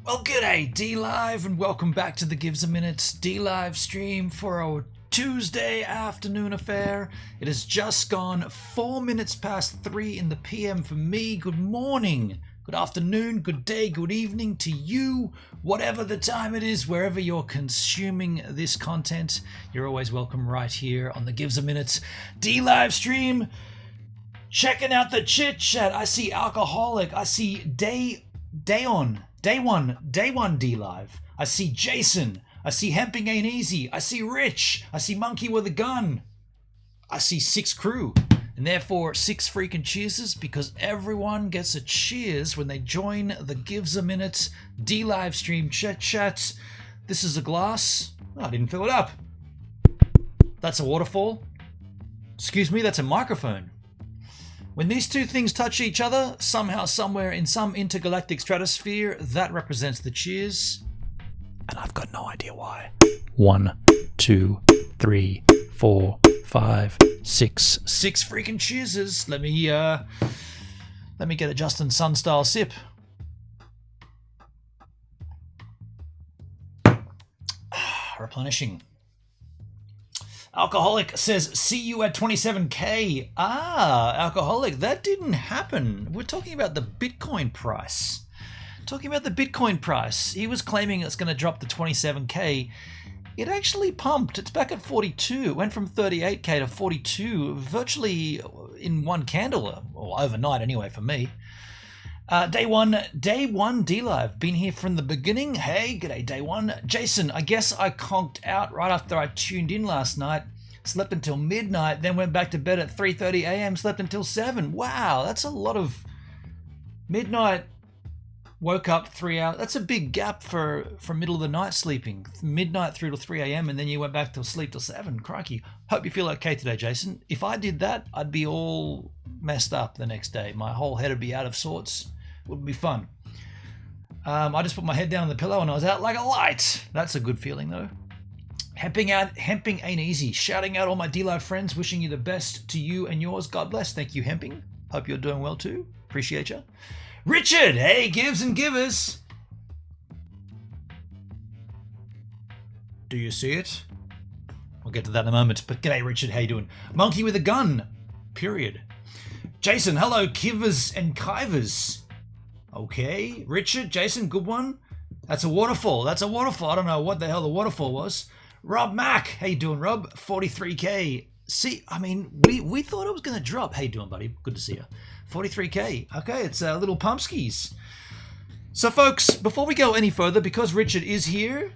Well, g'day DLive, and welcome back to the Gives a Minute DLive stream for our Tuesday afternoon affair. It has just gone 4 minutes past 3 in the PM for me. Good morning, good afternoon, good day, good evening to you, whatever the time it is, wherever you're consuming this content. You're always welcome right here on the Gives a Minute DLive stream. Checking out the chit chat. I see Alcoholic. I see Day one DLive. I see Jason. I see Hemping Ain't Easy. I see Rich. I see Monkey with a Gun. I see 6 crew. And therefore 6 freaking cheerses, because everyone gets a cheers when they join the Gives a Minute DLive stream chat. This is a glass. Oh, I didn't fill it up. That's a waterfall. Excuse me, that's a microphone. When these two things touch each other, somehow, somewhere, in some intergalactic stratosphere, that represents the cheers. And I've got no idea why. 1, 2, 3, 4, 5, 6. 6 freaking cheerses. Let me get a Justin Sun style sip. Replenishing. Alcoholic says, see you at 27k. Alcoholic, that didn't happen. We're talking about the Bitcoin price. He was claiming it's going to drop to 27k. It actually pumped. It's back at 42. It went from 38k to 42 virtually in one candle, or overnight anyway for me. Day one DLive, been here from the beginning. Hey, g'day Day One. Jason, I guess I conked out right after I tuned in last night. Slept until midnight, then went back to bed at 3:30 a.m. Slept until 7. Wow, that's a lot of midnight. Woke up 3 hours. That's a big gap for middle of the night sleeping. Midnight through to 3 a.m. and then you went back to sleep till 7. Crikey. Hope you feel okay today, Jason. If I did that, I'd be all messed up the next day. My whole head would be out of sorts. Wouldn't be fun. I just put my head down on the pillow and I was out like a light. That's a good feeling though. Hemping ain't easy. Shouting out all my DLive friends, wishing you the best to you and yours. God bless. Thank you, Hemping. Hope you're doing well too. Appreciate you. Richard, hey, gives and givers. Do you see it? We'll get to that in a moment. But g'day, Richard. How you doing? Monkey with a Gun. Period. Jason, hello, Kivers and Kivers. Okay, Richard, Jason, good one. That's a waterfall. I don't know what the hell the waterfall was. Rob Mack, how you doing, Rob? 43k. See, I mean, we thought it was going to drop. How you doing, buddy? Good to see you. 43k. Okay, it's little pumpskis. So, folks, before we go any further, because Richard is here,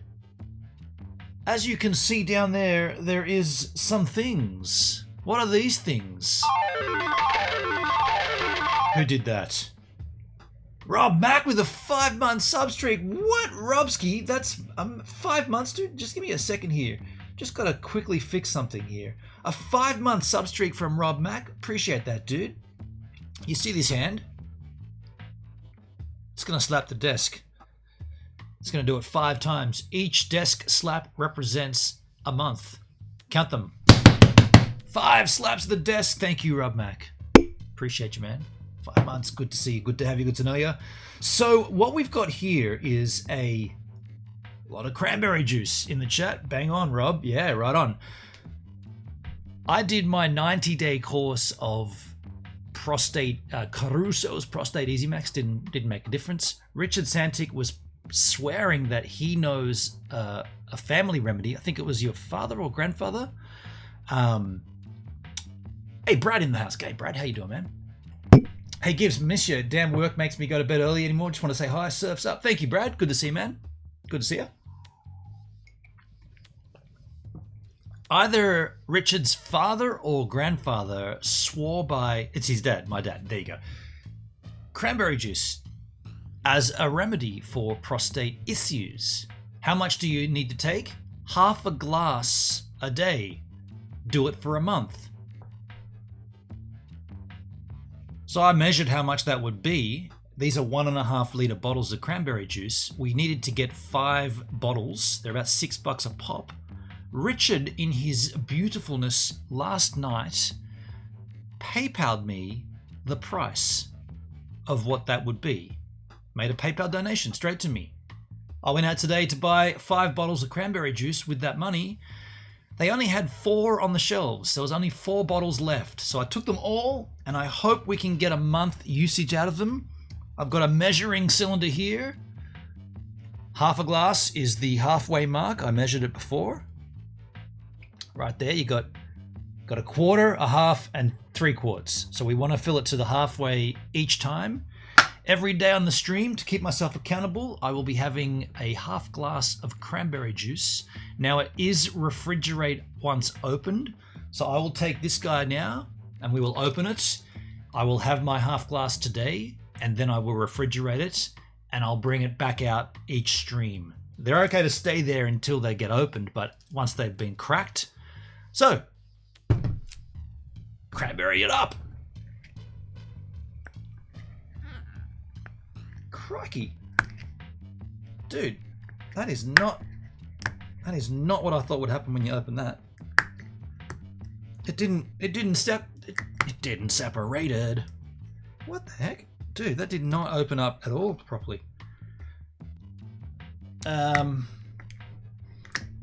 as you can see down there, there is some things. What are these things? Who did that? Rob Mack with a 5-month sub streak. What, Robski? That's 5 months, dude. Just give me a second here. Just gotta quickly fix something here. A 5-month sub streak from Rob Mack. Appreciate that, dude. You see this hand? It's gonna slap the desk. It's gonna do it 5 times. Each desk slap represents a month. Count them. 5 slaps of the desk. Thank you, Rob Mack. Appreciate you, man. 5 months. Good to see you. Good to have you. Good to know you. So what we've got here is a lot of cranberry juice in the chat. Bang on, Rob. Yeah, right on. I did my 90-day course of Caruso's Prostate Easy Max. Didn't make a difference. Richard Santic was swearing that he knows a family remedy. I think it was your father or grandfather. Hey, Brad in the house. Okay, Brad, how you doing, man? Hey, Gibbs, miss you. Damn work makes me go to bed early anymore. Just want to say hi. Surf's up. Thank you, Brad. Good to see you, man. Good to see you. Either Richard's father or grandfather swore by... It's his dad. My dad. There you go. Cranberry juice as a remedy for prostate issues. How much do you need to take? Half a glass a day. Do it for a month. So I measured how much that would be. These are 1.5 litre bottles of cranberry juice. We needed to get 5 bottles. They're about $6 a pop. Richard, in his beautifulness last night, PayPal'd me the price of what that would be. Made a PayPal donation straight to me. I went out today to buy 5 bottles of cranberry juice with that money. They only had 4 on the shelves. There was only 4 bottles left. So I took them all, and I hope we can get a month usage out of them. I've got a measuring cylinder here. Half a glass is the halfway mark. I measured it before. Right there, you got a quarter, a half, and 3/4. So we want to fill it to the halfway each time. Every day on the stream, to keep myself accountable, I will be having a half glass of cranberry juice. Now it is refrigerate once opened, so I will take this guy now and we will open it. I will have my half glass today and then I will refrigerate it and I'll bring it back out each stream. They're okay to stay there until they get opened, but once they've been cracked. So, cranberry it up. Crikey. Dude, that is not what I thought would happen when you open that. It didn't separated. What the heck? Dude, that did not open up at all properly.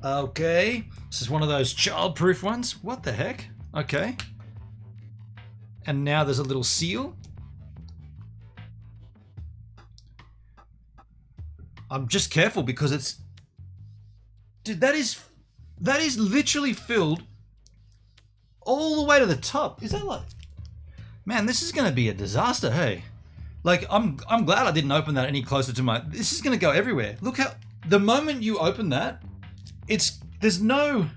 Okay. This is one of those child-proof ones. What the heck? Okay. And now there's a little seal. I'm just careful because it's... Dude, that is literally filled all the way to the top. Is that like... Man, this is going to be a disaster, hey? Like, I'm glad I didn't open that any closer to my... This is going to go everywhere. Look how... The moment you open that, there's no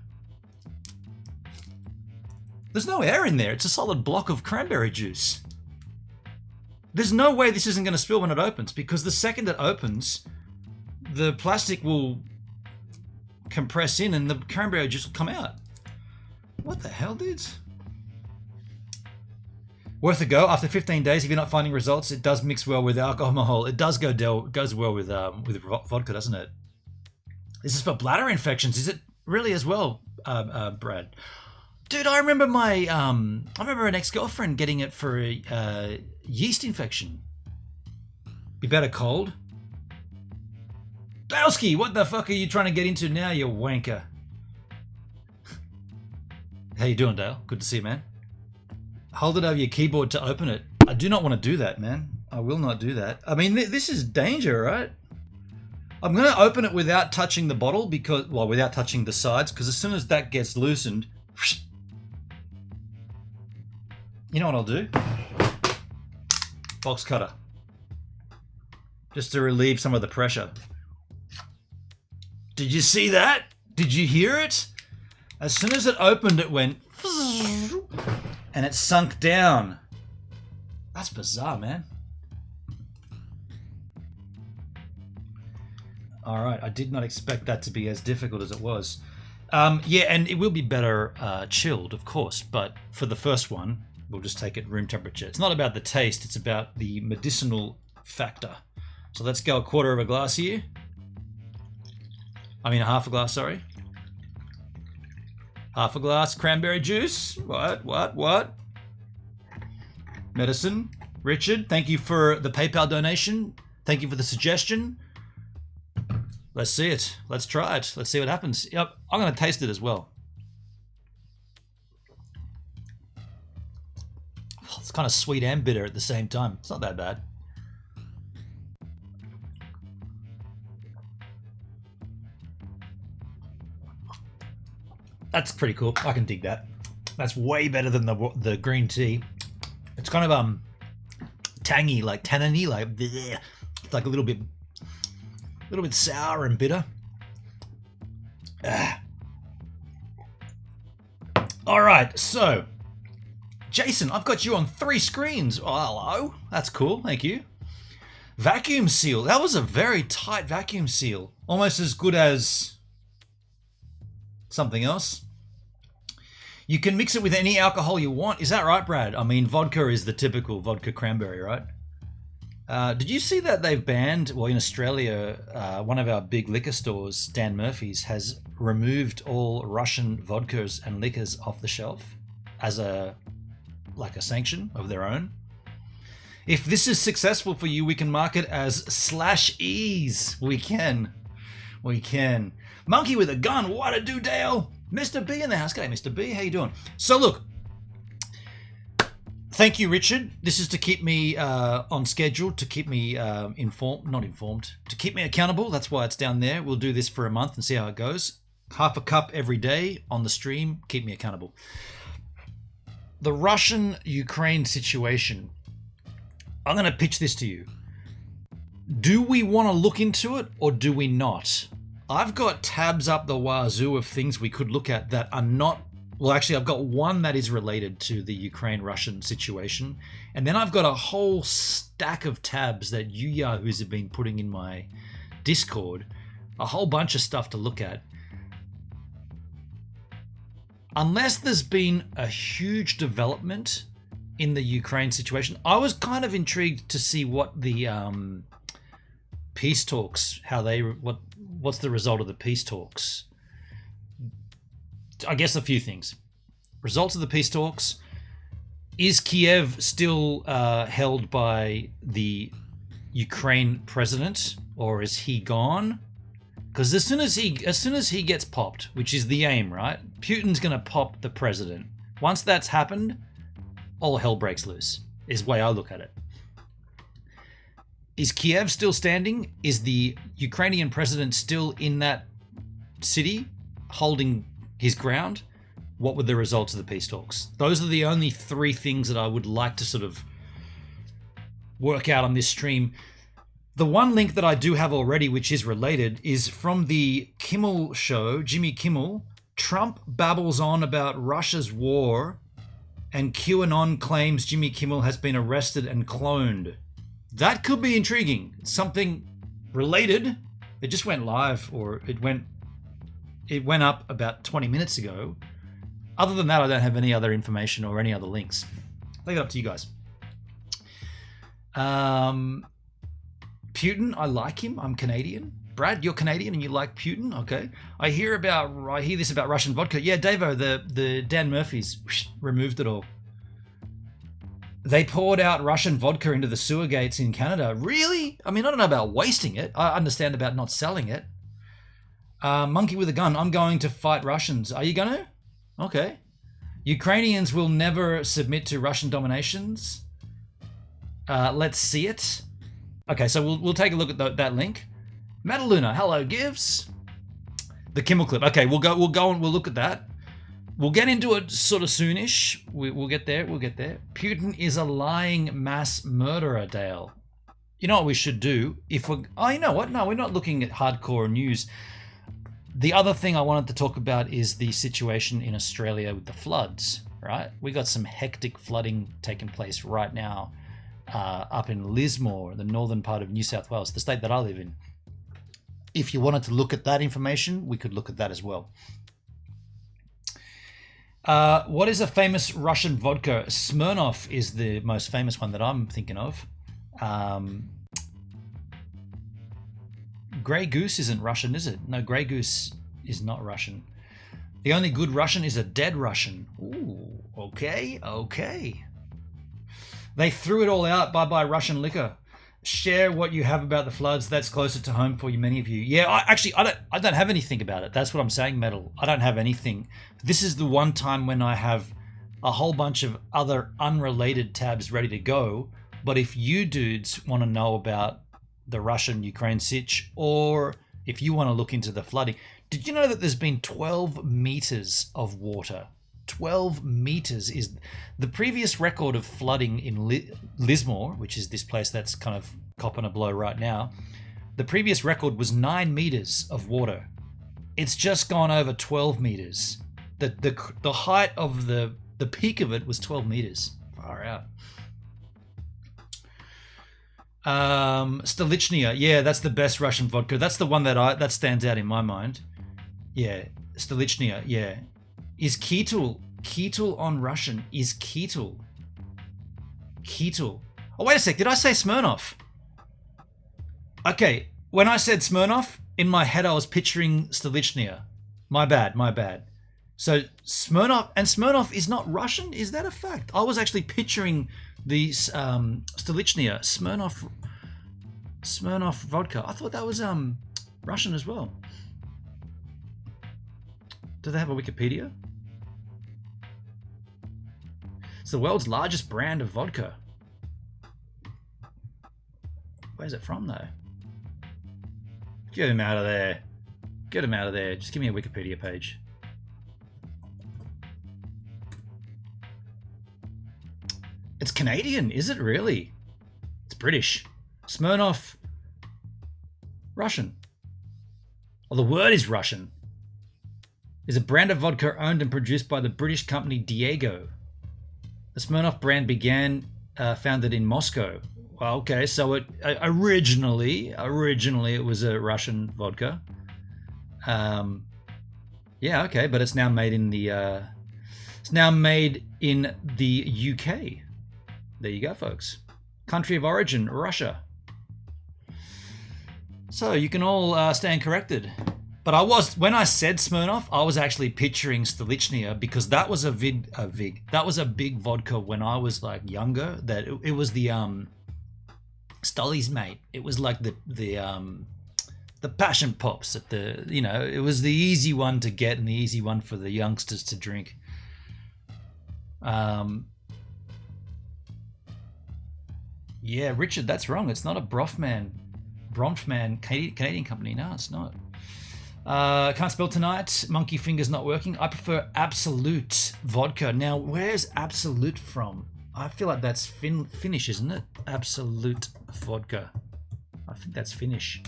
air in there. It's a solid block of cranberry juice. There's no way this isn't going to spill when it opens, because the second it opens, the plastic will compress in and the cranberry juice will come out. What the hell, dudes? Worth a go. After 15 days, if you're not finding results, it does mix well with alcohol. It does goes well with vodka, doesn't it? This is for bladder infections. Is it really as well, Brad? Dude, I remember an ex-girlfriend getting it for a yeast infection. Be better cold. Dalski, what the fuck are you trying to get into now, you wanker? How you doing, Dale? Good to see you, man. Hold it over your keyboard to open it. I do not want to do that, man. I will not do that. I mean, this is danger, right? I'm going to open it without touching the bottle because, well, without touching the sides, because as soon as that gets loosened, you know what I'll do? Box cutter. Just to relieve some of the pressure. Did you see that? Did you hear it? As soon as it opened, it went and it sunk down. That's bizarre, man. All right, I did not expect that to be as difficult as it was. Yeah, and it will be better chilled, of course, but for the first one, we'll just take it room temperature. It's not about the taste, it's about the medicinal factor. So let's go 1/4 of a glass here. I mean, half a glass, sorry. Half a glass cranberry juice. What? Medicine. Richard, thank you for the PayPal donation. Thank you for the suggestion. Let's see it. Let's try it. Let's see what happens. Yep, I'm going to taste it as well. It's kind of sweet and bitter at the same time. It's not that bad. That's pretty cool. I can dig that. That's way better than the green tea. It's kind of tangy, like tanniny, like bleh. It's like a little bit sour and bitter. All right, so Jason, I've got you on 3 screens. Oh, hello. That's cool. Thank you. Vacuum seal. That was a very tight vacuum seal. Almost as good as something else. You can mix it with any alcohol you want. Is that right, Brad? I mean, vodka is the typical vodka cranberry, right? Did you see that they've banned, well, in Australia, one of our big liquor stores, Dan Murphy's, has removed all Russian vodkas and liquors off the shelf as a sanction of their own. If this is successful for you, we can mark it as /ease. We can. We can. Monkey with a gun. What a do, Dale. Mr. B in the house. G'day, Mr. B. How you doing? So look, thank you, Richard. This is to keep me on schedule, to keep me to keep me accountable. That's why it's down there. We'll do this for a month and see how it goes. Half a cup every day on the stream. Keep me accountable. The Russian-Ukraine situation. I'm going to pitch this to you. Do we want to look into it or do we not? I've got tabs up the wazoo of things we could look at that are not... Well, actually, I've got one that is related to the Ukraine-Russian situation. And then I've got a whole stack of tabs that you yahoos have been putting in my Discord. A whole bunch of stuff to look at. Unless there's been a huge development in the Ukraine situation, I was kind of intrigued to see what the peace talks, what's the result of the peace talks. I guess a few things. Results of the peace talks. Is Kiev still held by the Ukraine president, or is he gone? Because as soon as he gets popped, which is the aim, right? Putin's gonna pop the president. Once that's happened, all hell breaks loose. Is the way I look at it. Is Kiev still standing? Is the Ukrainian president still in that city, holding his ground? What were the results of the peace talks? Those are the only three things that I would like to sort of work out on this stream. The one link that I do have already, which is related, is from the Kimmel show, Jimmy Kimmel. Trump babbles on about Russia's war, and QAnon claims Jimmy Kimmel has been arrested and cloned. That could be intriguing. Something related. It just went live, or it went up about 20 minutes ago. Other than that, I don't have any other information or any other links. Leave it up to you guys. Putin, I like him. I'm Canadian. Brad, you're Canadian and you like Putin? Okay. I hear this about Russian vodka. Yeah, Davo, the Dan Murphys removed it all. They poured out Russian vodka into the sewer gates in Canada. Really? I mean, I don't know about wasting it. I understand about not selling it. Monkey with a gun. I'm going to fight Russians. Are you going to? Okay. Ukrainians will never submit to Russian dominations. Let's see it. Okay, so we'll take a look at that link. Metaluna, hello, Gives. The Kimmel clip. Okay, we'll go and we'll look at that. We'll get into it sort of soonish. We'll get there. We'll get there. Putin is a lying mass murderer, Dale. You know what we should do? Oh, you know what? No, we're not looking at hardcore news. The other thing I wanted to talk about is the situation in Australia with the floods, right? We got some hectic flooding taking place right now up in Lismore, the northern part of New South Wales, the state that I live in. If you wanted to look at that information, we could look at that as well. What is a famous Russian vodka? Smirnoff is the most famous one that I'm thinking of. Grey Goose isn't Russian, is it? No, Grey Goose is not Russian. The only good Russian is a dead Russian. Ooh, okay, okay. They threw it all out. Bye-bye Russian liquor. Share what you have about the floods. That's closer to home for you, many of you. Yeah, I don't have anything about it. That's what I'm saying, Metal. I don't have anything. This is the one time when I have a whole bunch of other unrelated tabs ready to go. But if you dudes want to know about the Russian-Ukraine sitch, or if you want to look into the flooding, did you know that there's been 12 meters of water? 12 meters is the previous record of flooding in Lismore, which is this place that's kind of copping a blow right now. The previous record was 9 meters of water. It's just gone over 12 meters. The height of the peak of it was 12 meters. Far out. Stolichnia, yeah, that's the best Russian vodka. That's the one that stands out in my mind. Yeah, Stolichnia, yeah. Is Ketel on Russian? Is Ketel? Oh, wait a sec. Did I say Smirnoff? Okay, when I said Smirnoff, in my head I was picturing Stolichnia. My bad. So Smirnoff is not Russian? Is that a fact? I was actually picturing the Stolichnia, Smirnoff vodka. I thought that was Russian as well. Do they have a Wikipedia? It's the world's largest brand of vodka. Where's it from, though? Get him out of there. Get him out of there. Just give me a Wikipedia page. It's Canadian, is it really? It's British. Smirnoff. Russian. Oh, the word is Russian. Is a brand of vodka owned and produced by the British company Diageo. The Smirnoff brand began founded in Moscow. Well, okay, so it originally it was a Russian vodka. Yeah, okay, but it's now made in the UK. There you go, folks. Country of origin, Russia. So you can all stand corrected. But when I said Smirnoff, I was actually picturing Stolichnia because that was that was a big vodka when I was like younger. That it was the Stolly's mate. It was like the passion pops at the, you know, it was the easy one to get and the easy one for the youngsters to drink. Yeah, Richard, that's wrong. It's not a Bronfman Canadian company. No, it's not. Can't spell tonight. Monkey finger's not working. I prefer Absolute vodka. Now, where's Absolute from? I feel like that's Finnish, isn't it? Absolute vodka. I think that's Finnish.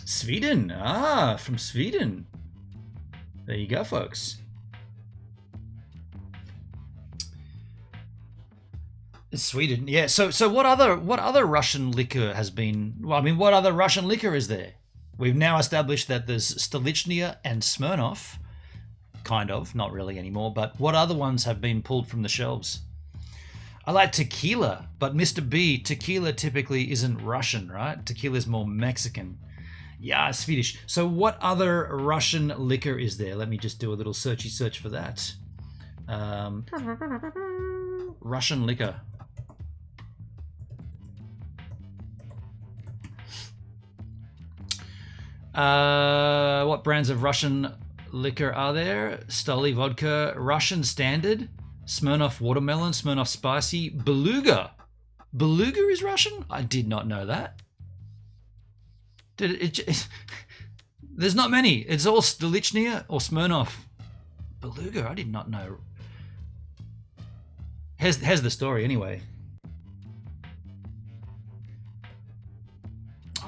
Sweden. Ah, from Sweden. There you go, folks. Sweden, yeah. So what other Russian liquor has been? Well, I mean, what other Russian liquor is there? We've now established that there's Stolichnia and Smirnoff, kind of, not really anymore. But what other ones have been pulled from the shelves? I like tequila, but Mr. B, tequila typically isn't Russian, right? Tequila is more Mexican. Yeah, Swedish. So what other Russian liquor is there? Let me just do a little searchy search for that. Russian liquor. What brands of Russian liquor are there? Stoli vodka, Russian Standard, Smirnoff Watermelon, Smirnoff Spicy, Beluga. Beluga is Russian? I did not know that. There's not many. It's all Stolichnia or Smirnoff. Beluga, I did not know. Here's the story anyway.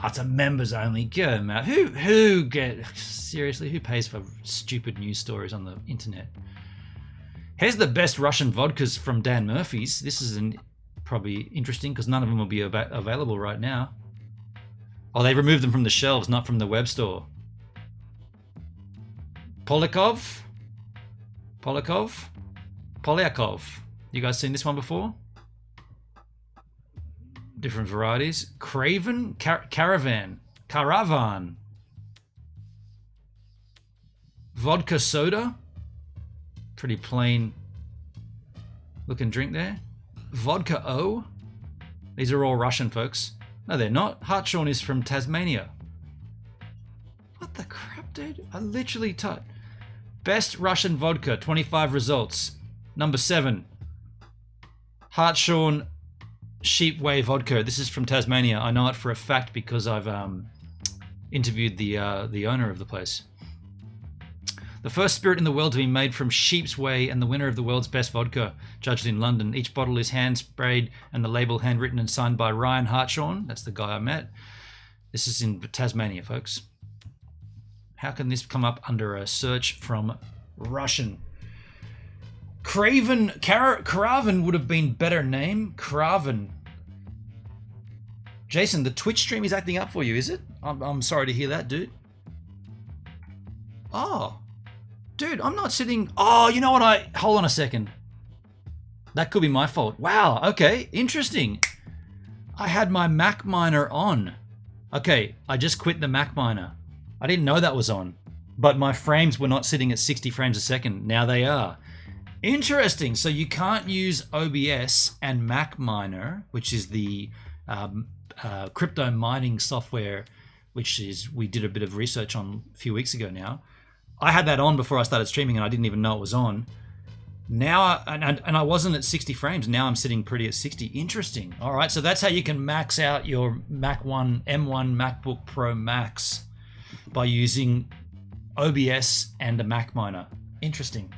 Oh, it's a members only. Go, Matt. Seriously, who pays for stupid news stories on the internet? Here's the best Russian vodkas from Dan Murphy's. This is probably interesting because none of them will be available right now. Oh, they removed them from the shelves, not from the web store. Polyakov. You guys seen this one before? Different varieties. Craven, Caravan, vodka soda. Pretty plain looking drink there. Vodka O. These are all Russian, folks. No, they're not. Hartshorn is from Tasmania. What the crap, dude? I literally typed. Best Russian vodka, 25 results. Number 7. Hartshorn Sheepway vodka. This is from Tasmania. I know it for a fact because I've interviewed the owner of the place. The first spirit in the world to be made from sheep's whey and the winner of the world's best vodka, judged in London. Each bottle is hand sprayed and the label handwritten and signed by Ryan Hartshorn. That's the guy I met. This is in Tasmania, folks. How can this come up under a search from Russian? Caravan would have been better name. Craven. Jason, the Twitch stream is acting up for you, is it? I'm sorry to hear that, dude. Oh. Dude, I'm not sitting... Oh, you know what? Hold on a second. That could be my fault. Wow, okay. Interesting. I had my Mac miner on. Okay, I just quit the Mac miner. I didn't know that was on. But my frames were not sitting at 60 frames a second. Now they are. Interesting. So you can't use OBS and Mac Miner, which is the crypto mining software which is we did a bit of research on a few weeks ago now. I had that on before I started streaming, and I didn't even know it was on. Now, and I wasn't at 60 frames. Now I'm sitting pretty at 60. Interesting. All right, so that's how you can max out your M1 MacBook Pro Max by using OBS and a Mac miner. Interesting.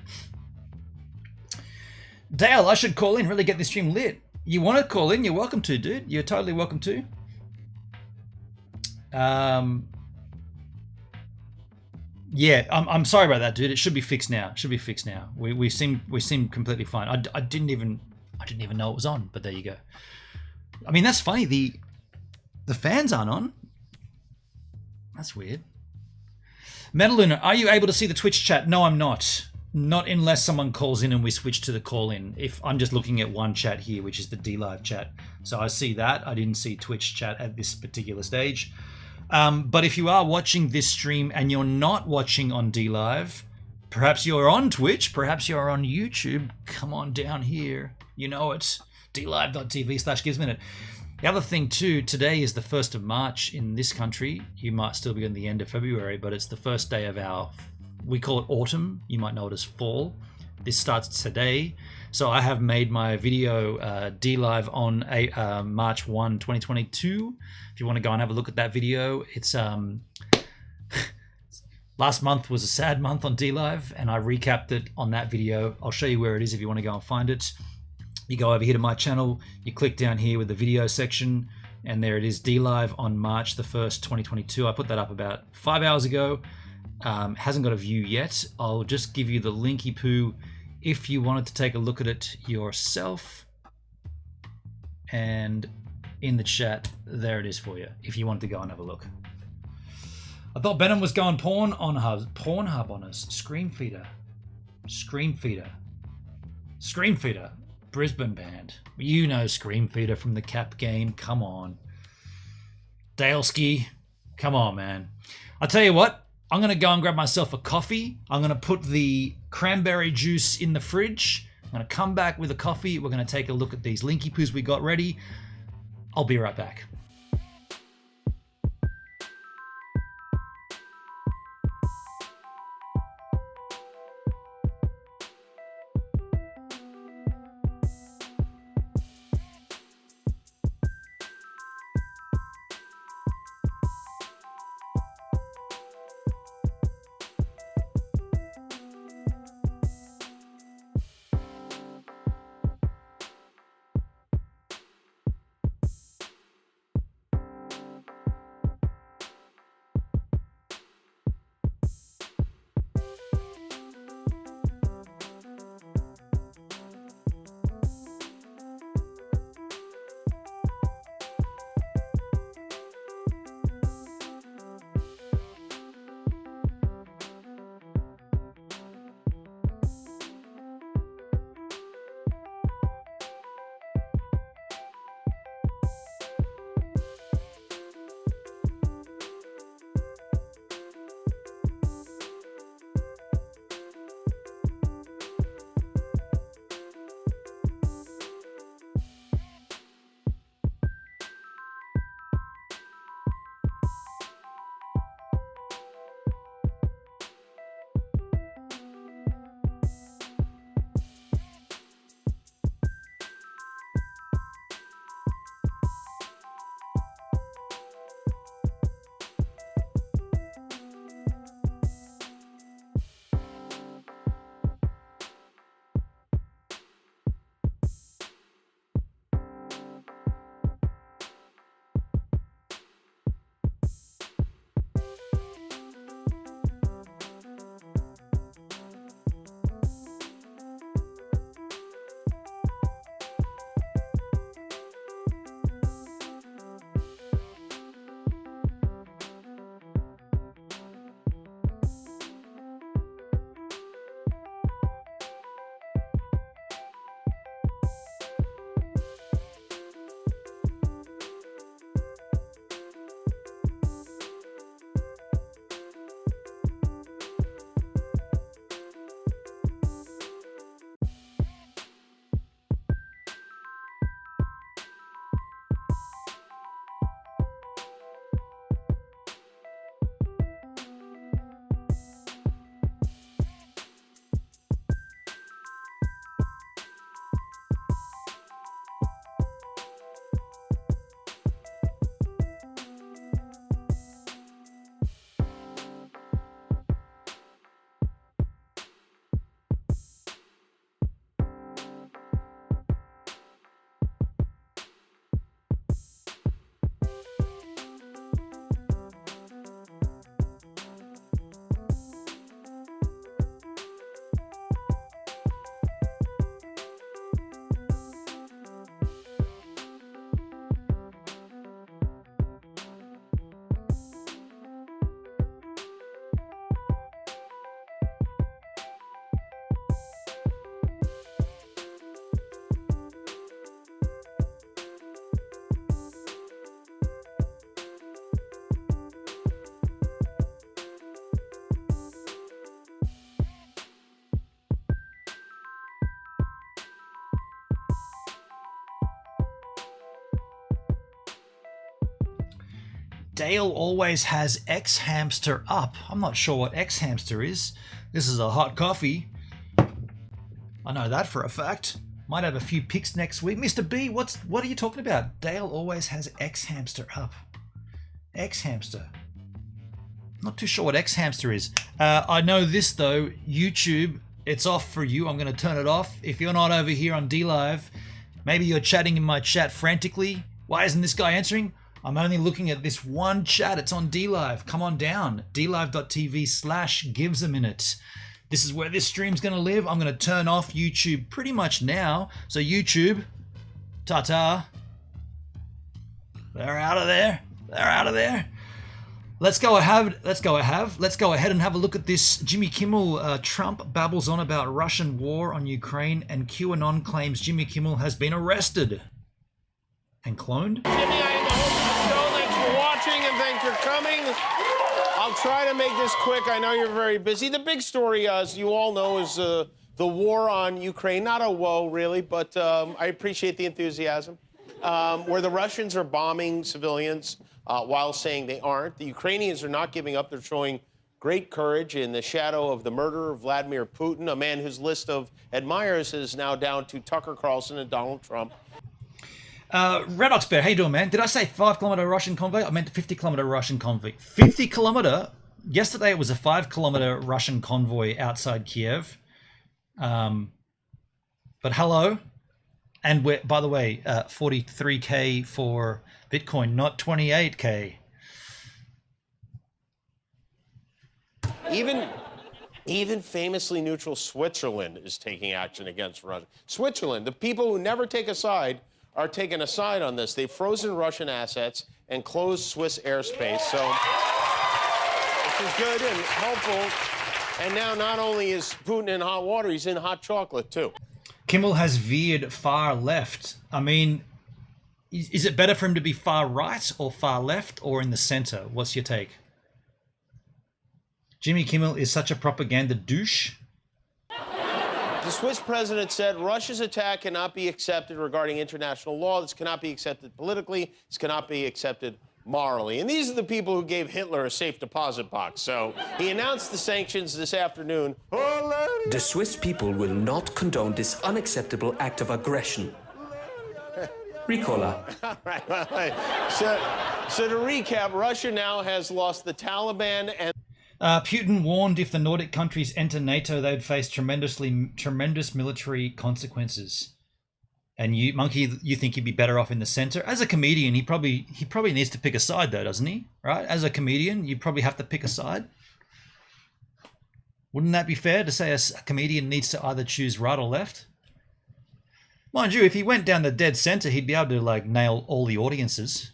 Dale, I should call in, really get this stream lit. You want to call in? You're welcome to, dude. You're totally welcome to. Yeah, I'm sorry about that, dude. It should be fixed now. We seem completely fine. I didn't even know it was on, but there you go. I mean, that's funny. The fans aren't on. That's weird. Metaluna, are you able to see the Twitch chat? No, I'm not. Not unless someone calls in and we switch to the call in. If I'm just looking at one chat here, which is the DLive chat. So I see that. I didn't see Twitch chat at this particular stage. But if you are watching this stream and you're not watching on DLive, perhaps you're on Twitch, perhaps you're on YouTube, come on down here. You know it. DLive.tv/GivesMinute. The other thing too, today is the 1st of March in this country. You might still be on the end of February, but it's the first day of our, we call it autumn. You might know it as fall. This starts today. So I have made my video DLive on March 1, 2022. If you want to go and have a look at that video, it's last month was a sad month on DLive, and I recapped it on that video. I'll show you where it is if you want to go and find it. You go over here to my channel, you click down here with the video section, and there it is, DLive on March the 1st, 2022. I put that up about 5 hours ago. Hasn't got a view yet. I'll just give you the linky poo if you wanted to take a look at it yourself. And in the chat, there it is for you, if you wanted to go and have a look. I thought Benham was going Pornhub on us. Screamfeeder. Brisbane band. You know Screamfeeder from the Cap game. Come on. Daleski. Come on, man. I'll tell you what. I'm going to go and grab myself a coffee. I'm going to put the cranberry juice in the fridge. I'm going to come back with a coffee. We're going to take a look at these linky poos we got ready. I'll be right back. Dale always has X hamster up. I'm not sure what X hamster is. This is a hot coffee. I know that for a fact. Might have a few picks next week. Mr. B, what are you talking about? Dale always has X hamster up. X hamster. Not too sure what X hamster is. I know this though. YouTube, it's off for you. I'm going to turn it off. If you're not over here on DLive, maybe you're chatting in my chat frantically. Why isn't this guy answering? I'm only looking at this one chat. It's on DLive. Come on down. DLive.tv/givesaminute. This is where this stream's going to live. I'm going to turn off YouTube pretty much now. So YouTube, ta-ta. They're out of there. They're out of there. Let's go ahead and have a look at this. Jimmy Kimmel, Trump babbles on about Russian war on Ukraine, and QAnon claims Jimmy Kimmel has been arrested and cloned. Jimmy, I am the host of the show. Thanks for watching and thanks for coming. I'll try to make this quick. I know you're very busy. The big story, as you all know, is the war on Ukraine. Not a woe, really, but I appreciate the enthusiasm. Where the Russians are bombing civilians while saying they aren't. The Ukrainians are not giving up. They're showing great courage in the shadow of the murder of Vladimir Putin, a man whose list of admirers is now down to Tucker Carlson and Donald Trump. Red Ox Bear, how you doing, man? Did I say 5-kilometer Russian convoy? I meant 50-kilometer Russian convoy. 50-kilometer? Yesterday it was a 5-kilometer Russian convoy outside Kiev. But hello. And we're, by the way, 43K for Bitcoin, not 28K. Even famously neutral Switzerland is taking action against Russia. Switzerland, the people who never take a side, are taking a side on this. They've frozen Russian assets and closed Swiss airspace. So this is good and helpful. And now not only is Putin in hot water, he's in hot chocolate too. Kimmel has veered far left. I mean, is it better for him to be far right or far left or in the center? What's your take? Jimmy Kimmel is such a propaganda douche. The Swiss president said Russia's attack cannot be accepted regarding international law. This cannot be accepted politically. This cannot be accepted morally. And these are the people who gave Hitler a safe deposit box. So he announced the sanctions this afternoon. The Swiss people will not condone this unacceptable act of aggression. Ricola. Right. So to recap, Russia now has lost the Taliban and Putin warned if the Nordic countries enter NATO, they'd face tremendous military consequences. And you, Monkey, you think he'd be better off in the center? As a comedian, he probably needs to pick a side, though, doesn't he? Right? As a comedian, you probably have to pick a side. Wouldn't that be fair to say a comedian needs to either choose right or left? Mind you, if he went down the dead center, he'd be able to like nail all the audiences.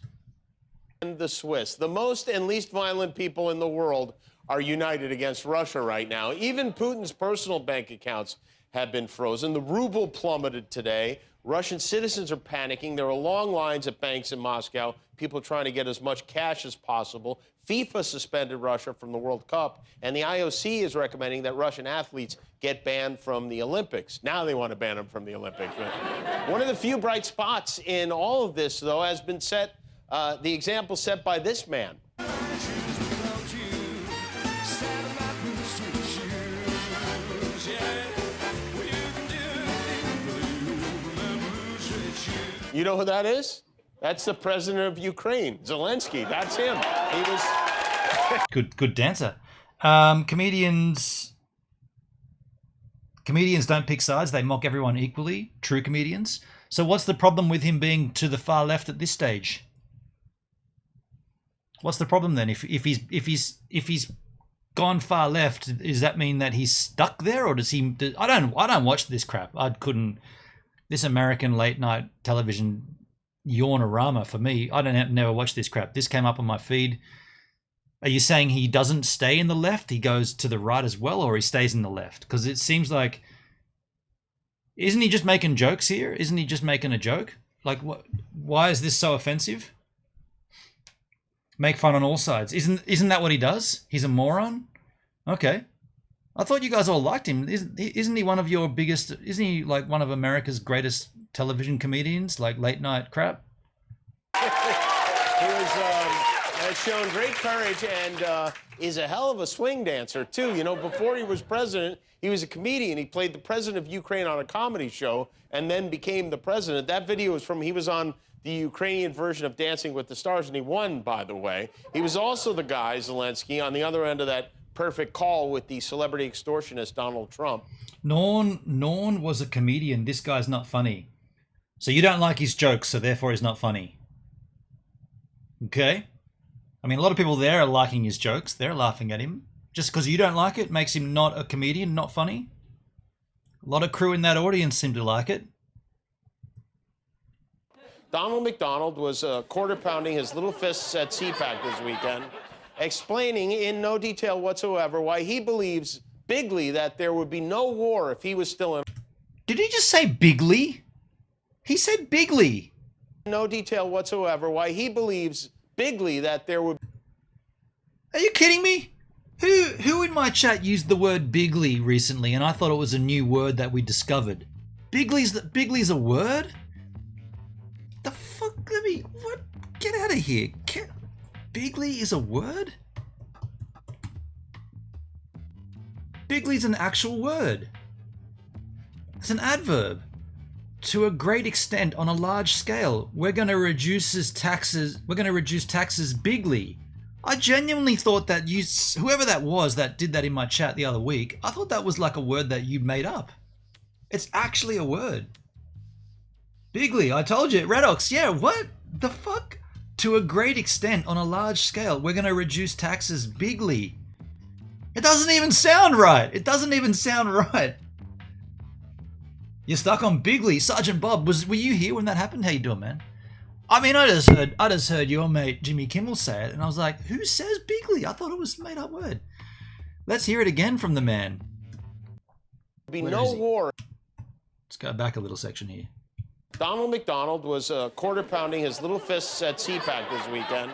And the Swiss, the most and least violent people in the world, are united against Russia right now. Even Putin's personal bank accounts have been frozen. The ruble plummeted today. Russian citizens are panicking. There are long lines at banks in Moscow, people trying to get as much cash as possible. FIFA suspended Russia from the World Cup, and the IOC is recommending that Russian athletes get banned from the Olympics. Now they want to ban them from the Olympics. One of the few bright spots in all of this, though, has been the example set by this man. You know who that is? That's the president of Ukraine, Zelensky. That's him. He was good dancer. Comedians don't pick sides. They mock everyone equally. True comedians. So what's the problem with him being to the far left at this stage? What's the problem then? If he's gone far left, does that mean that he's stuck there, or does he? I don't watch this crap. I couldn't. This American late night television yawnorama for me. I never watch this crap. This came up on my feed. Are you saying he doesn't stay in the left? He goes to the right as well, or he stays in the left? Because it seems like, isn't he just making jokes here? Isn't he just making a joke? Like, what? Why is this so offensive? Make fun on all sides. Isn't that what he does? He's a moron. Okay. I thought you guys all liked him. Isn't he one of your biggest? Isn't he like one of America's greatest television comedians, like late night crap? He was has shown great courage and is a hell of a swing dancer, too. You know, before he was president, he was a comedian. He played the president of Ukraine on a comedy show and then became the president. That video is from, he was on the Ukrainian version of Dancing with the Stars, and he won, by the way. He was also the guy, Zelensky, on the other end of that perfect call with the celebrity extortionist Donald Trump. Norn was a comedian. This guy's not funny. So you don't like his jokes, so therefore he's not funny. Okay? I mean, a lot of people there are liking his jokes. They're laughing at him. Just because you don't like it makes him not a comedian, not funny. A lot of crew in that audience seem to like it. Donald McDonald was quarter-pounding his little fists at CPAC this weekend, explaining in no detail whatsoever why he believes bigly that there would be no war if he was still in... Did he just say bigly? He said bigly. No detail whatsoever why he believes bigly that there would... Are you kidding me? Who in my chat used the word bigly recently and I thought it was a new word that we discovered? Bigly's a word? The fuck? What? Get out of here. Bigly is a word? Bigly's an actual word. It's an adverb. To a great extent, on a large scale, we're going to reduce taxes bigly. I genuinely thought that whoever that was that did that in my chat the other week, I thought that was like a word that you made up. It's actually a word. Bigly, I told you, Redox, yeah, what the fuck? To a great extent, on a large scale, we're going to reduce taxes bigly. It doesn't even sound right. It doesn't even sound right. You're stuck on bigly. Sergeant Bob, were you here when that happened? How you doing, man? I mean, I just heard your mate Jimmy Kimmel say it, and I was like, who says bigly? I thought it was a made-up word. Let's hear it again from the man. Be no war. Let's go back a little section here. Donald McDonald was quarter-pounding his little fists at CPAC this weekend,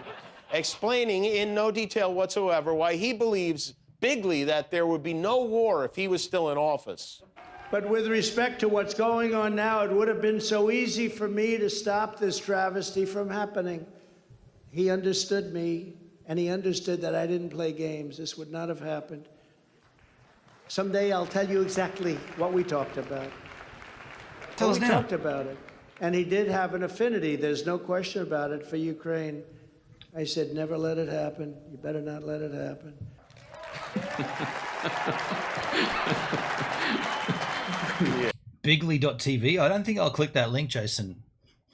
explaining in no detail whatsoever why he believes bigly that there would be no war if he was still in office. But with respect to what's going on now, it would have been so easy for me to stop this travesty from happening. He understood me, and he understood that I didn't play games. This would not have happened. Someday I'll tell you exactly what we talked about. Tell us now. We talked about it. And he did have an affinity, there's no question about it, for Ukraine. I said, never let it happen. You better not let it happen. Bigly.tv. I don't think I'll click that link, Jason.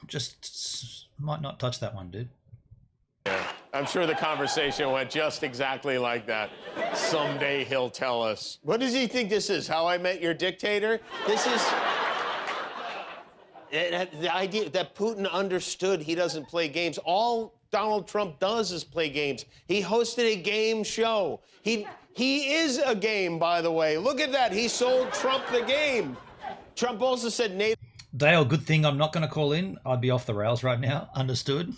Just might not touch that one, dude. Yeah, I'm sure the conversation went just exactly like that. Someday he'll tell us. What does he think this is? How I Met Your Dictator? This is... The idea that Putin understood he doesn't play games. All Donald Trump does is play games. He hosted a game show. He is a game, by the way. Look at that. He sold Trump the game. Trump also said NATO. Dale, good thing I'm not going to call in. I'd be off the rails right now. Understood.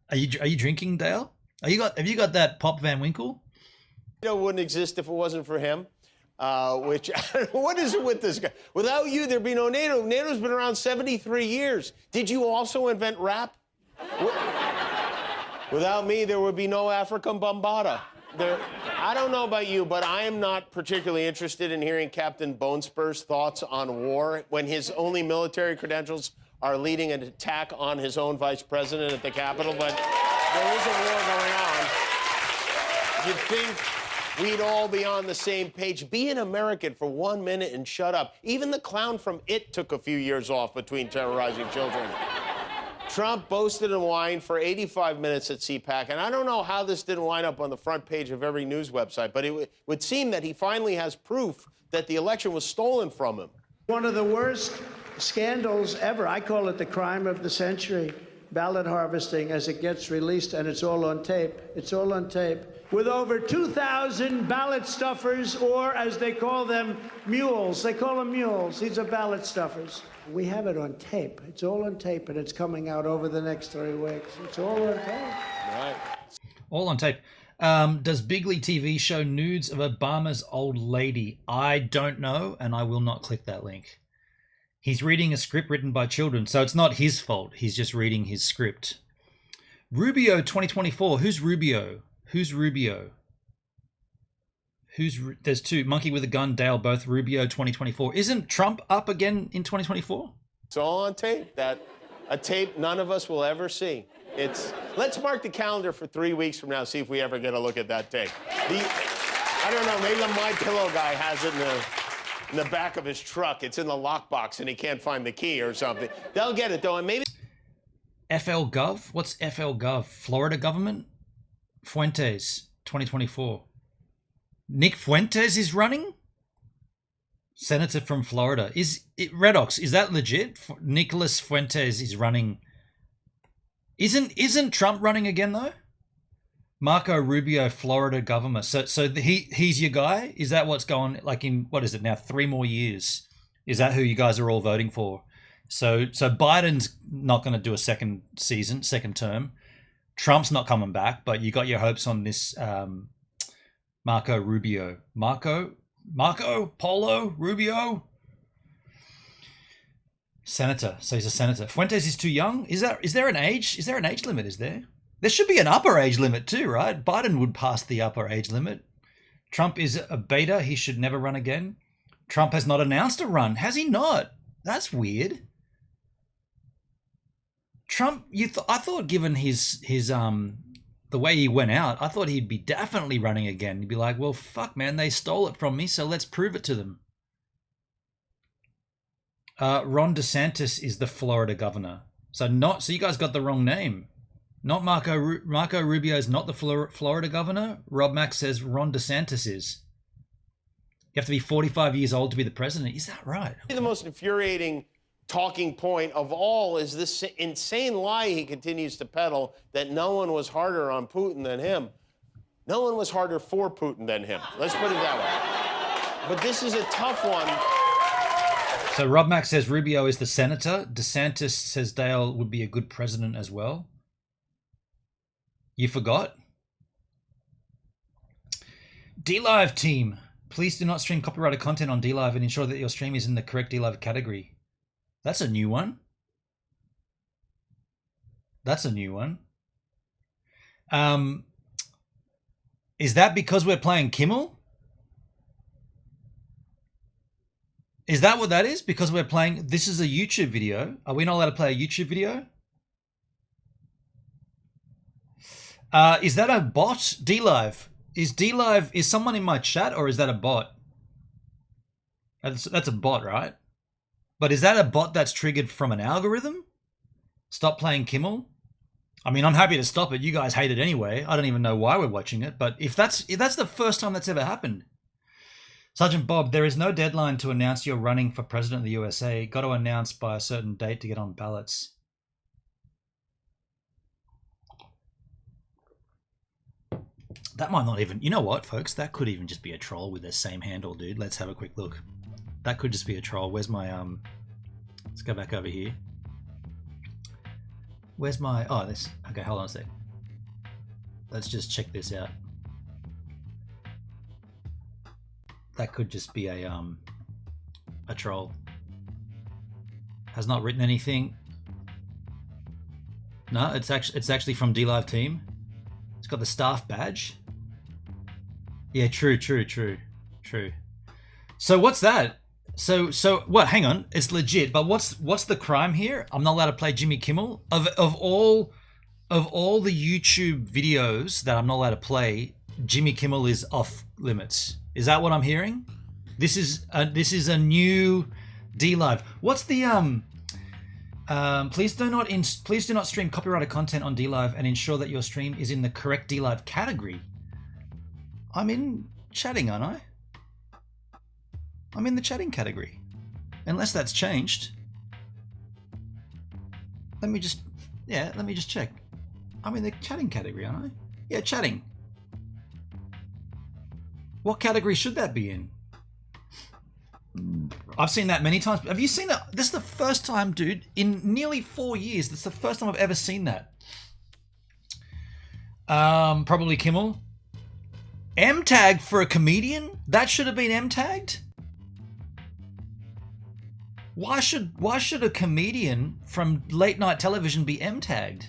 Are you drinking, Dale? Have you got that Pop Van Winkle? NATO wouldn't exist if it wasn't for him. Which, what is it with this guy? Without you, there'd be no NATO. NATO's been around 73 years. Did you also invent rap? Without me, there would be no African Bombada. I don't know about you, but I am not particularly interested in hearing Captain Bonespur's thoughts on war when his only military credentials are leading an attack on his own vice president at the Capitol. But there is a war going on. You'd think we'd all be on the same page. Be an American for 1 minute and shut up. Even the clown from It took a few years off between terrorizing children. Trump boasted and whined for 85 minutes at CPAC, and I don't know how this didn't wind up on the front page of every news website, but it would seem that he finally has proof that the election was stolen from him. One of the worst scandals ever. I call it the crime of the century. Ballot harvesting as it gets released, and it's all on tape. It's all on tape. With over 2,000 ballot stuffers, or as they call them, mules. They call them mules. These are ballot stuffers. We have it on tape. It's all on tape, and it's coming out over the next 3 weeks. It's all on tape. Right. All on tape. Does Bigly TV show nudes of Obama's old lady? I don't know, and I will not click that link. He's reading a script written by children, so it's not his fault. He's just reading his script. Rubio 2024. Who's Rubio? Who's Rubio? There's two. Monkey with a Gun, Dale, both Rubio 2024. Isn't Trump up again in 2024? It's all on tape. A tape none of us will ever see. Let's mark the calendar for 3 weeks from now, see if we ever get a look at that tape. I don't know, maybe the My Pillow guy has it in the back of his truck. It's in the lockbox and he can't find the key or something. They'll get it though, and maybe FL Gov? What's FL Gov? Florida government? Fuentes 2024. Nick Fuentes is running? Senator from Florida. Redox, is that legit? Nicholas Fuentes is running. Isn't Trump running again though? Marco Rubio, Florida governor. So he's your guy? Is that what's going, like, in, what is it now, 3 more years? Is that who you guys are all voting for? So Biden's not going to do a second term. Trump's not coming back, but you got your hopes on this Marco Rubio. Marco Polo Rubio? Senator. So he's a senator. Fuentes is too young? Is there an age limit, is there? There should be an upper age limit too, right? Biden would pass the upper age limit. Trump is a beta. He should never run again. Trump has not announced a run. Has he not? That's weird. Trump, I thought given his the way he went out, I thought he'd be definitely running again. He'd be like, well, fuck, man, they stole it from me, so let's prove it to them. Ron DeSantis is the Florida governor. So you guys got the wrong name. Not Marco Rubio is not the Florida governor. Rob Max says Ron DeSantis is. You have to be 45 years old to be the president. Is that right? the most infuriating talking point of all is this insane lie he continues to peddle that no one was harder on Putin than him. No one was harder for Putin than him. Let's put it that way. But this is a tough one. So Rob Max says Rubio is the senator. DeSantis says Dale would be a good president as well. You forgot? DLiveTeam. Please do not stream copyrighted content on DLive and ensure that your stream is in the correct DLive category. That's a new one. Is that because we're playing Kimmel? Is that what that is? Because we're playing... This is a YouTube video. Are we not allowed to play a YouTube video? Is that a bot? DLive. Is someone in my chat or is that a bot? That's a bot, right? But is that a bot that's triggered from an algorithm? Stop playing Kimmel? I mean, I'm happy to stop it. You guys hate it anyway. I don't even know why we're watching it. But if that's the first time that's ever happened. Sergeant Bob, there is no deadline to announce you're running for president of the USA. Got to announce by a certain date to get on ballots. That might not even... You know what, folks? That could even just be a troll with the same handle, dude. Let's have a quick look. That could just be a troll. Where's my... Let's go back over here. Where's my... Oh, this... Okay, hold on a sec. Let's just check this out. That could just be a troll. Has not written anything. No, it's actually from DLiveTeam. It's got the staff badge. Yeah, true. So what's that? So what? Hang on, it's legit. But what's the crime here? I'm not allowed to play Jimmy Kimmel. Of all the YouTube videos that I'm not allowed to play, Jimmy Kimmel is off limits. Is that what I'm hearing? This is a new DLive. What's the please do not stream copyrighted content on DLive and ensure that your stream is in the correct DLive category. I'm in chatting, aren't I? I'm in the chatting category. Unless that's changed. Let me just check. I'm in the chatting category, aren't I? Yeah, chatting. What category should that be in? I've seen that many times. Have you seen that? This is the first time, dude, in nearly 4 years. This is the first time I've ever seen that. Probably Kimmel. M-tag for a comedian? That should have been M-tagged? Why should a comedian from late night television be M-tagged?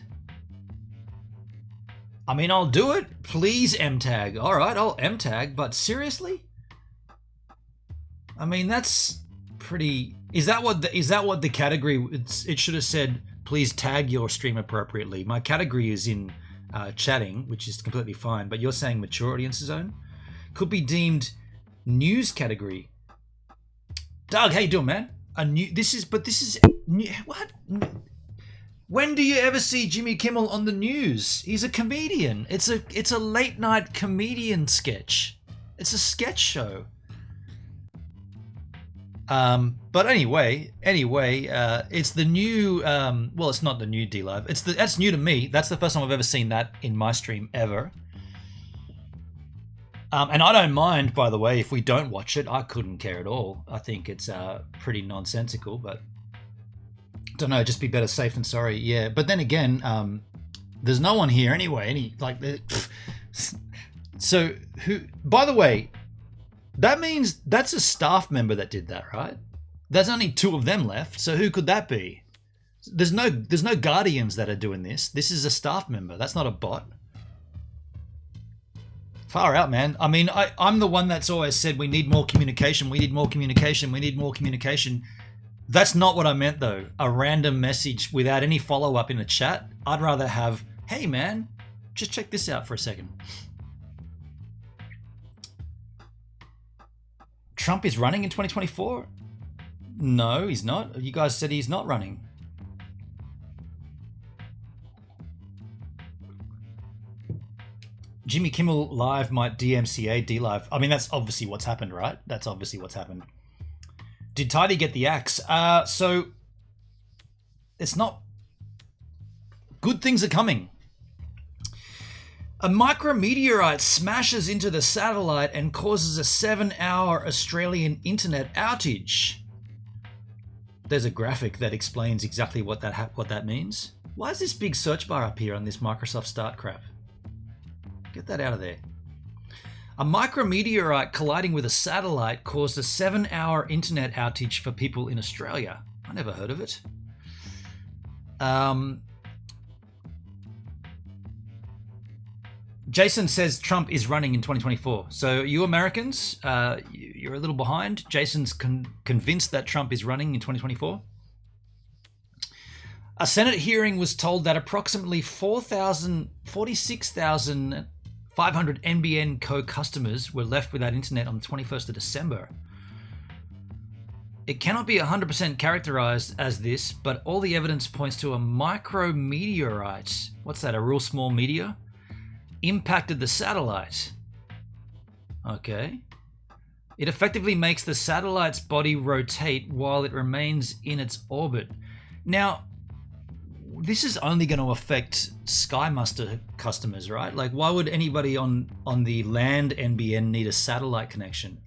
I mean, I'll do it. Please M-tag. All right, I'll M-tag, but seriously? I mean, that's pretty... Is that what the category... It should have said, please tag your stream appropriately. My category is in chatting, which is completely fine, but you're saying mature audience zone? Could be deemed news category. Doug, how you doing, man? This is what? When do you ever see Jimmy Kimmel on the news? He's a comedian. It's a late night comedian sketch. It's a sketch show. But anyway, it's the new. Well, it's not the new DLive. That's new to me. That's the first time I've ever seen that in my stream ever. And I don't mind, by the way, if we don't watch it. I couldn't care at all. I think it's pretty nonsensical, but don't know. Just be better safe than sorry. Yeah, but then again, there's no one here anyway. So who? By the way, that means that's a staff member that did that, right? There's only 2 of them left. So who could that be? There's no guardians that are doing this. This is a staff member. That's not a bot. Far out, man. I mean, I'm the one that's always said we need more communication. We need more communication. We need more communication. That's not what I meant, though. A random message without any follow-up in the chat. I'd rather have, hey, man, just check this out for a second. Trump is running in 2024? No, he's not. You guys said he's not running. Jimmy Kimmel Live might DMCA DLive. I mean, that's obviously what's happened, right? That's obviously what's happened. Did Tidy get the axe? So it's not... Good things are coming. A micrometeorite smashes into the satellite and causes a 7-hour Australian internet outage. There's a graphic that explains exactly what that means. Why is this big search bar up here on this Microsoft Start crap? Get that out of there. A micrometeorite colliding with a satellite caused a 7-hour internet outage for people in Australia. I never heard of it. Jason says Trump is running in 2024. So you Americans, you're a little behind. Jason's convinced that Trump is running in 2024. A Senate hearing was told that approximately 46,500 NBN Co customers were left without internet on the 21st of December. It cannot be 100% characterized as this, but all the evidence points to a micrometeorite. What's that, a real small meteor? Impacted the satellite. Okay. It effectively makes the satellite's body rotate while it remains in its orbit. Now, this is only going to affect Sky Muster customers, right? Like, why would anybody on the land NBN need a satellite connection?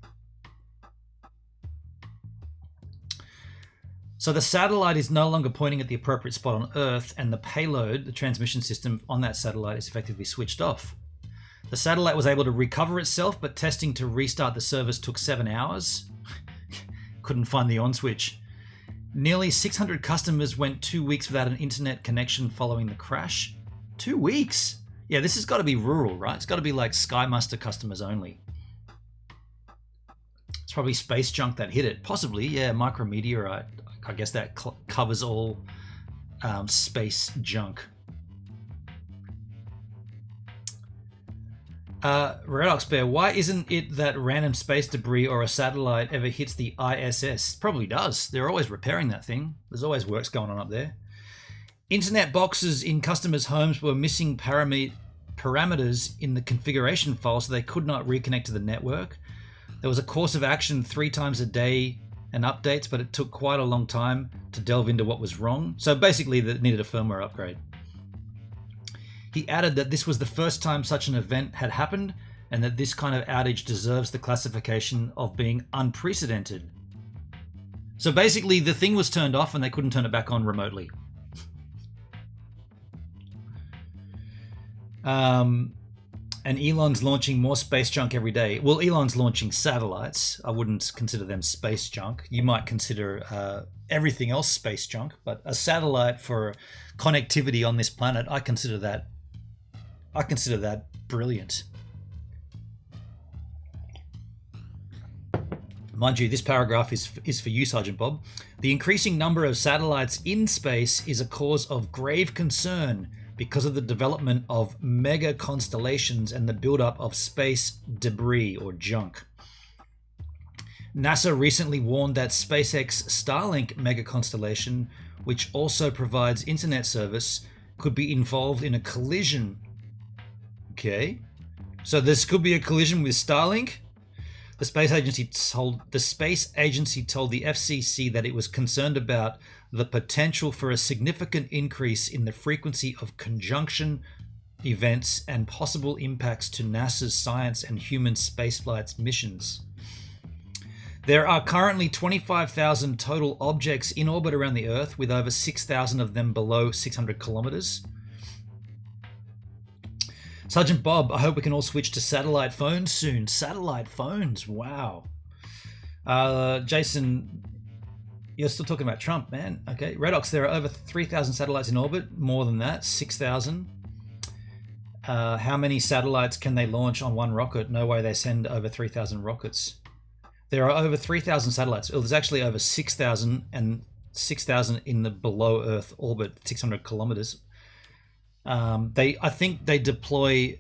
So the satellite is no longer pointing at the appropriate spot on Earth, and the payload, the transmission system on that satellite, is effectively switched off. The satellite was able to recover itself, but testing to restart the service took 7 hours. Couldn't find the on switch. Nearly 600 customers went 2 weeks without an internet connection following the crash. 2 weeks? Yeah, this has got to be rural, right? It's got to be like Sky Muster customers only. It's probably space junk that hit it. Possibly, yeah, micrometeorite. I guess that covers all space junk. Red Ox Bear, why isn't it that random space debris or a satellite ever hits the ISS? Probably does. They're always repairing that thing. There's always works going on up there. Internet boxes in customers' homes were missing parameters in the configuration file, so they could not reconnect to the network. There was a course of action 3 times a day and updates, but it took quite a long time to delve into what was wrong. So basically, they needed a firmware upgrade. He added that this was the first time such an event had happened, and that this kind of outage deserves the classification of being unprecedented. So basically, the thing was turned off and they couldn't turn it back on remotely. And Elon's launching more space junk every day. Well, Elon's launching satellites. I wouldn't consider them space junk. You might consider everything else space junk, but a satellite for connectivity on this planet, I consider that I consider that brilliant. Mind you, this paragraph is for you, Sergeant Bob. The increasing number of satellites in space is a cause of grave concern because of the development of mega constellations and the buildup of space debris or junk. NASA recently warned that SpaceX Starlink mega constellation, which also provides internet service, could be involved in a collision. Okay, so this could be a collision with Starlink. The space agency told the FCC that it was concerned about the potential for a significant increase in the frequency of conjunction events and possible impacts to NASA's science and human spaceflight missions. There are currently 25,000 total objects in orbit around the Earth, with over 6,000 of them below 600 kilometers. Sergeant Bob, I hope we can all switch to satellite phones soon. Satellite phones, wow. Jason, you're still talking about Trump, man. Okay, Redox, there are over 3,000 satellites in orbit, more than that, 6,000. How many satellites can they launch on one rocket? No way they send over 3,000 rockets. There are over 3,000 satellites. There's actually over 6,000 and 6,000 in the below Earth orbit, 600 kilometers. I think they deploy,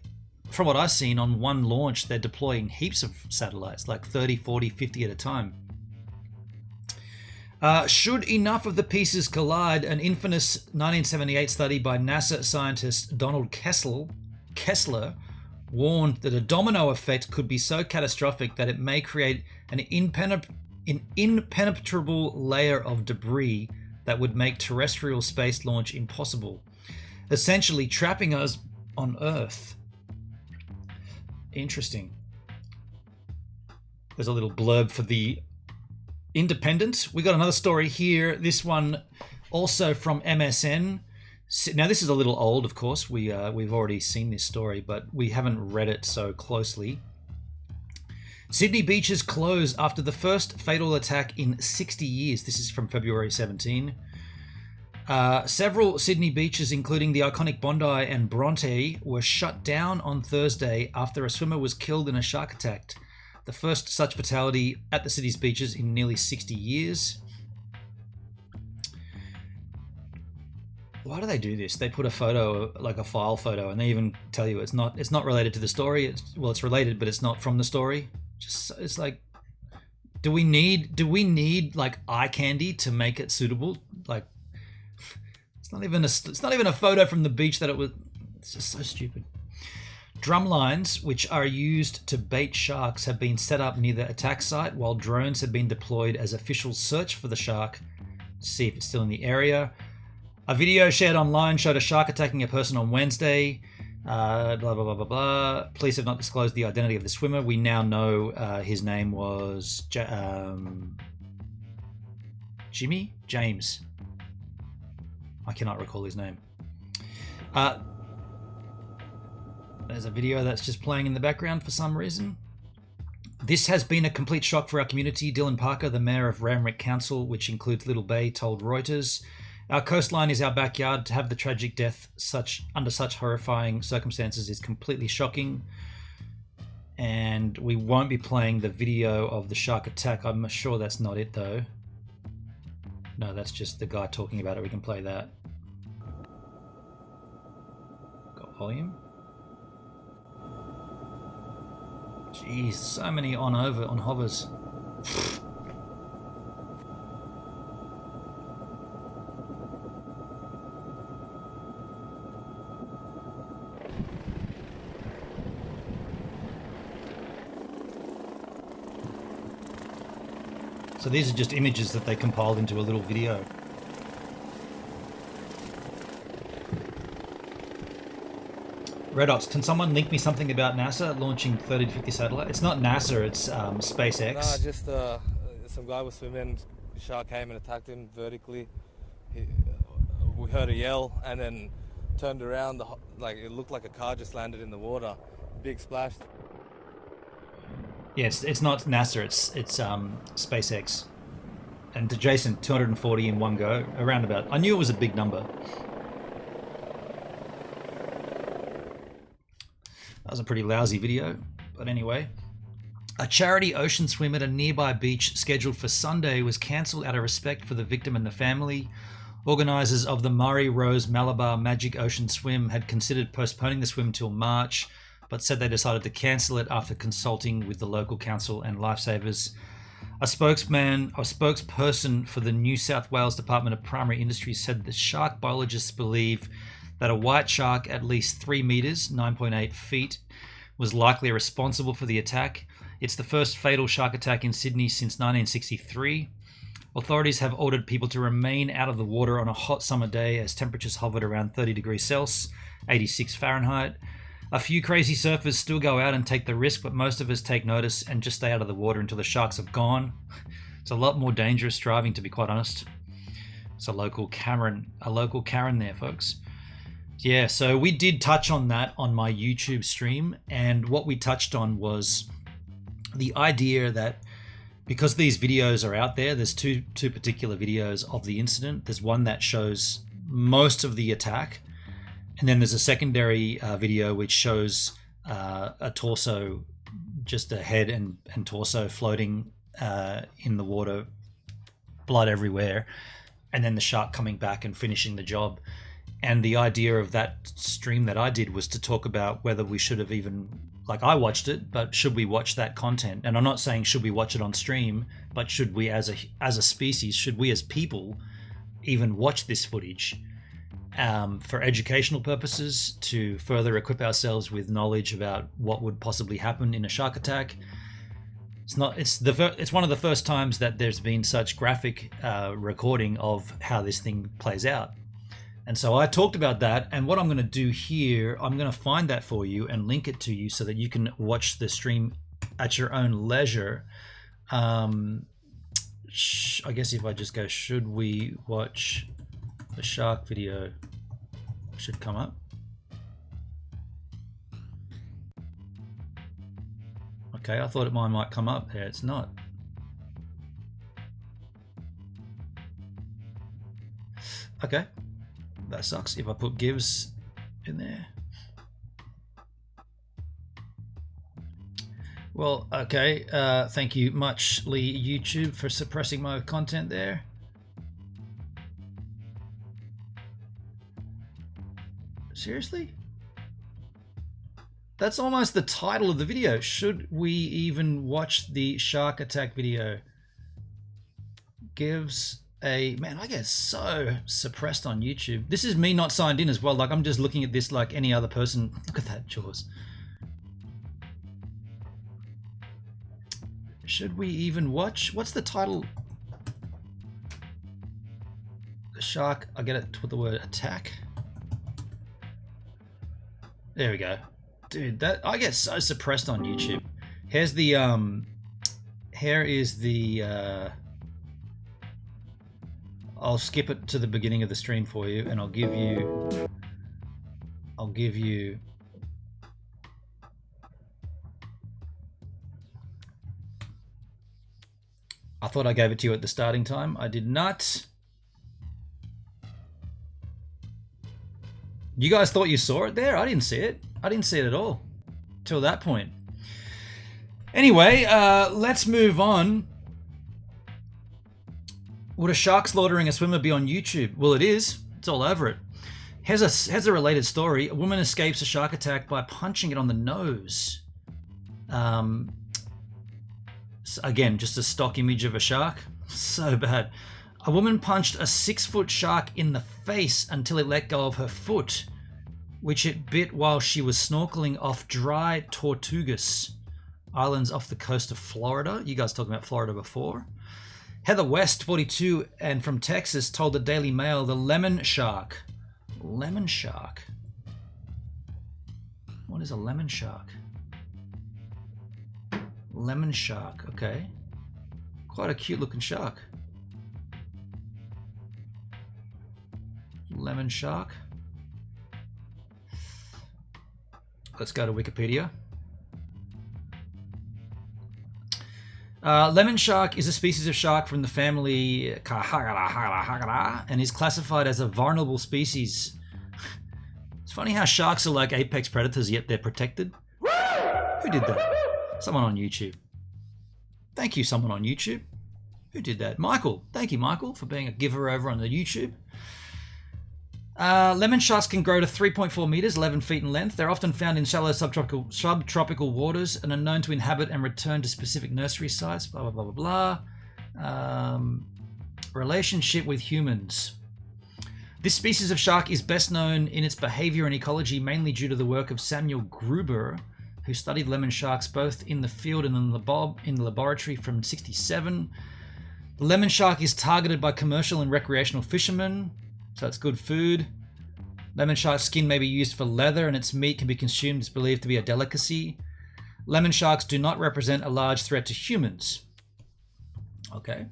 from what I've seen, on one launch, they're deploying heaps of satellites, like 30, 40, 50 at a time. Should enough of the pieces collide, an infamous 1978 study by NASA scientist Donald Kessler warned that a domino effect could be so catastrophic that it may create an impenetrable layer of debris that would make terrestrial space launch impossible, essentially trapping us on Earth. Interesting. There's a little blurb for the Independent. We got another story here. This one also from MSN. Now this is a little old, of course. We've already seen this story, but we haven't read it so closely. Sydney beaches close after the first fatal attack in 60 years. This is from February 17. Several Sydney beaches, including the iconic Bondi and Bronte, were shut down on Thursday after a swimmer was killed in a shark attack. The first such fatality at the city's beaches in nearly 60 years. Why do they do this? They put a photo, like a file photo, and they even tell you it's not related to the story. It's related, but it's not from the story. It's like, do we need like eye candy to make it suitable? Like, it's not even a photo from the beach that it was. It's just so stupid. Drum lines, which are used to bait sharks, have been set up near the attack site, while drones have been deployed as officials search for the shark to see if it's still in the area. A video shared online showed a shark attacking a person on Wednesday. Blah, blah, blah, blah, blah. Police have not disclosed the identity of the swimmer. We now know his name was James. I cannot recall his name. There's a video that's just playing in the background for some reason. This has been a complete shock for our community. Dylan Parker, the mayor of Randwick Council, which includes Little Bay, told Reuters, "Our coastline is our backyard. To have the tragic death under such horrifying circumstances is completely shocking." And we won't be playing the video of the shark attack. I'm sure that's not it, though. No, that's just the guy talking about it. We can play that. Got volume. Jeez, so many on hovers. So these are just images that they compiled into a little video. Redox, can someone link me something about NASA launching 30 to 50 satellites? It's not NASA, it's SpaceX. Nah, just some guy was swimming, the shark came and attacked him vertically. We heard a yell and then turned around, like it looked like a car just landed in the water. Big splash. Yeah, it's not NASA, it's SpaceX. And to Jason, 240 in one go, around about. I knew it was a big number. That was a pretty lousy video, but anyway. A charity ocean swim at a nearby beach scheduled for Sunday was cancelled out of respect for the victim and the family. Organisers of the Murray Rose Malabar Magic Ocean Swim had considered postponing the swim till March, but said they decided to cancel it after consulting with the local council and lifesavers. A spokesperson for the New South Wales Department of Primary Industries said the shark biologists believe that a white shark at least 3 meters, 9.8 feet, was likely responsible for the attack. It's the first fatal shark attack in Sydney since 1963. Authorities have ordered people to remain out of the water on a hot summer day as temperatures hovered around 30 degrees Celsius, 86 Fahrenheit. A few crazy surfers still go out and take the risk, but most of us take notice and just stay out of the water until the sharks have gone. It's a lot more dangerous driving, to be quite honest. It's a local Karen there, folks. Yeah, so we did touch on that on my YouTube stream, and what we touched on was the idea that because these videos are out there, there's two particular videos of the incident. There's one that shows most of the attack, and then there's a secondary video which shows a torso, just a head and torso floating in the water, blood everywhere, and then the shark coming back and finishing the job. And the idea of that stream that I did was to talk about whether we should have even, like, I watched it, but should we watch that content? And I'm not saying should we watch it on stream, but should we as a species, should we as people even watch this footage for educational purposes, to further equip ourselves with knowledge about what would possibly happen in a shark attack? It's one of the first times that there's been such graphic recording of how this thing plays out. And so I talked about that, and what I'm going to do here, I'm going to find that for you and link it to you so that you can watch the stream at your own leisure. I guess if I just go, should we watch the shark video, should come up. Okay, I thought it might come up there. It's not. Okay. That sucks. If I put gives in there. Well, okay. Thank you muchly, YouTube, for suppressing my content there. Seriously? That's almost the title of the video. Should we even watch the shark attack video? Gives a... Man, I get so suppressed on YouTube. This is me not signed in as well. Like, I'm just looking at this like any other person. Look at that, Jaws. Should we even watch? What's the title? The shark... I get it with the word attack. There we go. Dude, that I get so suppressed on YouTube. Here's the here is the I'll skip it to the beginning of the stream for you, and I'll give you I thought I gave it to you at the starting time. I did not. You guys thought you saw it there? I didn't see it. I didn't see it at all till that point. Anyway, let's move on. Would a shark slaughtering a swimmer be on YouTube? Well, it is. It's all over it. Here's a related story. A woman escapes a shark attack by punching it on the nose. Again, just a stock image of a shark. So bad. A woman punched a 6-foot shark in the face until it let go of her foot, which it bit while she was snorkeling off dry Tortugas Islands off the coast of Florida. You guys talking about Florida before. Heather West, 42, and from Texas, told the Daily Mail the lemon shark. Lemon shark? What is a lemon shark? Lemon shark, okay. Quite a cute looking shark. Lemon shark. Let's go to Wikipedia. Lemon shark is a species of shark from the family Carhagara and is classified as a vulnerable species. It's funny how sharks are like apex predators, yet they're protected. Who did that? Someone on YouTube. Thank you, someone on YouTube. Who did that? Michael. Thank you, Michael, for being a giver over on the YouTube. Lemon sharks can grow to 3.4 meters, 11 feet in length. They're often found in shallow subtropical waters and are known to inhabit and return to specific nursery sites. Blah, blah, blah, blah, blah. Relationship with humans. This species of shark is best known in its behavior and ecology, mainly due to the work of Samuel Gruber, who studied lemon sharks both in the field and in the laboratory from '67. The lemon shark is targeted by commercial and recreational fishermen, so it's good food. Lemon shark skin may be used for leather, and its meat can be consumed. It's believed to be a delicacy. Lemon sharks do not represent a large threat to humans. Okay.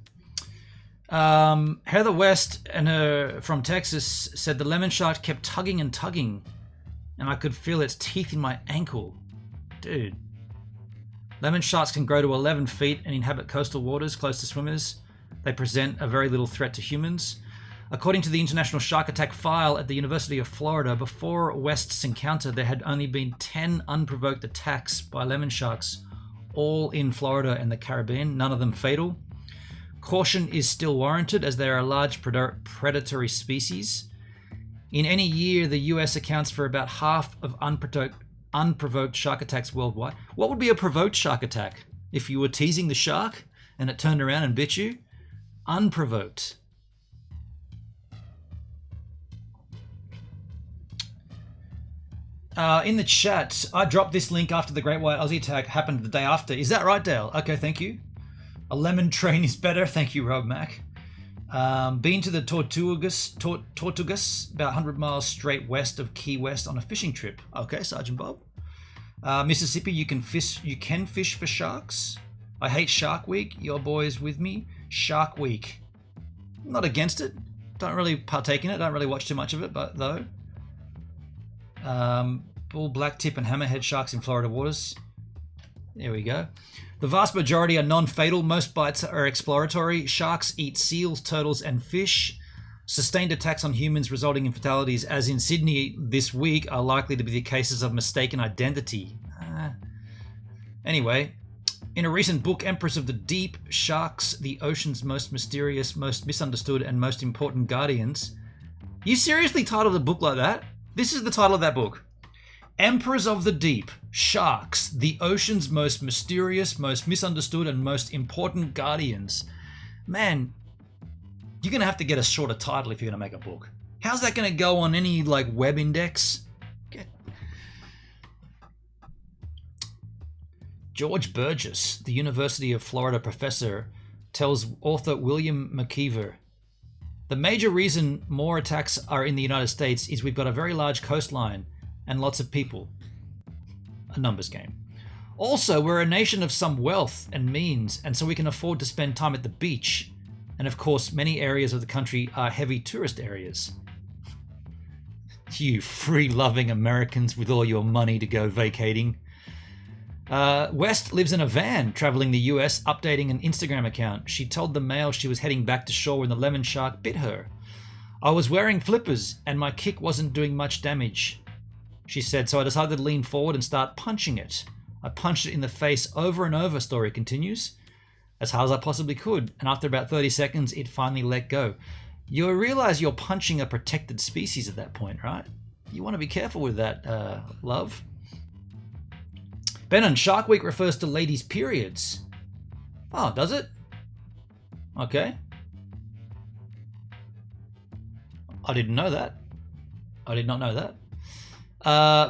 Heather West and from Texas said the lemon shark kept tugging and tugging, and I could feel its teeth in my ankle. Dude. Lemon sharks can grow to 11 feet and inhabit coastal waters close to swimmers. They present a very little threat to humans. According to the International Shark Attack File at the University of Florida, before West's encounter, there had only been 10 unprovoked attacks by lemon sharks, all in Florida and the Caribbean, none of them fatal. Caution is still warranted as they are a large predatory species. In any year, the US accounts for about half of unprovoked shark attacks worldwide. What would be a provoked shark attack? If you were teasing the shark and it turned around and bit you? Unprovoked. In the chat, I dropped this link after the Great White Aussie attack happened the day after. Is that right, Dale? Okay, thank you. A lemon train is better. Thank you, Rob Mac. Been to the Tortugas, about 100 miles straight west of Key West on a fishing trip. Okay, Sergeant Bob. Mississippi, you can fish for sharks. I hate Shark Week. Your boys with me. Shark Week. Not against it. Don't really partake in it. Don't really watch too much of it, but though. Bull, blacktip, and hammerhead sharks in Florida waters. There we go. The vast majority are non-fatal. Most bites are exploratory. Sharks eat seals, turtles, and fish. Sustained attacks on humans resulting in fatalities, as in Sydney this week, are likely to be the cases of mistaken identity. Anyway, in a recent book, Empress of the Deep, Sharks, the Ocean's Most Mysterious, Most Misunderstood, and Most Important Guardians. You seriously titled a book like that? This is the title of that book. Emperors of the Deep, Sharks, the Ocean's Most Mysterious, Most Misunderstood, and Most Important Guardians. Man, you're going to have to get a shorter title if you're going to make a book. How's that going to go on any, like, web index? George Burgess, the University of Florida professor, tells author William McKeever, the major reason more attacks are in the United States is we've got a very large coastline and lots of people. A numbers game. Also, we're a nation of some wealth and means, and so we can afford to spend time at the beach. And of course, many areas of the country are heavy tourist areas. You free-loving Americans with all your money to go vacating. West lives in a van traveling the US, updating an Instagram account. She told the Mail she was heading back to shore when the lemon shark bit her. I was wearing flippers and my kick wasn't doing much damage, she said, so I decided to lean forward and start punching it. I punched it in the face over and over, story continues, as hard as I possibly could, and after about 30 seconds, it finally let go. You realize you're punching a protected species at that point, right? You want to be careful with that, love. Benon, Shark Week refers to ladies' periods. Oh, does it? Okay. I didn't know that. I did not know that.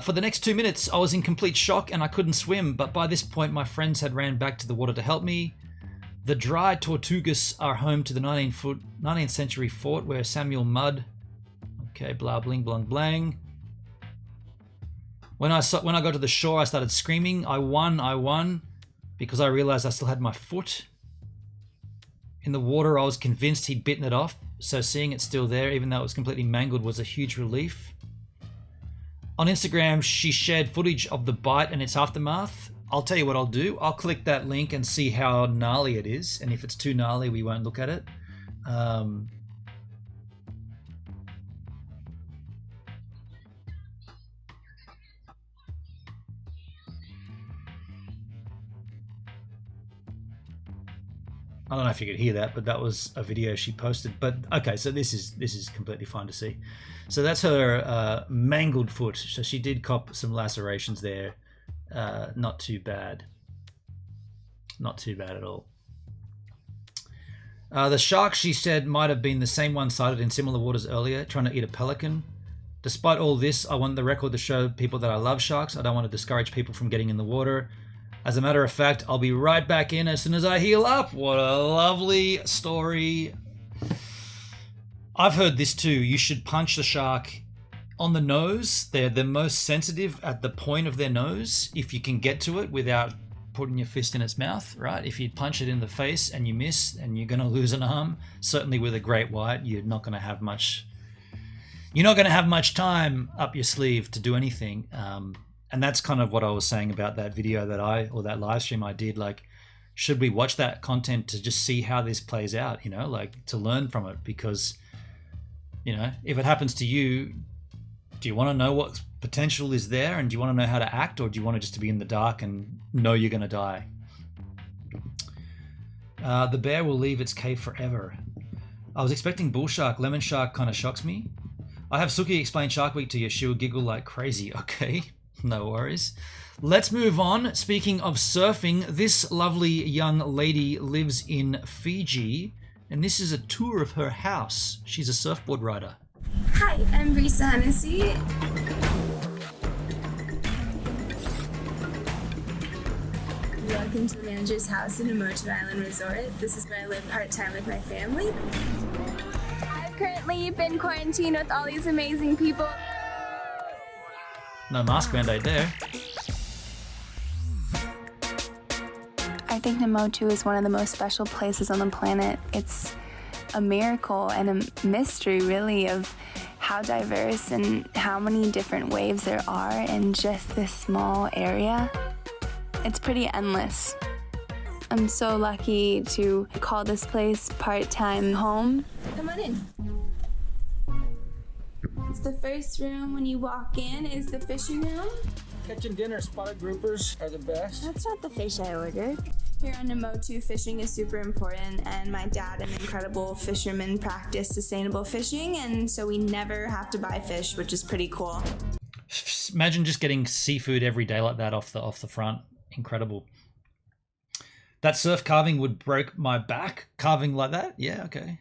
For the next 2 minutes, I was in complete shock and I couldn't swim, but by this point, my friends had ran back to the water to help me. The dry Tortugas are home to the 19th century fort where Samuel Mudd... Okay, blah, bling, blang, blang. When I got to the shore, I started screaming, I won, because I realized I still had my foot. In the water, I was convinced he'd bitten it off, so seeing it still there, even though it was completely mangled, was a huge relief. On Instagram, she shared footage of the bite and its aftermath. I'll tell you what I'll do. I'll click that link and see how gnarly it is, and if it's too gnarly, we won't look at it. I don't know if you could hear that, but that was a video she posted. But okay, so this is completely fine to see. So that's her mangled foot. So she did cop some lacerations there. Not too bad. Not too bad at all. The shark, she said, might have been the same one sighted in similar waters earlier, trying to eat a pelican. Despite all this, I want the record to show people that I love sharks. I don't want to discourage people from getting in the water. As a matter of fact, I'll be right back in as soon as I heal up. What a lovely story. I've heard this too. You should punch the shark on the nose. They're the most sensitive at the point of their nose. If you can get to it without putting your fist in its mouth, right? If you punch it in the face and you miss and you're going to lose an arm, certainly with a great white, you're not going to have much time up your sleeve to do anything. And that's kind of what I was saying about that video or that live stream I did. Like, should we watch that content to just see how this plays out, you know, like to learn from it? Because, you know, if it happens to you, do you want to know what potential is there, and do you want to know how to act, or do you want to just to be in the dark and know you're going to die? The bear will leave its cave forever. I was expecting bull shark. Lemon shark kind of shocks me. I have Suki explain Shark Week to you. She will giggle like crazy. Okay. No worries. Let's move on. Speaking of surfing, this lovely young lady lives in Fiji, and this is a tour of her house. She's a surfboard rider. Hi, I'm Risa Hennessy. Welcome to the manager's house in Emoto Island Resort. This is where I live part-time with my family. I've currently been quarantined with all these amazing people. No mask mandate there. I think Emoto is one of the most special places on the planet. It's a miracle and a mystery, really, of how diverse and how many different waves there are in just this small area. It's pretty endless. I'm so lucky to call this place part-time home. Come on in. The first room when you walk in is the fishing room. Kitchen dinner spotted groupers are the best. That's not the fish I ordered. Here on Emoto, fishing is super important, and my dad, an incredible fisherman, practiced sustainable fishing, and so we never have to buy fish, which is pretty cool. Imagine just getting seafood every day like that off the front. Incredible. That surf carving would break my back. Carving like that? Yeah, okay.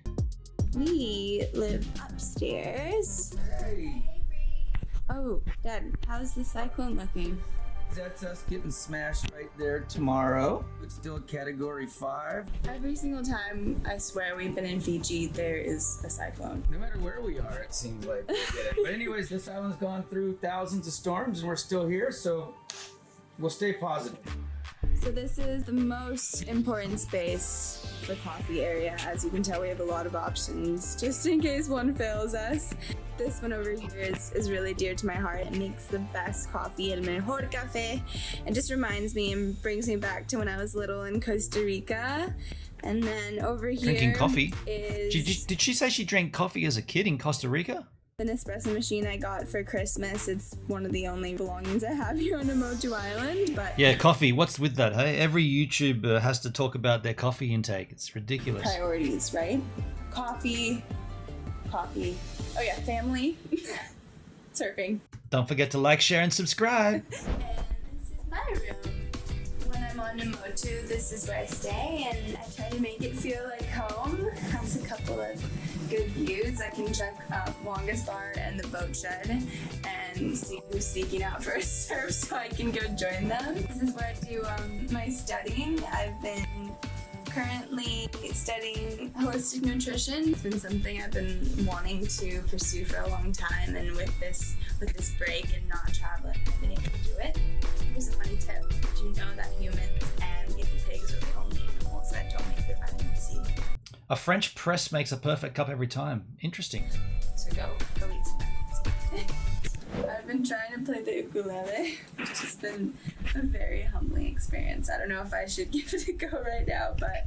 We live upstairs. Hey, Oh, Dad, how's the cyclone looking? that's us getting smashed right there tomorrow. It's still a category 5. Every single time, I swear, we've been in Fiji, there is a cyclone. No matter where we are, it seems like we get it. But anyways, this island's gone through thousands of storms and we're still here, so we'll stay positive. So this is the most important space, the coffee area. As you can tell, we have a lot of options just in case one fails us. This one over here is really dear to my heart. It makes the best coffee at Mejor Café. It just reminds me and brings me back to when I was little in Costa Rica. And then over here Drinking coffee? is Did she say she drank coffee as a kid in Costa Rica? an espresso machine I got for Christmas. It's one of the only belongings I have here on Emoto Island. But Yeah, coffee. What's with that, hey? Every YouTuber has to talk about their coffee intake. It's ridiculous. priorities, right? Coffee. Oh yeah, family. Surfing. Don't forget to like, share, and subscribe. And this is my room. When I'm on Emoto, this is where I stay, and I try to make it feel like home. It has a couple of good views. I can check out Longest Bar and the boat shed and see who's sneaking out for a surf so I can go join them. This is where I do my studying. I've been currently studying holistic nutrition. It's been something I've been wanting to pursue for a long time, and with this break and not traveling, I've been able to do it. Here's a funny tip. Did you know that humans and guinea pigs are the only animals that don't make their vitamin C? A French press makes a perfect cup every time. Interesting. So go eat some vitamin C. I've been trying to play the ukulele, which has been a very humbling experience. I don't know if I should give it a go right now, but...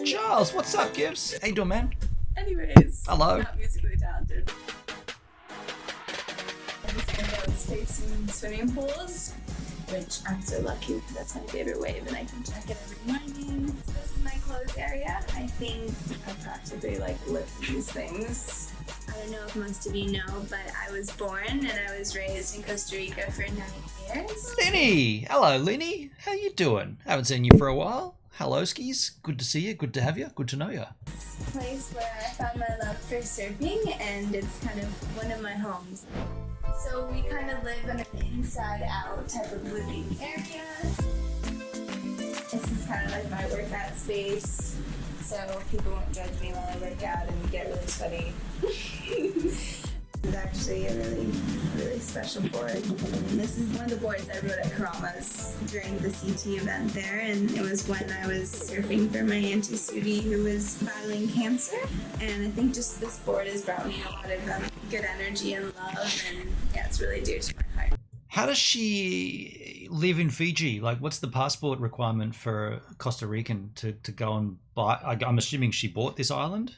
Charles, what's up, Gibbs? How you doing, man? Anyways, Hello. not musically talented. This window is facing swimming pools. which I'm so lucky because that's my favorite wave and I can check it every morning. So this is my clothes area. I think I practically like lift these things. I don't know if most of you know, but I was born and I was raised in Costa Rica for 9 years. Lenny! Hello, Lenny. How you doing? Haven't seen you for a while. Hello, skis. Good to see you. Good to have you. Good to know you. Place where I found my love for surfing, and it's kind of one of my homes. So we kind of live in an inside-out type of living area. This is kind of like my workout space, so people won't judge me while I work out and get really sweaty. It's actually a really special board. And this is one of the boards I rode at Karamas during the CT event there, and it was when I was surfing for my auntie Sudi who was battling cancer. And I think just this board has brought me a lot of good energy and love, and yeah, it's really dear to my heart. How does she live in Fiji? Like, what's the passport requirement for a Costa Rican to go and buy? I'm assuming she bought this island.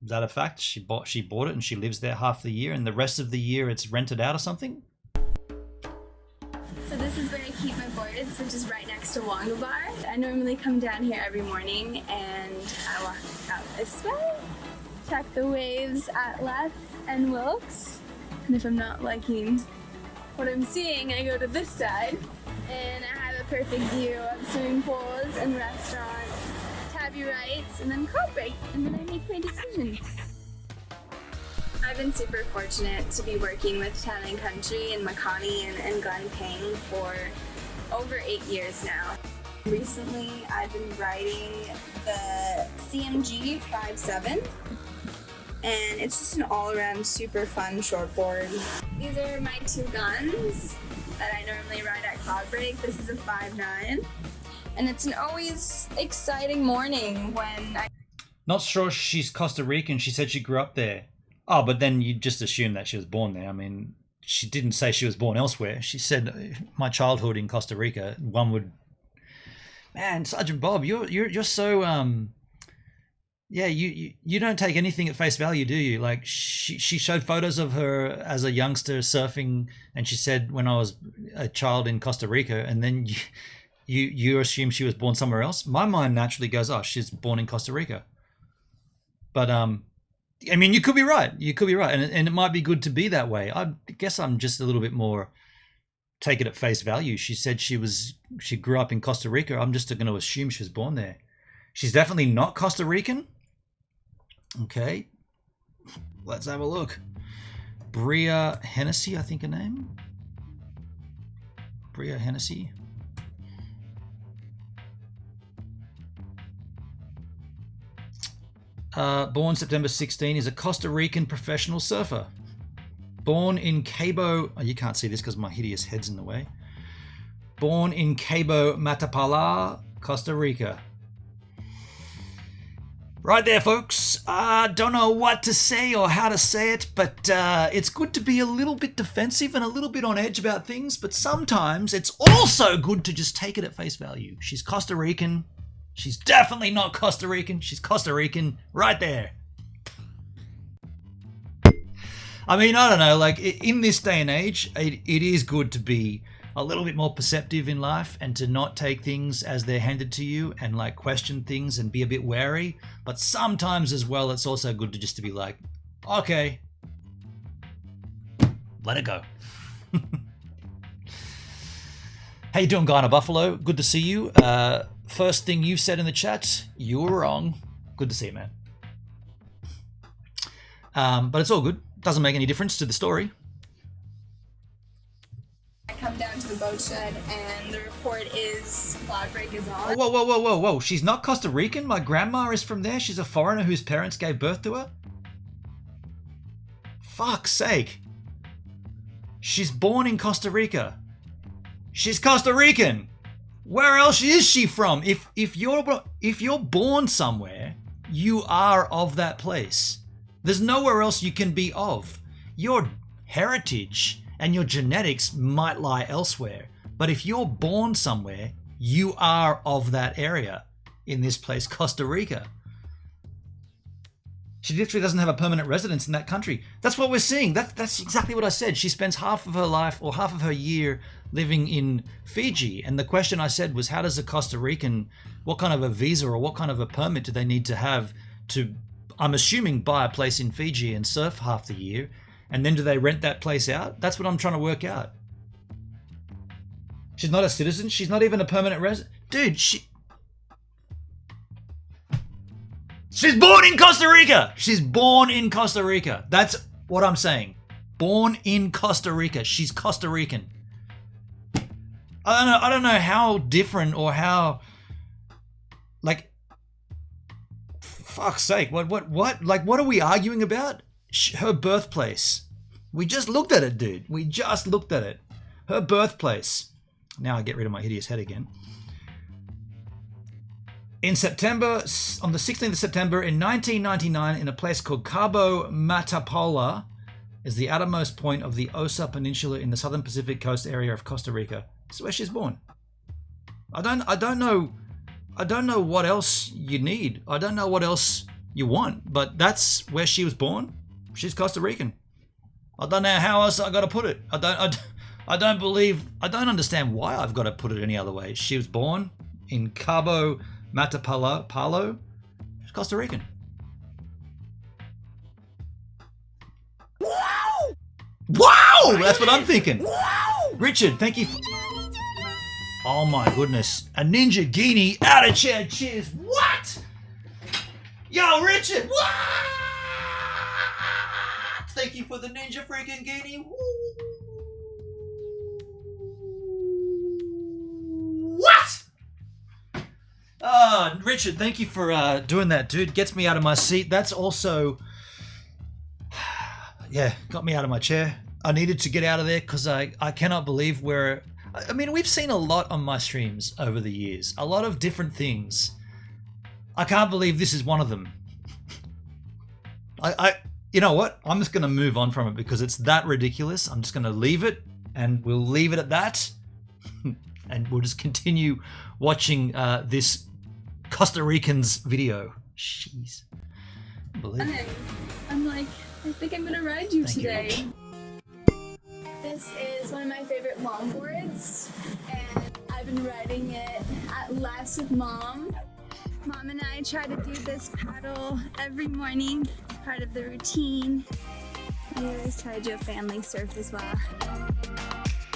Is that a fact? She bought it and she lives there half the year, and the rest of the year it's rented out or something? So this is where I keep my boards, which is right next to Wonga Bar. I normally come down here every morning and I walk out this way, check the waves at Les and Wilkes, and if I'm not liking what I'm seeing, I go to this side and I have a perfect view of swimming pools and restaurants, tabby rights, and then crop break, and then I make my decisions. I've been super fortunate to be working with Town & Country in Makani and Glen Ping for over 8 years now. Recently, I've been riding the CMG 5.7, and it's just an all-around super fun shortboard. These are my 2 guns that I normally ride at Cloud Break. This is a 5.9. And it's an always exciting morning when I... Not sure she's Costa Rican. She said she grew up there. Oh, but then you just assume that she was born there. I mean, she didn't say she was born elsewhere. She said my childhood in Costa Rica. One would... Man, Sergeant Bob, you're so... Yeah, you don't take anything at face value, do you? Like, she showed photos of her as a youngster surfing, and she said, when I was a child in Costa Rica, and then... You assume she was born somewhere else? My mind naturally goes, oh, she's born in Costa Rica. But, I mean, you could be right. You could be right. And it might be good to be that way. I guess I'm just a little bit more take it at face value. She said she grew up in Costa Rica. I'm just going to assume she was born there. She's definitely not Costa Rican. Okay. Let's have a look. Bria Hennessy, I think her name. Bria Hennessy. Born September 16, is a Costa Rican professional surfer. Born in Cabo... Oh, you can't see this because my hideous head's in the way. Born in Cabo Matapala, Costa Rica. Right there, folks. Don't know what to say or how to say it, but it's good to be a little bit defensive and a little bit on edge about things, but sometimes it's also good to just take it at face value. She's Costa Rican. She's definitely not Costa Rican. She's Costa Rican right there. I mean, I don't know, like in this day and age, it is good to be a little bit more perceptive in life and to not take things as they're handed to you and like question things and be a bit wary. But sometimes as well, it's also good to just to be like, okay, let it go. How you doing, Guy in Buffalo? Good to see you. First thing you said in the chat, you were wrong. Good to see you, man. But it's all good. Doesn't make any difference to the story. I come down to the boat shed and the report is cloud break is on. Whoa. She's not Costa Rican? My grandma is from there? She's a foreigner whose parents gave birth to her? Fuck's sake. She's born in Costa Rica. She's Costa Rican. Where else is she from? If you're born somewhere, you are of that place. There's nowhere else you can be of. Your heritage and your genetics might lie elsewhere, but if you're born somewhere, you are of that area. In this place, Costa Rica. She literally doesn't have a permanent residence in that country. That's what we're seeing. That's exactly what I said. She spends half of her life or half of her year living in Fiji. And the question I said was, how does a Costa Rican, what kind of a visa or what kind of a permit do they need to have to, I'm assuming, buy a place in Fiji and surf half the year? And then do they rent that place out? That's what I'm trying to work out. She's not a citizen. She's not even a permanent resident. Dude, She's born in Costa Rica. She's born in Costa Rica. That's what I'm saying. Born in Costa Rica. She's Costa Rican. I don't know how different or how, like, fuck's sake. What? Like, what are we arguing about? Her birthplace. We just looked at it, dude. We just looked at it. Her birthplace. Now I get rid of my hideous head again. In September, on the 16th of September in 1999, in a place called Cabo Matapola, is the outermost point of the Osa Peninsula in the southern Pacific coast area of Costa Rica. It's where she's born. I don't know what else you need. I don't know what else you want, but that's where she was born. She's Costa Rican. I don't know how else I got to put it. I don't understand why I've got to put it any other way. She was born in Cabo Matapalo, Costa Rican. Wow! That's what I'm thinking. Wow! Richard, thank you. Oh my goodness. A ninja guinea out of chair. Cheers. What? Yo, Richard. What? Thank you for the ninja freaking guinea. What? Richard, thank you for doing that, dude. Gets me out of my seat. That's also, yeah, got me out of my chair. I needed to get out of there because I cannot believe I mean, we've seen a lot on my streams over the years. A lot of different things. I can't believe this is one of them. You know what? I'm just going to move on from it because it's that ridiculous. I'm just going to leave it, and we'll leave it at that. And we'll just continue watching this Costa Rican's video. Jeez. I'm like, I think I'm gonna ride you today. This is one of my favorite longboards, and I've been riding it at last with Mom. Mom and I try to do this paddle every morning. It's part of the routine. We always try to do a family surf as well.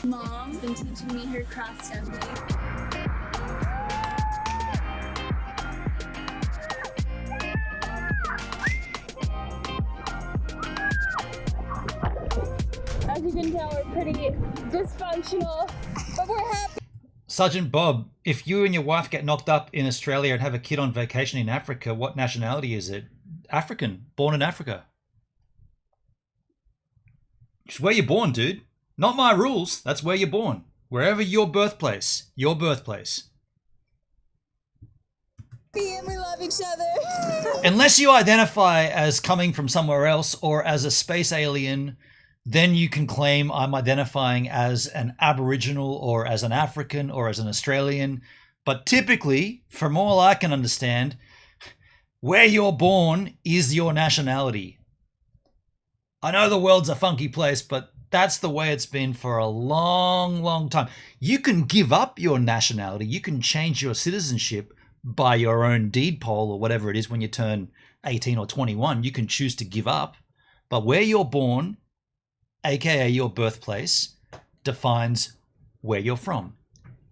Mom's been teaching me her cross technique. As you can tell, we're pretty dysfunctional, but we're happy. Sergeant Bob, if you and your wife get knocked up in Australia and have a kid on vacation in Africa, what nationality is it? African, born in Africa. It's where you're born, dude. Not my rules. That's where you're born. Wherever your birthplace. Your birthplace. And we love each other. Unless you identify as coming from somewhere else or as a space alien, then you can claim I'm identifying as an Aboriginal or as an African or as an Australian. But typically, from all I can understand, where you're born is your nationality. I know the world's a funky place, but that's the way it's been for a long, long time. You can give up your nationality. You can change your citizenship by your own deed poll or whatever it is when you turn 18 or 21. You can choose to give up. But where you're born, aka your birthplace, defines where you're from.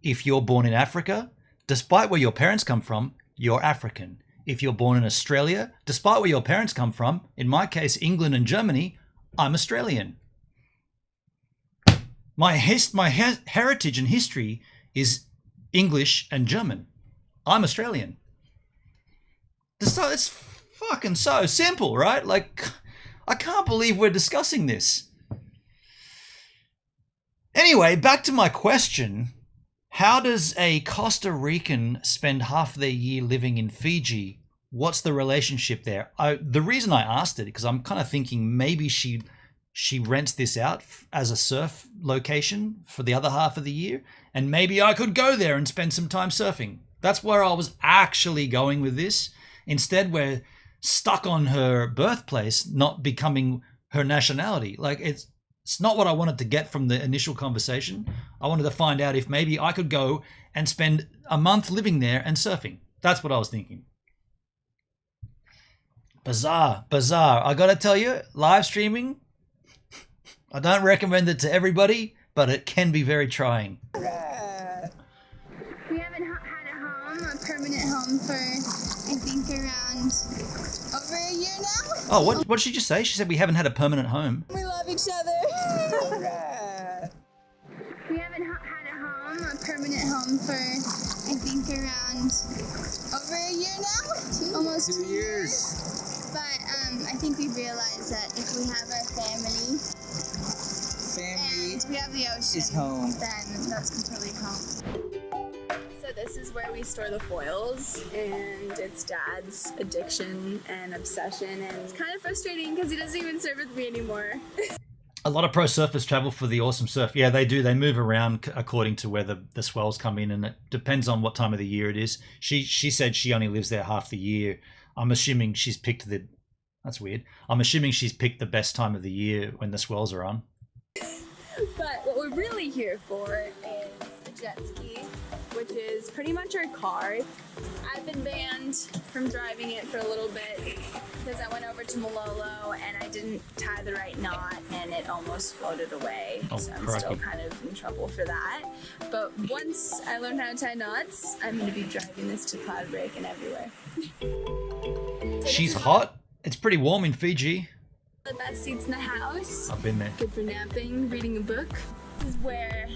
If you're born in Africa, despite where your parents come from, you're African. If you're born in Australia, despite where your parents come from, in my case, England and Germany, I'm Australian. My heritage and history is English and German. I'm Australian. It's fucking so simple, right? Like, I can't believe we're discussing this. Anyway, back to my question. How does a Costa Rican spend half their year living in Fiji? What's the relationship there? The reason I asked it, because I'm kind of thinking maybe she rents this out as a surf location for the other half of the year, and maybe I could go there and spend some time surfing. That's where I was actually going with this. Instead, we're stuck on her birthplace not becoming her nationality. Like it's not what I wanted to get from the initial conversation. I wanted to find out if maybe I could go and spend a month living there and surfing. That's what I was thinking. Bizarre. I gotta tell you, live streaming, I don't recommend it to everybody, but it can be very trying. We haven't had a home, a permanent home, for I think around over a year now. Oh, what did she just say? She said we haven't had a permanent home. We love each other. We haven't had a home, a permanent home, for I think around over a year now. Almost 2 years. But I think we realized that if we have our family and we have the ocean, is home. then that's completely home. So this is where we store the foils, and it's Dad's addiction and obsession, and it's kind of frustrating because he doesn't even surf with me anymore. A lot of pro surfers travel for the awesome surf. Yeah, they do. They move around according to where the swells come in, and it depends on what time of the year it is. She said she only lives there half the year. I'm assuming she's picked that's weird. I'm assuming she's picked the best time of the year when the swells are on. But what we're really here for is the jet ski, which is pretty much our car. I've been banned from driving it for a little bit because I went over to Malolo and I didn't tie the right knot and it almost floated away. Oh, so I'm crikey. still kind of in trouble for that. But once I learn how to tie knots, I'm going to be driving this to Cloudbreak and everywhere. She's hot. It's pretty warm in Fiji. The best seats in the house. I've been there. Good for napping, reading a book. This is where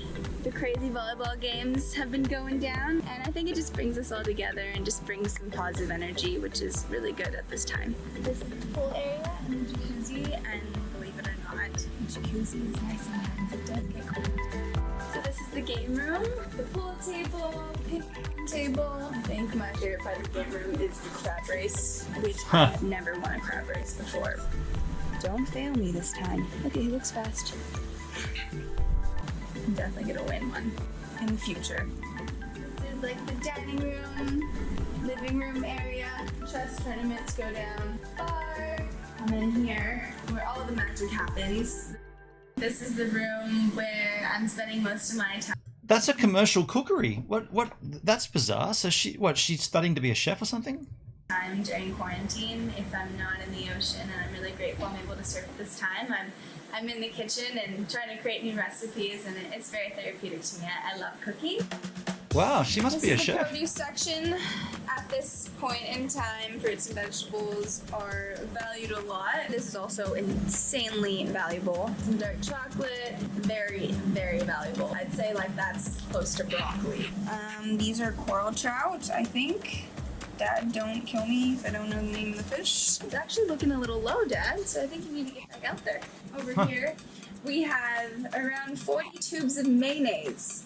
the crazy volleyball games have been going down, and I think it just brings us all together and just brings some positive energy, which is really good at this time. This is the pool area and the jacuzzi, and believe it or not, the jacuzzi is nice sometimes. It does get cold. So this is the game room, the pool table, ping pong table. I think my favorite part of the game room is the crab race, which I've never won a crab race before. Don't fail me this time. Okay, he looks fast. I'm definitely gonna win one in the future. This is like the dining room, living room area. Chess tournaments go down. Bar. And then here, where all the magic happens. This is the room where I'm spending most of my time. That's a commercial cookery. What? That's bizarre. So she's studying to be a chef or something? Time during quarantine, if I'm not in the ocean, and I'm really grateful I'm able to surf at this time. I'm in the kitchen and trying to create new recipes, and it's very therapeutic to me. I love cooking. Wow, she must be a This is the chef. produce section. At this point in time, fruits and vegetables are valued a lot. This is also insanely valuable. Some dark chocolate, very, very valuable. I'd say like that's close to broccoli. These are coral trout, I think. Dad, don't kill me if I don't know the name of the fish. It's actually looking a little low, Dad, so I think you need to get back out there. Over here, we have around 40 tubes of mayonnaise.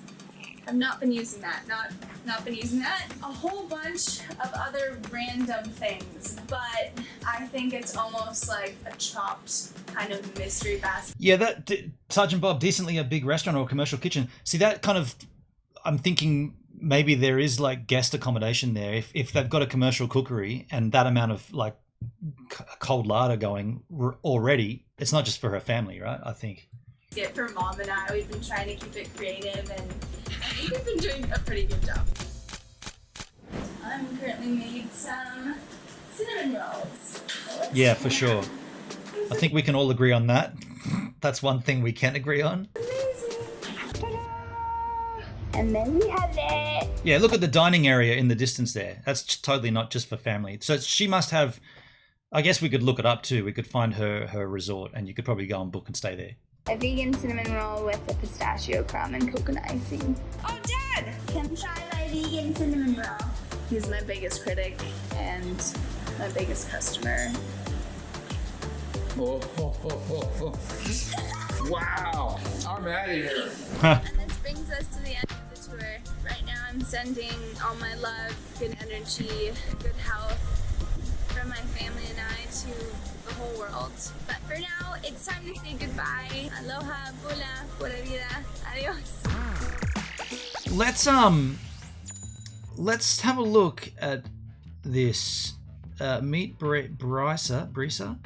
I've not been using that. Not been using that. A whole bunch of other random things, but I think it's almost like a chopped kind of mystery basket. Yeah, that Sergeant Bob, decently a big restaurant or a commercial kitchen. See, that kind of, I'm thinking maybe there is like guest accommodation there. If they've got a commercial cookery and that amount of like cold larder going already, it's not just for her family, right? I think. It for Mom and I, we've been trying to keep it creative, and I think we've been doing a pretty good job. I'm currently made some cinnamon rolls. So Yeah, for sure. I think we can all agree on that. That's one thing we can agree on. amazing. Ta-da! And then we have it. Yeah, look at the dining area in the distance there. That's totally not just for family. So she must have, I guess we could look it up too. We could find her resort and you could probably go and book and stay there. A vegan cinnamon roll with a pistachio crumb and coconut icing. Oh, Dad! Come try my vegan cinnamon roll. He's my biggest critic and my biggest customer. Oh. Wow. I'm out of here. And this brings us to the end of the tour. Right now I'm sending all my love, good energy, good health from my family and I to the whole world. But for now, it's time to say goodbye. Aloha, bula, pura vida, adios. Let's have a look at this Meet Brisa.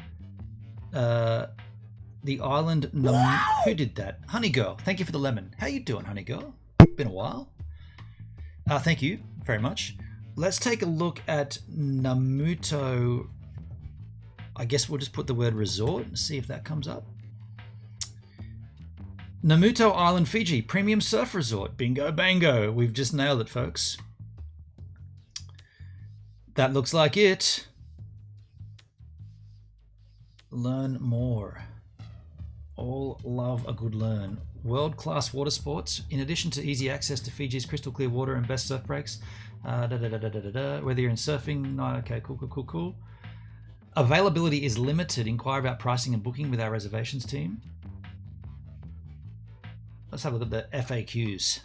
The island. Who did that? Honey Girl. Thank you for the lemon. How you doing, Honey Girl? Been a while. Thank you very much. Let's take a look at Namuto. I guess we'll just put the word resort and see if that comes up. Namuto Island, Fiji, premium surf resort. Bingo bango. We've just nailed it, folks. That looks like it. Learn more. All love a good learn. World-class water sports. In addition to easy access to Fiji's crystal clear water and best surf breaks. Whether you're in surfing, no, okay, cool. Availability is limited. Inquire about pricing and booking with our reservations team. Let's have a look at the FAQs.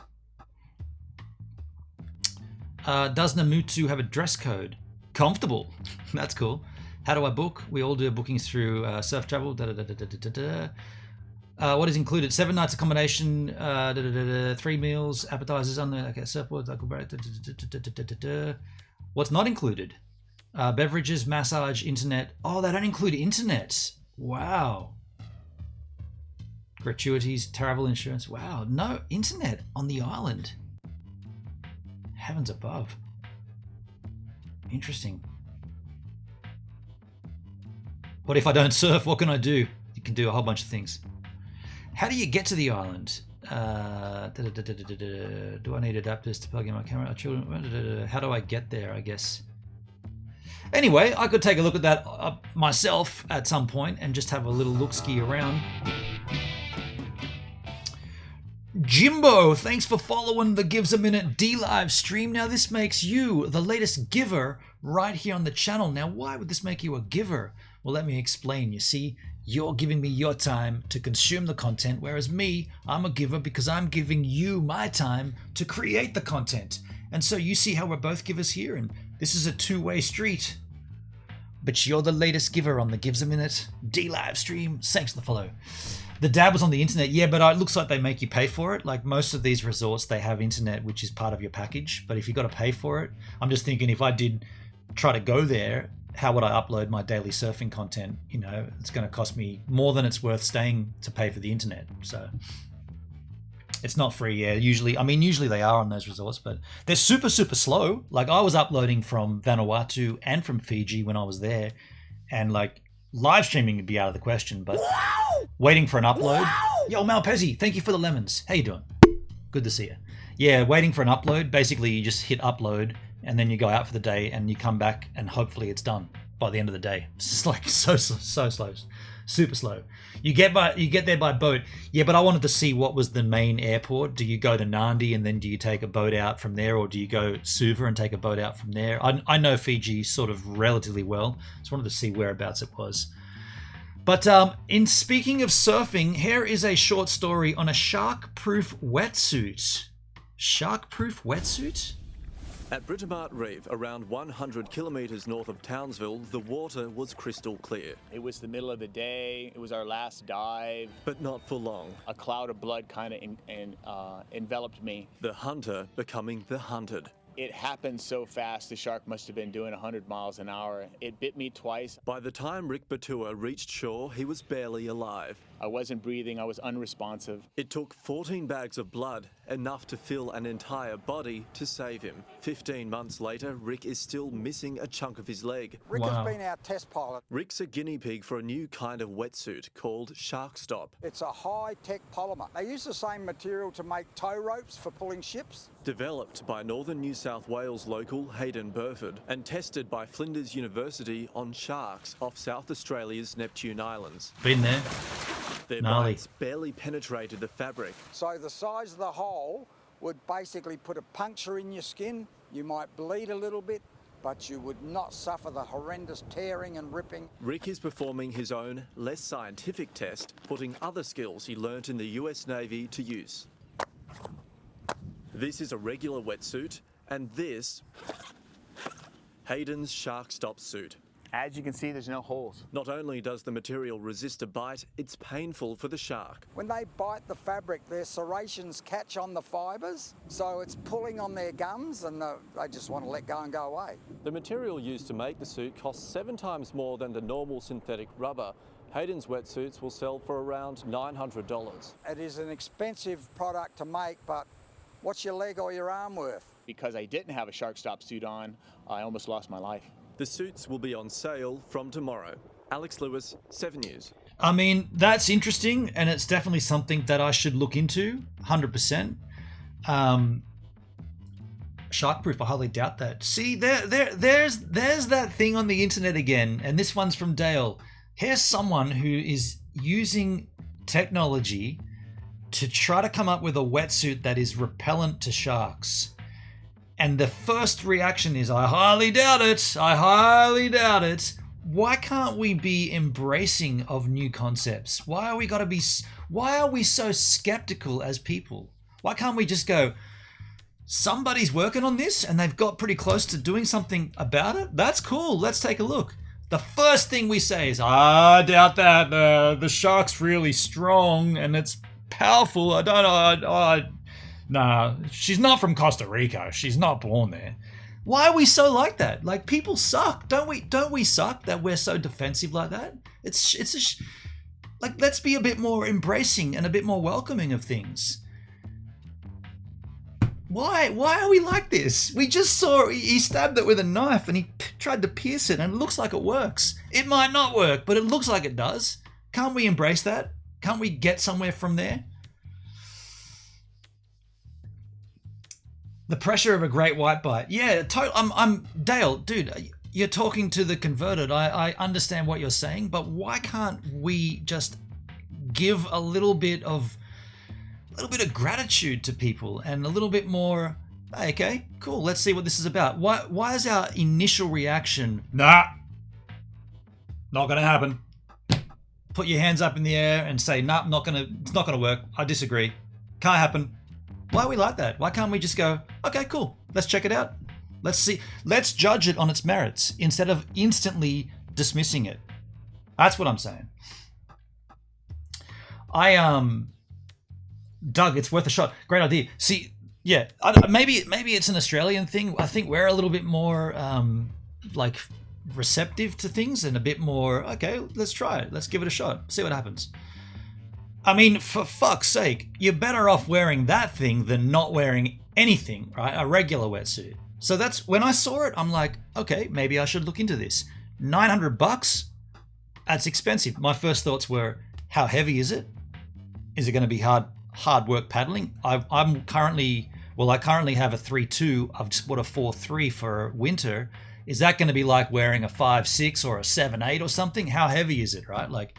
Does Namuto have a dress code? Comfortable. That's cool. How do I book? We all do bookings through Surf Travel. What is included? 7 nights accommodation, 3 meals, appetizers on the surfboard. What's not included? Beverages, massage, internet. Oh, they don't include internet. Wow. Gratuities, travel insurance. Wow, no internet on the island. Heavens above. Interesting. What if I don't surf? What can I do? You can do a whole bunch of things. How do you get to the island? Do I need adapters to plug in my camera? How do I get there, I guess? Anyway, I could take a look at that myself at some point and just have a little look-ski around. Jimbo, thanks for following the Gives a Minute DLive stream. Now this makes you the latest giver right here on the channel. Now why would this make you a giver? Well, let me explain. You see, you're giving me your time to consume the content, whereas me, I'm a giver because I'm giving you my time to create the content. And so you see how we're both givers here, and this is a two-way street. But you're the latest giver on the Gives a Minute DLive stream. Thanks for the follow. The dab was on the internet. Yeah, but it looks like they make you pay for it. Like most of these resorts, they have internet, which is part of your package. But if you got to pay for it, I'm just thinking if I did try to go there, how would I upload my daily surfing content? You know, it's going to cost me more than it's worth staying to pay for the internet. So it's not free. Yeah, usually they are on those resorts, but they're super, super slow. Like I was uploading from Vanuatu and from Fiji when I was there, and like live streaming would be out of the question, but waiting for an upload. Yo, Malpezzi, thank you for the lemons. How you doing? Good to see you. Yeah, waiting for an upload. Basically, you just hit upload and then you go out for the day and you come back and hopefully it's done by the end of the day. It's just like so slow, super slow. You get there by boat. Yeah, but I wanted to see what was the main airport. Do you go to Nandi and then do you take a boat out from there, or do you go Suva and take a boat out from there? I know Fiji sort of relatively well. Just wanted to see whereabouts it was. But in speaking of surfing, here is a short story on a shark-proof wetsuit. Shark-proof wetsuit? At Britomart Reef, around 100 kilometres north of Townsville, the water was crystal clear. It was the middle of the day. It was our last dive. But not for long. A cloud of blood kind of enveloped me. The hunter becoming the hunted. It happened so fast, the shark must have been doing 100 miles an hour. It bit me twice. By the time Rick Batua reached shore, he was barely alive. I wasn't breathing, I was unresponsive. It took 14 bags of blood, enough to fill an entire body, to save him. 15 months later, Rick is still missing a chunk of his leg. Rick has been our test pilot. Rick's a guinea pig for a new kind of wetsuit called Shark Stop. It's a high-tech polymer. They use the same material to make tow ropes for pulling ships. Developed by Northern New South Wales local Hayden Burford and tested by Flinders University on sharks off South Australia's Neptune Islands. Been there. Their Gnarly. bites barely penetrated the fabric. So the size of the hole would basically put a puncture in your skin. You might bleed a little bit, but you would not suffer the horrendous tearing and ripping. Rick is performing his own, less scientific test, putting other skills he learnt in the US Navy to use. This is a regular wetsuit, and this, Hayden's Shark Stop suit. As you can see, there's no holes. Not only does the material resist a bite, it's painful for the shark. When they bite the fabric, their serrations catch on the fibres, so it's pulling on their gums and they just want to let go and go away. The material used to make the suit costs 7 times more than the normal synthetic rubber. Hayden's wetsuits will sell for around $900. It is an expensive product to make, but what's your leg or your arm worth? Because I didn't have a shark stop suit on, I almost lost my life. The suits will be on sale from tomorrow. Alex Lewis, 7 News. I mean, that's interesting, and it's definitely something that I should look into, 100%. Shark-proof, I highly doubt that. See, there's that thing on the internet again, and this one's from Dale. Here's someone who is using technology to try to come up with a wetsuit that is repellent to sharks. And the first reaction is, I highly doubt it. I highly doubt it. Why can't we be embracing of new concepts? Why are we so skeptical as people? Why can't we just go, somebody's working on this and they've got pretty close to doing something about it? That's cool. Let's take a look. The first thing we say is, I doubt that. The shark's really strong and it's powerful. I don't know. Nah, she's not from Costa Rica. She's not born there. Why are we so like that? Like, people suck. Don't we suck that we're so defensive like that? Like, let's be a bit more embracing and a bit more welcoming of things. Why are we like this? We just saw he stabbed it with a knife and he tried to pierce it and it looks like it works. It might not work, but it looks like it does. Can't we embrace that? Can't we get somewhere from there? The pressure of a great white bite. Yeah, I'm Dale, dude, you're talking to the converted. I understand what you're saying, but why can't we just give a little bit of gratitude to people and a little bit more, hey, okay, cool, let's see what this is about. Why is our initial reaction, nah, not gonna happen? Put your hands up in the air and say, nah, it's not gonna work. I disagree. Can't happen. Why are we like that? Why can't we just go, okay, cool, let's check it out. Let's see, let's judge it on its merits instead of instantly dismissing it. That's what I'm saying. Doug, it's worth a shot. Great idea. See, yeah, maybe it's an Australian thing. I think we're a little bit more like receptive to things and a bit more, okay, let's try it. Let's give it a shot. See what happens. I mean, for fuck's sake, you're better off wearing that thing than not wearing anything, right? A regular wetsuit. So that's, when I saw it, I'm like, okay, maybe I should look into this. $900? That's expensive. My first thoughts were, how heavy is it? Is it going to be hard work paddling? I currently have a 3.2. I've just bought a 4.3 for winter. Is that going to be like wearing a 5.6 or a 7.8 or something? How heavy is it, right? Like,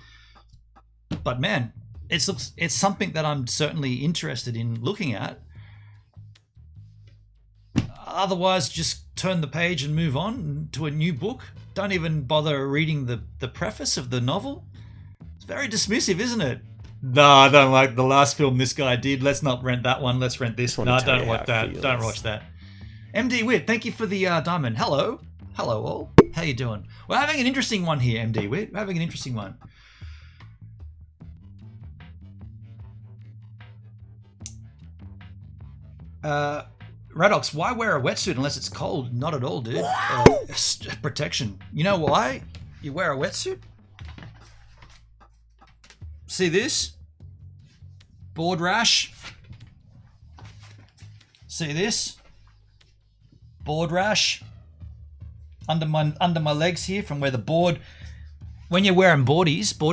but man, it's something that I'm certainly interested in looking at. Otherwise, just turn the page and move on to a new book. Don't even bother reading the preface of the novel. It's very dismissive, isn't it? No, I don't like the last film this guy did. Let's not rent that one. Let's rent this one. No, don't watch that. Don't watch that. MD Wit, thank you for the diamond. Hello. Hello all. How you doing? We're having an interesting one here, MD Wit. We're having an interesting one. Radox, why wear a wetsuit unless it's cold? Not at all, dude. Protection. You know why you wear a wetsuit? See this? Board rash. See this? Board rash. Under my legs here, from where the board, when you're wearing board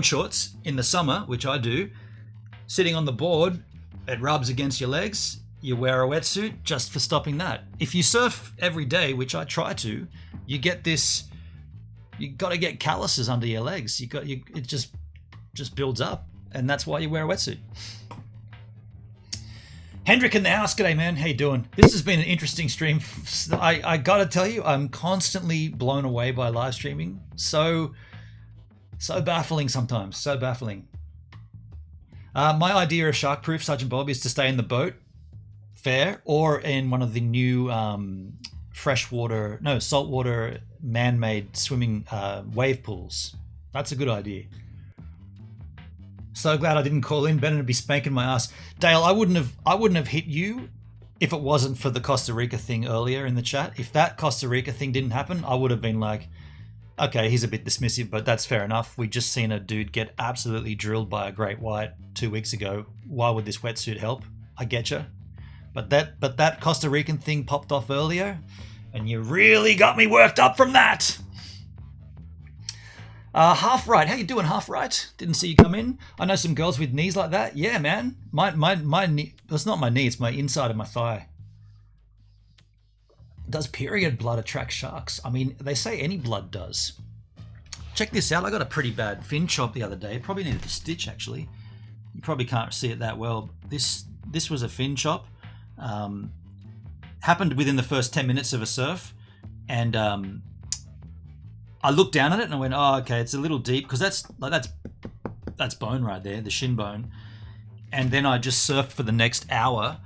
shorts in the summer, which I do, sitting on the board, it rubs against your legs. You wear a wetsuit just for stopping that. If you surf every day, which I try to, you get this, you got to get calluses under your legs. It just builds up, and that's why you wear a wetsuit. Hendrik in the house, g'day man, how you doing? This has been an interesting stream. I gotta tell you, I'm constantly blown away by live streaming. So baffling sometimes, so baffling. My idea of shark-proof, Sergeant Bob, is to stay in the boat, fair, or in one of the new saltwater man-made swimming wave pools. That's a good idea. So glad I didn't call in. Better to be spanking my ass. Dale, I wouldn't have hit you if it wasn't for the Costa Rica thing earlier in the chat. If that Costa Rica thing didn't happen, I would have been like, okay, he's a bit dismissive, but that's fair enough. We just seen a dude get absolutely drilled by a great white 2 weeks ago. Why would this wetsuit help? I get you. But that Costa Rican thing popped off earlier, and you really got me worked up from that. Half right, how you doing, half right? Didn't see you come in. I know some girls with knees like that. Yeah, man. My knee. It's not my knee. It's my inside of my thigh. Does period blood attract sharks? I mean, they say any blood does. Check this out. I got a pretty bad fin chop the other day. Probably needed a stitch actually. You probably can't see it that well. This was a fin chop. Happened within the first 10 minutes of a surf, and I looked down at it and I went, oh, okay, it's a little deep, because that's bone right there, the shin bone. And then I just surfed for the next hour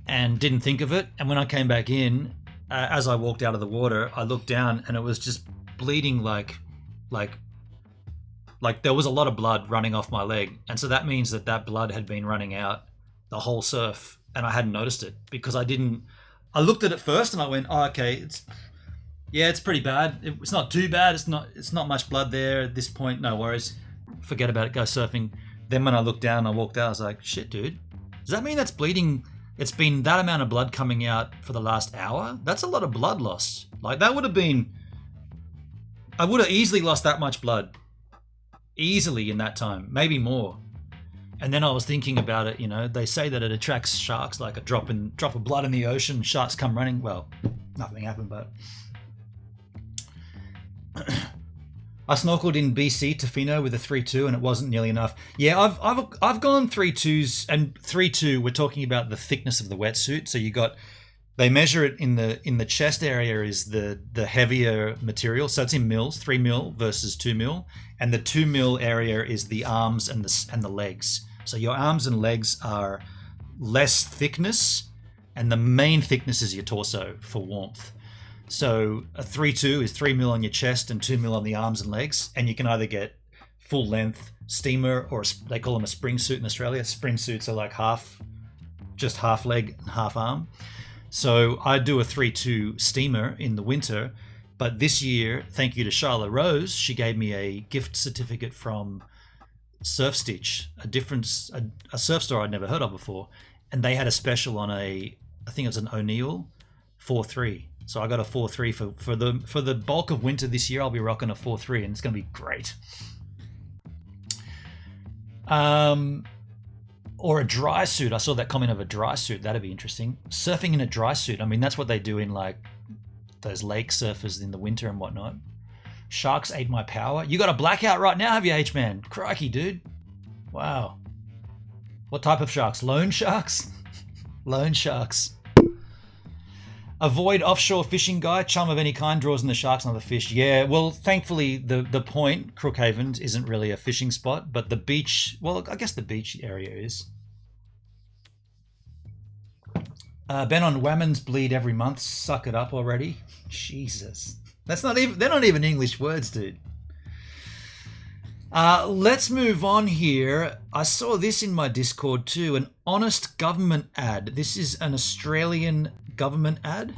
and didn't think of it. And when I came back in, as I walked out of the water, I looked down and it was just bleeding like there was a lot of blood running off my leg. And so that means that blood had been running out the whole surf, and I hadn't noticed it because I looked at it first and I went, oh, okay, it's pretty bad. It's not too bad. It's not much blood there at this point. No worries. Forget about it. Go surfing. Then when I looked down, I walked out. I was like, shit, dude. Does that mean that's bleeding? It's been that amount of blood coming out for the last hour? That's a lot of blood loss. Like that would have been, I would have easily lost that much blood. Easily in that time, maybe more. And then I was thinking about it, you know, they say that it attracts sharks like a drop of blood in the ocean. Sharks come running. Well, nothing happened, but I snorkeled in BC Tofino with a 3.2 and it wasn't nearly enough. Yeah, I've gone 3.2s, and 3.2 we're talking about the thickness of the wetsuit. So they measure it in the chest area is the heavier material. So it's in mils, 3 mil versus 2 mil, and the 2 mil area is the arms and the legs. So your arms and legs are less thickness, and the main thickness is your torso for warmth. So a 3.2 is 3 mil on your chest and 2 mil on the arms and legs, and you can either get full length steamer, or they call them a spring suit in Australia. Spring suits are like just half leg and half arm. So I do a 3.2 steamer in the winter, but this year, thank you to Charlotte Rose, she gave me a gift certificate from Surf Stitch, a surf store I'd never heard of before, and they had a special on I think it was an O'Neill 4.3. So I got a 4.3 for the bulk of winter this year. I'll be rocking a 4.3, and it's going to be great. Or a dry suit. I saw that comment of a dry suit. That'd be interesting. Surfing in a dry suit. I mean, that's what they do in like those lake surfers in the winter and whatnot. Sharks ate my power. You got a blackout right now, have you, H-Man? Crikey, dude. Wow. What type of sharks? Loan sharks? Loan sharks. Avoid offshore fishing, guy. Chum of any kind draws in the sharks, not the fish. Yeah, well, thankfully, the point, Crookhaven, isn't really a fishing spot, but the beach, well, I guess the beach area is. Ben on Whammons bleed every month. Suck it up already. Jesus. They're not even English words, dude. Let's move on here. I saw this in my Discord too, an honest government ad. This is an Australian government ad.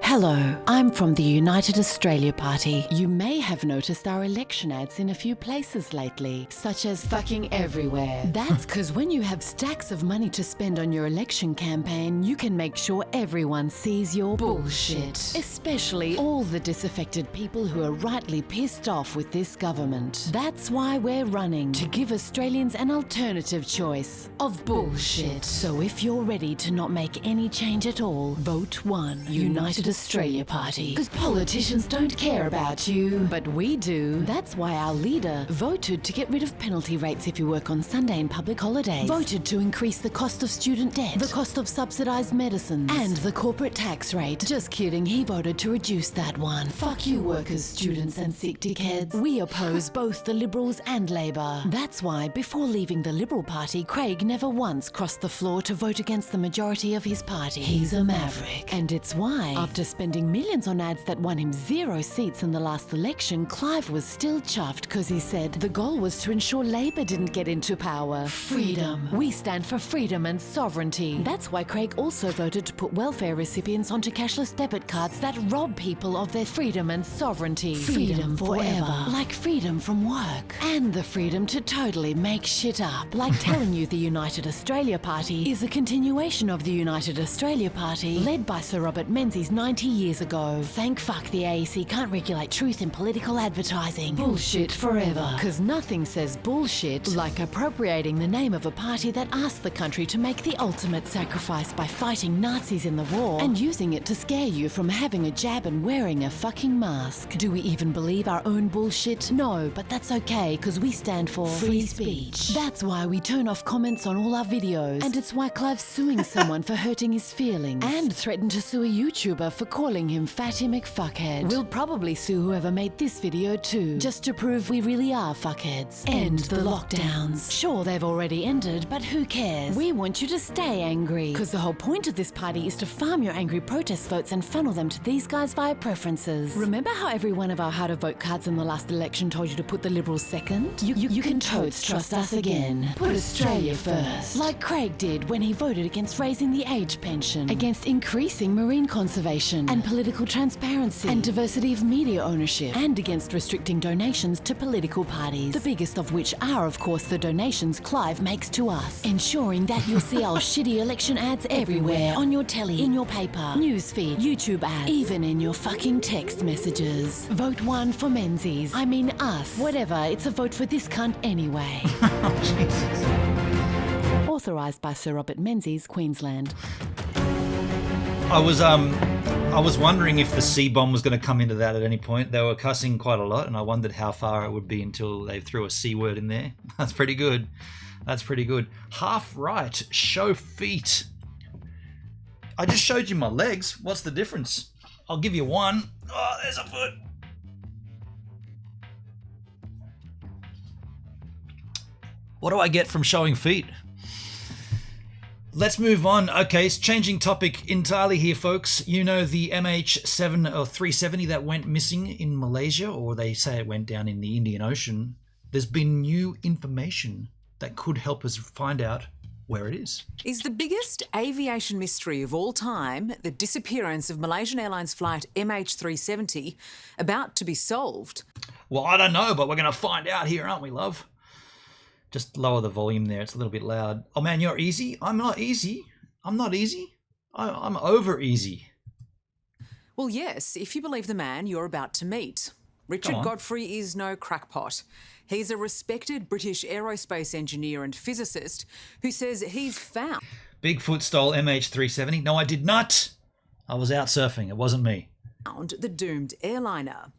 Hello, I'm from the United Australia Party. You may have noticed our election ads in a few places lately, such as fucking everywhere. That's because when you have stacks of money to spend on your election campaign, you can make sure everyone sees your bullshit. Especially all the disaffected people who are rightly pissed off with this government. That's why we're running, to give Australians an alternative choice of bullshit. So if you're ready to not make any change at all, vote 1 United Australia Party. Because politicians don't care about you, but we do. That's why our leader voted to get rid of penalty rates if you work on Sunday and public holidays, voted to increase the cost of student debt, the cost of subsidised medicines, and the corporate tax rate. Just kidding, he voted to reduce that one. Fuck you workers, students and sick dickheads. We oppose both the Liberals and Labor. That's why before leaving the Liberal Party, Craig never once crossed the floor to vote against the majority of his party. He's a maverick. And it's why, after spending millions on ads that won him 0 seats in the last election, Clive was still chuffed because he said the goal was to ensure Labor didn't get into power. Freedom. We stand for freedom and sovereignty. That's why Craig also voted to put welfare recipients onto cashless debit cards that rob people of their freedom and sovereignty. Freedom forever. Like freedom from work. And the freedom to totally make shit up. Like telling you the United Australia Party is a continuation of the United Australia Party led by Sir Robert Menzies 90 years ago. Thank fuck the AEC can't regulate truth in political advertising. Bullshit forever. Because nothing says bullshit like appropriating the name of a party that asked the country to make the ultimate sacrifice by fighting Nazis in the war and using it to scare you from having a jab and wearing a fucking mask. Do we even believe our own bullshit? No, but that's okay because we stand for free speech. That's why we turn off comments on all our videos, and it's why Clive's suing someone for hurting his feelings and threatened to sue a YouTuber for calling him Fatty McFuckhead. We'll probably sue whoever made this video too, just to prove we really are fuckheads. End the lockdowns. Sure, they've already ended, but who cares? We want you to stay angry, because the whole point of this party is to farm your angry protest votes and funnel them to these guys via preferences. Remember how every one of our how to vote cards in the last election told you to put the Liberals second? You can totes trust us again. Put Australia first. Like Craig did when he voted against raising the age pension, against increasing marine conservation and political transparency and diversity of media ownership, and against restricting donations to political parties, the biggest of which are, of course, the donations Clive makes to us, ensuring that you'll see our shitty election ads everywhere, on your telly, in your paper, newsfeed, YouTube ads, even in your fucking text messages. Vote 1 for Menzies. I mean us. Whatever, it's a vote for this cunt anyway. Authorised by Sir Robert Menzies, Queensland. I was wondering if the C-bomb was going to come into that at any point. They were cussing quite a lot, and I wondered how far it would be until they threw a C word in there. That's pretty good. That's pretty good. Half right. Show feet. I just showed you my legs. What's the difference? I'll give you one. Oh, there's a foot. What do I get from showing feet? Let's move on. Okay, it's changing topic entirely here, folks. You know the MH7 or 370 that went missing in Malaysia, or they say it went down in the Indian Ocean. There's been new information that could help us find out where it is. Is the biggest aviation mystery of all time, the disappearance of Malaysian Airlines flight MH370, about to be solved? Well, I don't know, but we're going to find out here, aren't we, love? Just lower the volume there. It's a little bit loud. Oh, man, you're easy? I'm not easy. I'm not easy. I'm over easy. Well, yes, if you believe the man you're about to meet. Richard Godfrey is no crackpot. He's a respected British aerospace engineer and physicist who says he's found... Bigfoot stole MH370. No, I did not. I was out surfing. It wasn't me. ...the doomed airliner.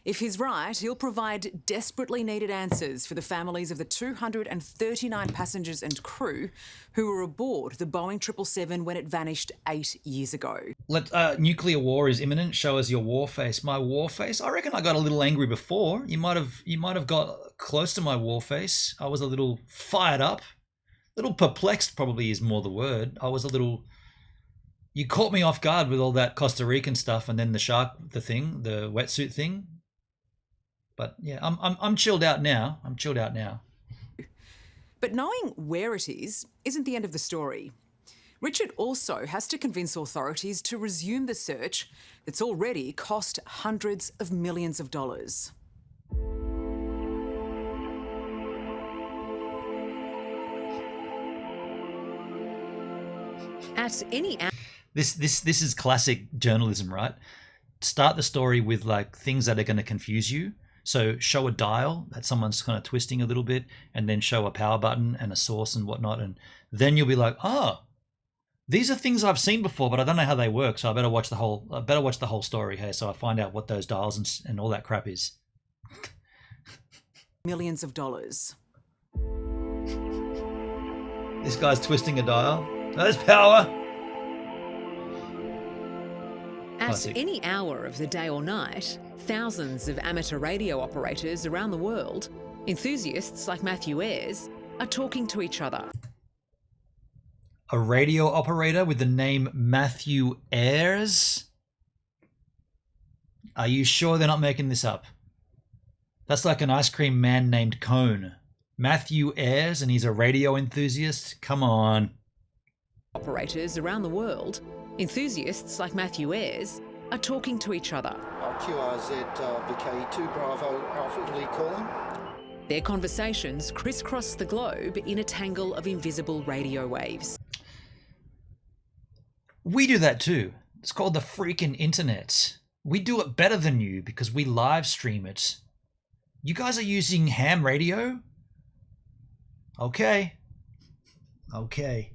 If he's right, he'll provide desperately needed answers for the families of the 239 passengers and crew who were aboard the Boeing 777 when it vanished 8 years ago. Nuclear war is imminent. Show us your war face. My war face? I reckon I got a little angry before. You might have got close to my war face. I was a little fired up. A little perplexed probably is more the word. I was a little... You caught me off guard with all that Costa Rican stuff and then the the wetsuit thing. But yeah, I'm chilled out now. I'm chilled out now. But knowing where it is isn't the end of the story. Richard also has to convince authorities to resume the search that's already cost hundreds of millions of dollars. At any... This is classic journalism, right? Start the story with like things that are going to confuse you. So show a dial that someone's kind of twisting a little bit, and then show a power button and a source and whatnot, and then you'll be like, oh, these are things I've seen before, but I don't know how they work. So I better watch the whole story. Hey, so I find out what those dials and all that crap is. Millions of dollars. This guy's twisting a dial. There's power. At any hour of the day or night, thousands of amateur radio operators around the world, enthusiasts like Matthew Ayres, are talking to each other. A radio operator with the name Matthew Ayres? Are you sure they're not making this up? That's like an ice cream man named Cone. Matthew Ayres, and he's a radio enthusiast? Come on. Operators around the world, enthusiasts like Matthew Ayres, are talking to each other. QRZ VK2 Bravo Alpha Italy calling. Their conversations crisscross the globe in a tangle of invisible radio waves. We do that too. It's called the freaking internet. We do it better than you because we live stream it. You guys are using ham radio? Okay. Okay.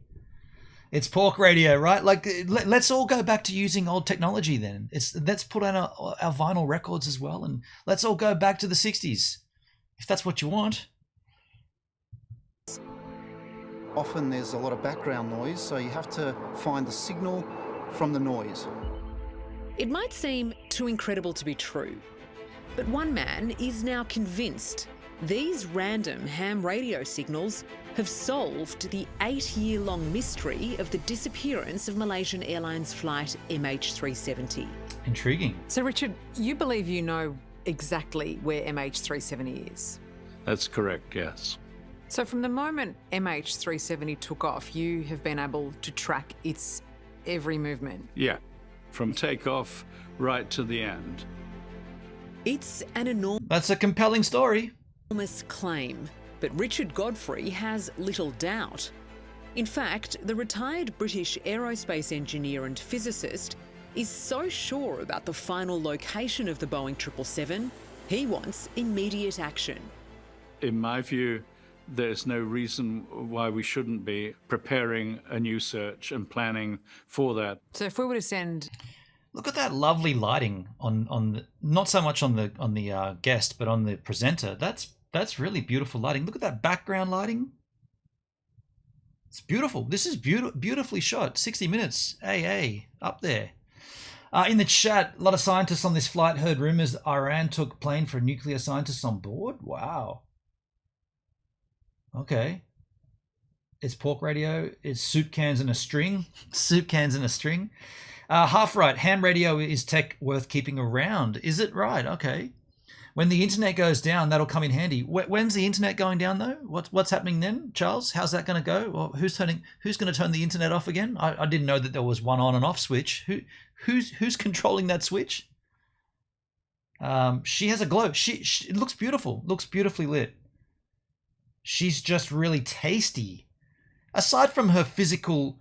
It's pork radio, right? Like, let's all go back to using old technology then. Let's put on our vinyl records as well, and let's all go back to the 60s, if that's what you want. Often there's a lot of background noise, so you have to find the signal from the noise. It might seem too incredible to be true, but one man is now convinced these random ham radio signals have solved the 8-year-long mystery of the disappearance of Malaysian Airlines flight MH370. Intriguing. So, Richard, you believe you know exactly where MH370 is? That's correct, yes. So from the moment MH370 took off, you have been able to track its every movement? Yeah, from takeoff right to the end. It's an enormous... That's a compelling story. ...claim, but Richard Godfrey has little doubt. In fact, the retired British aerospace engineer and physicist is so sure about the final location of the Boeing 777, he wants immediate action. In my view, there's no reason why we shouldn't be preparing a new search and planning for that. So if we were to send... Look at that lovely lighting on the, not so much on the guest, but on the presenter. That's really beautiful lighting. Look at that background lighting. It's beautiful. This is beautifully shot. 60 minutes. AA up there. In the chat, a lot of scientists on this flight heard rumors that Iran took plane for nuclear scientists on board. Wow. Okay. It's pork radio. It's soup cans and a string. Soup cans and a string. Half right. Ham radio is tech worth keeping around. Is it right? Okay. When the internet goes down, that'll come in handy. When's the internet going down though? What's happening then, Charles? How's that going to go? Well, who's going to turn the internet off again? I didn't know that there was one on and off switch. Who's controlling that switch? She has a glow. It looks beautiful. Looks beautifully lit. She's just really tasty. Aside from her physical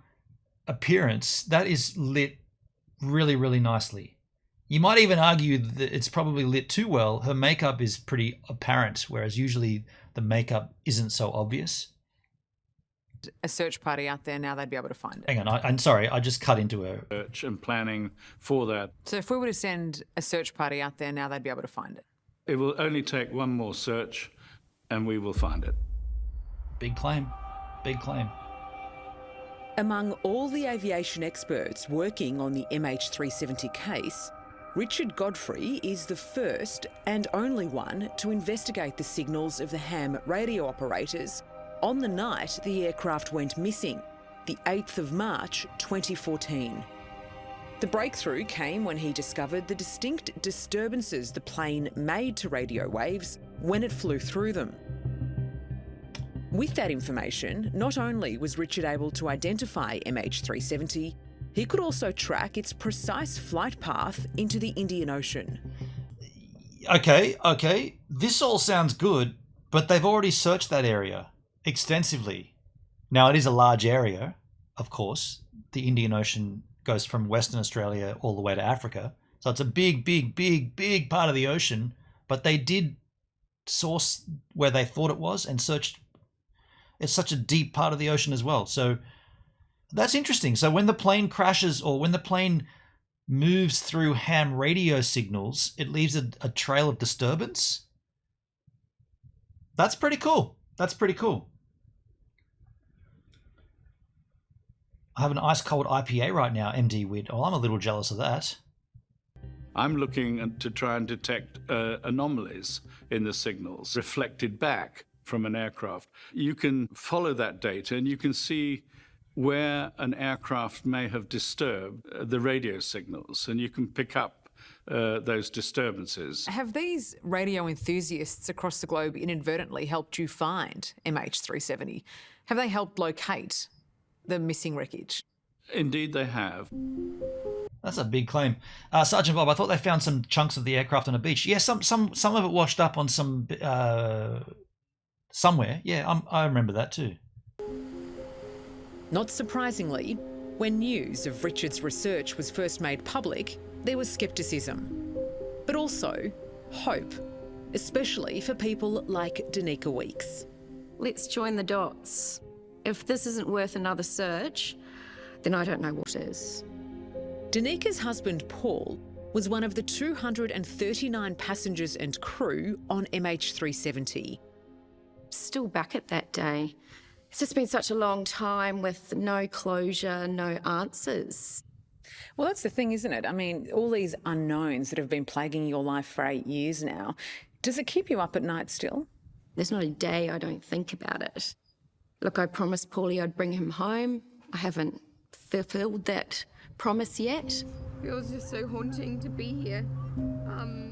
appearance, that is lit really, really nicely. You might even argue that it's probably lit too well. Her makeup is pretty apparent, whereas usually the makeup isn't so obvious. A search party out there now, they'd be able to find it. Hang on, I'm sorry, I just cut into her. Search and planning for that. So if we were to send a search party out there now, they'd be able to find it. It will only take one more search and we will find it. Big claim. Big claim. Among all the aviation experts working on the MH370 case, Richard Godfrey is the first and only one to investigate the signals of the ham radio operators on the night the aircraft went missing, the 8th of March 2014. The breakthrough came when he discovered the distinct disturbances the plane made to radio waves when it flew through them. With that information, not only was Richard able to identify MH370, he could also track its precise flight path into the Indian Ocean. Okay. This all sounds good, but they've already searched that area extensively. Now, it is a large area, of course. The Indian Ocean goes from Western Australia all the way to Africa. So it's a big part of the ocean, but they did source where they thought it was and searched. It's such a deep part of the ocean as well. So that's interesting. So when the plane crashes or when the plane moves through ham radio signals, it leaves a trail of disturbance. That's pretty cool. That's pretty cool. I have an ice cold IPA right now, MD Wid. Oh, I'm a little jealous of that. I'm looking to try and detect anomalies in the signals reflected back from an aircraft. You can follow that data and you can see where an aircraft may have disturbed the radio signals, and you can pick up those disturbances. Have these radio enthusiasts across the globe inadvertently helped you find MH370? Have they helped locate the missing wreckage? Indeed, they have. That's a big claim. Sergeant Bob, I thought they found some chunks of the aircraft on a beach. Yeah, some of it washed up on some somewhere. Yeah, I remember that too. Not surprisingly, when news of Richard's research was first made public, there was scepticism, but also hope, especially for people like Danica Weeks. Let's join the dots. If this isn't worth another search, then I don't know what is. Danica's husband, Paul, was one of the 239 passengers and crew on MH370. Still back at that day. It's just been such a long time with no closure, no answers. Well, that's the thing, isn't it? I mean, all these unknowns that have been plaguing your life for 8 years now, does it keep you up at night still? There's not a day I don't think about it. Look, I promised Paulie I'd bring him home. I haven't fulfilled that promise yet. Feels just so haunting to be here.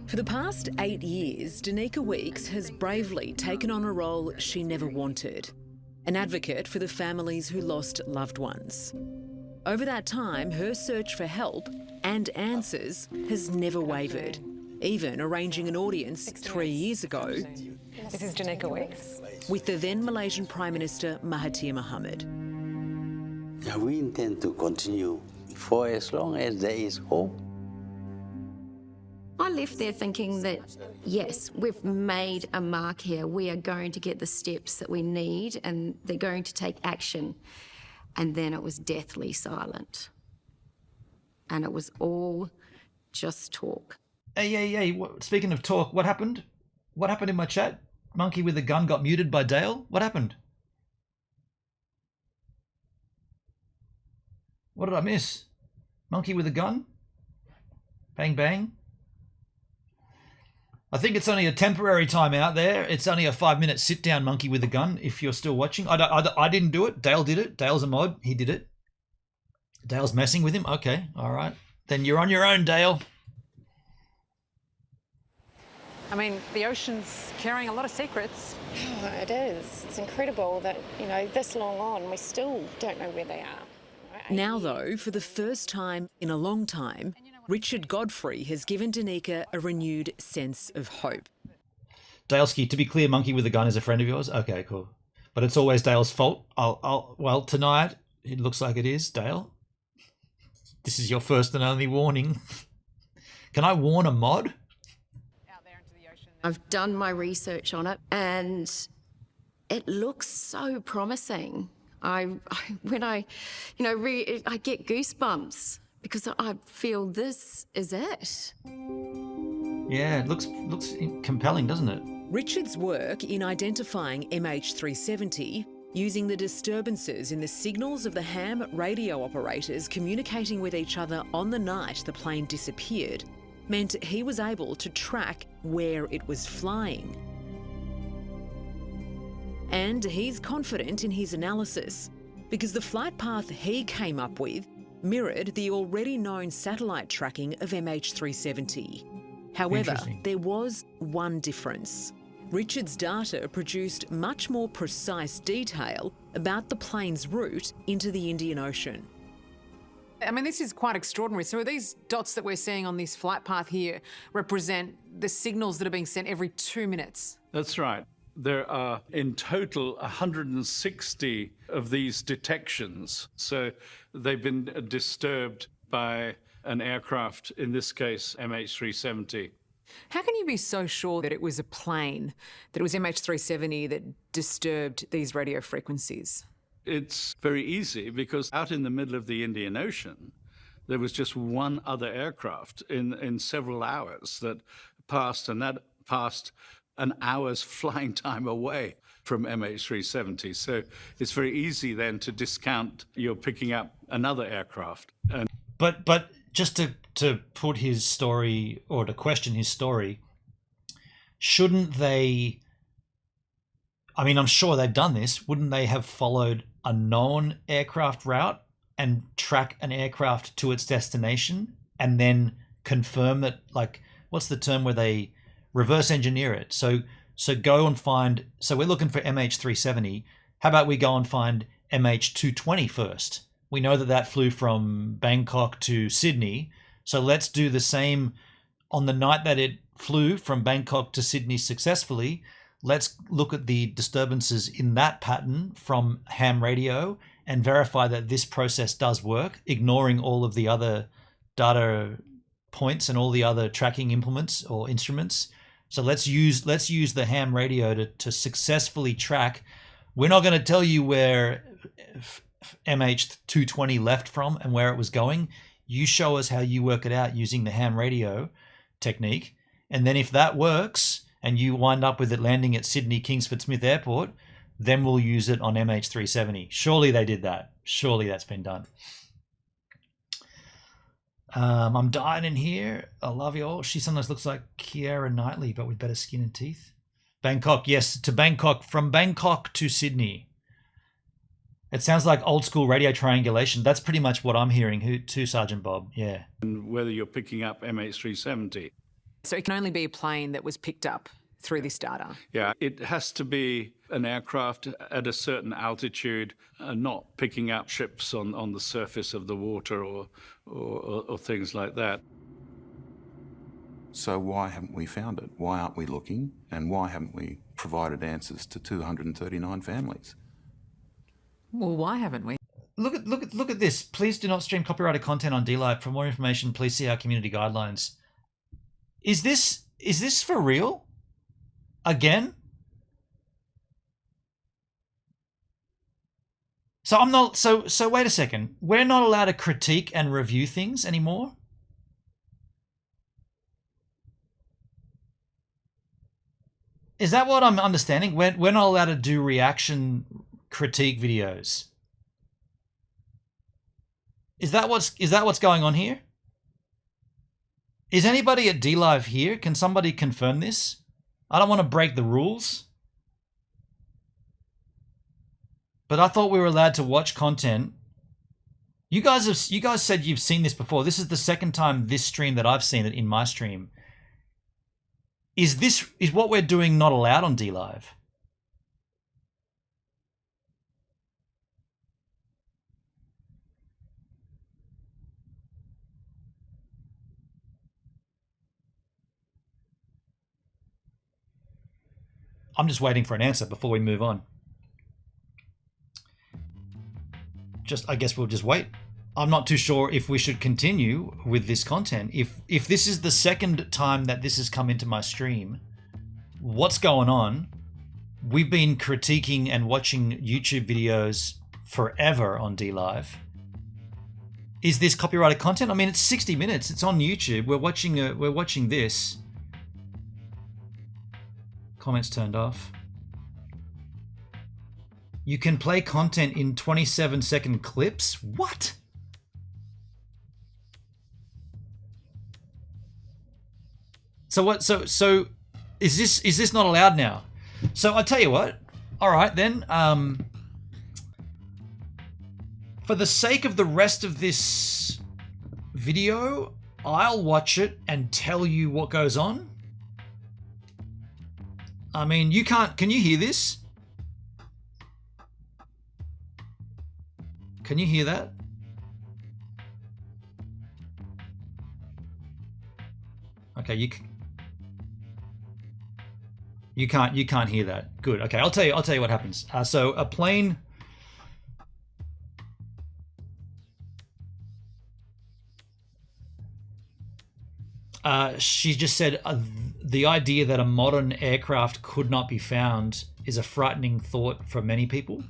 For the past 8 years, Danica Weeks has bravely taken on a role she never wanted, an advocate for the families who lost loved ones. Over that time, her search for help and answers has never wavered, even arranging an audience 3 years ago. This is Danica Weeks. With the then Malaysian Prime Minister Mahathir Mohamad. We intend to continue for as long as there is hope. I left there thinking that, yes, we've made a mark here. We are going to get the steps that we need and they're going to take action. And then it was deathly silent. And it was all just talk. Hey, speaking of talk, what happened? What happened in my chat? Monkey with a gun got muted by Dale? What happened? What did I miss? Monkey with a gun? Bang, bang. I think it's only a temporary time out there. It's only a 5-minute sit-down, Monkey with a gun, if you're still watching. I didn't do it. Dale did it. Dale's a mod. He did it. Dale's messing with him. Okay, all right. Then you're on your own, Dale. I mean, the ocean's carrying a lot of secrets. Oh, it is. It's incredible that, this long on, we still don't know where they are. Now, though, for the first time in a long time, Richard Godfrey has given Danica a renewed sense of hope. Daleski, to be clear, Monkey with a gun is a friend of yours? Okay, cool. But it's always Dale's fault. Well, tonight, it looks like it is, Dale. This is your first and only warning. Can I warn a mod? I've done my research on it and it looks so promising. I get goosebumps because I feel this is it. Yeah, it looks compelling, doesn't it? Richard's work in identifying MH370, using the disturbances in the signals of the ham radio operators communicating with each other on the night the plane disappeared, meant he was able to track where it was flying. And he's confident in his analysis because the flight path he came up with mirrored the already known satellite tracking of MH370. However, there was one difference. Richard's data produced much more precise detail about the plane's route into the Indian Ocean. I mean, this is quite extraordinary. So these dots that we're seeing on this flight path here represent the signals that are being sent every 2 minutes. That's right. There are in total 160 of these detections. So they've been disturbed by an aircraft, in this case, MH370. How can you be so sure that it was a plane, that it was MH370 that disturbed these radio frequencies? It's very easy because out in the middle of the Indian Ocean, there was just one other aircraft in several hours that passed, and that passed an hour's flying time away from MH370. So it's very easy then to discount you're picking up another aircraft. But just to put his story, or to question his story, shouldn't they, I mean, I'm sure they've done this, wouldn't they have followed a known aircraft route and track an aircraft to its destination and then confirm that, like, what's the term where they reverse engineer it? So go and find, so we're looking for MH370. How about we go and find MH220 first? We know that that flew from Bangkok to Sydney. So let's do the same on the night that it flew from Bangkok to Sydney successfully. Let's look at the disturbances in that pattern from ham radio and verify that this process does work, ignoring all of the other data points and all the other tracking implements or instruments. So let's use the ham radio to successfully track. We're not going to tell you where MH220 left from and where it was going. You show us how you work it out using the ham radio technique. And then if that works and you wind up with it landing at Sydney Kingsford Smith Airport, then we'll use it on MH370. Surely they did that. Surely that's been done. I'm dying in here. I love you all. She sometimes looks like Keira Knightley, but with better skin and teeth. Bangkok, yes, to Bangkok, from Bangkok to Sydney. It sounds like old school radio triangulation. That's pretty much what I'm hearing too, Sergeant Bob. Yeah. And whether you're picking up MH370. So it can only be a plane that was picked up through this data. Yeah, it has to be an aircraft at a certain altitude, not picking up ships on the surface of the water or things like that. So why haven't we found it? Why aren't we looking? And why haven't we provided answers to 239 families? Well, why haven't we? Look at this. Please do not stream copyrighted content on DLive. For more information, please see our community guidelines. Is this for real? Again? So I'm not so wait a second. We're not allowed to critique and review things anymore? Is that what I'm understanding? We're not allowed to do reaction critique videos. Is that what's going on here? Is anybody at DLive here? Can somebody confirm this? I don't want to break the rules. But I thought we were allowed to watch content. You guys said you've seen this before. This is the second time this stream that I've seen it in my stream. Is what we're doing not allowed on DLive? I'm just waiting for an answer before we move on. I guess we'll just wait. I'm not too sure if we should continue with this content. If this is the second time that this has come into my stream, what's going on? We've been critiquing and watching YouTube videos forever on DLive. Is this copyrighted content? I mean, it's 60 minutes. It's on YouTube. We're watching this. Comments turned off. You can play content in 27-second clips? What? So what? So is this not allowed now? So I'll tell you what. All right then. For the sake of the rest of this video, I'll watch it and tell you what goes on. I mean, you can't. Can you hear this? Can you hear that? Okay, you can't hear that. Good. Okay, I'll tell you what happens. So a plane. She just said the idea that a modern aircraft could not be found is a frightening thought for many people.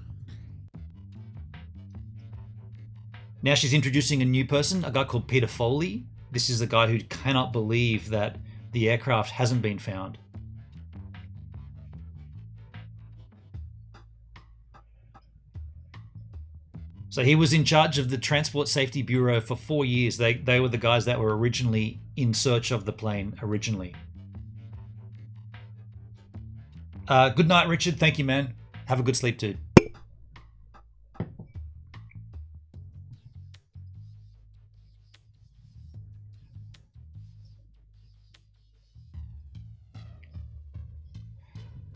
Now she's introducing a new person, a guy called Peter Foley. This is the guy who cannot believe that the aircraft hasn't been found. So he was in charge of the Transport Safety Bureau for 4 years. They were the guys that were originally in search of the plane originally. Good night, Richard. Thank you, man. Have a good sleep too.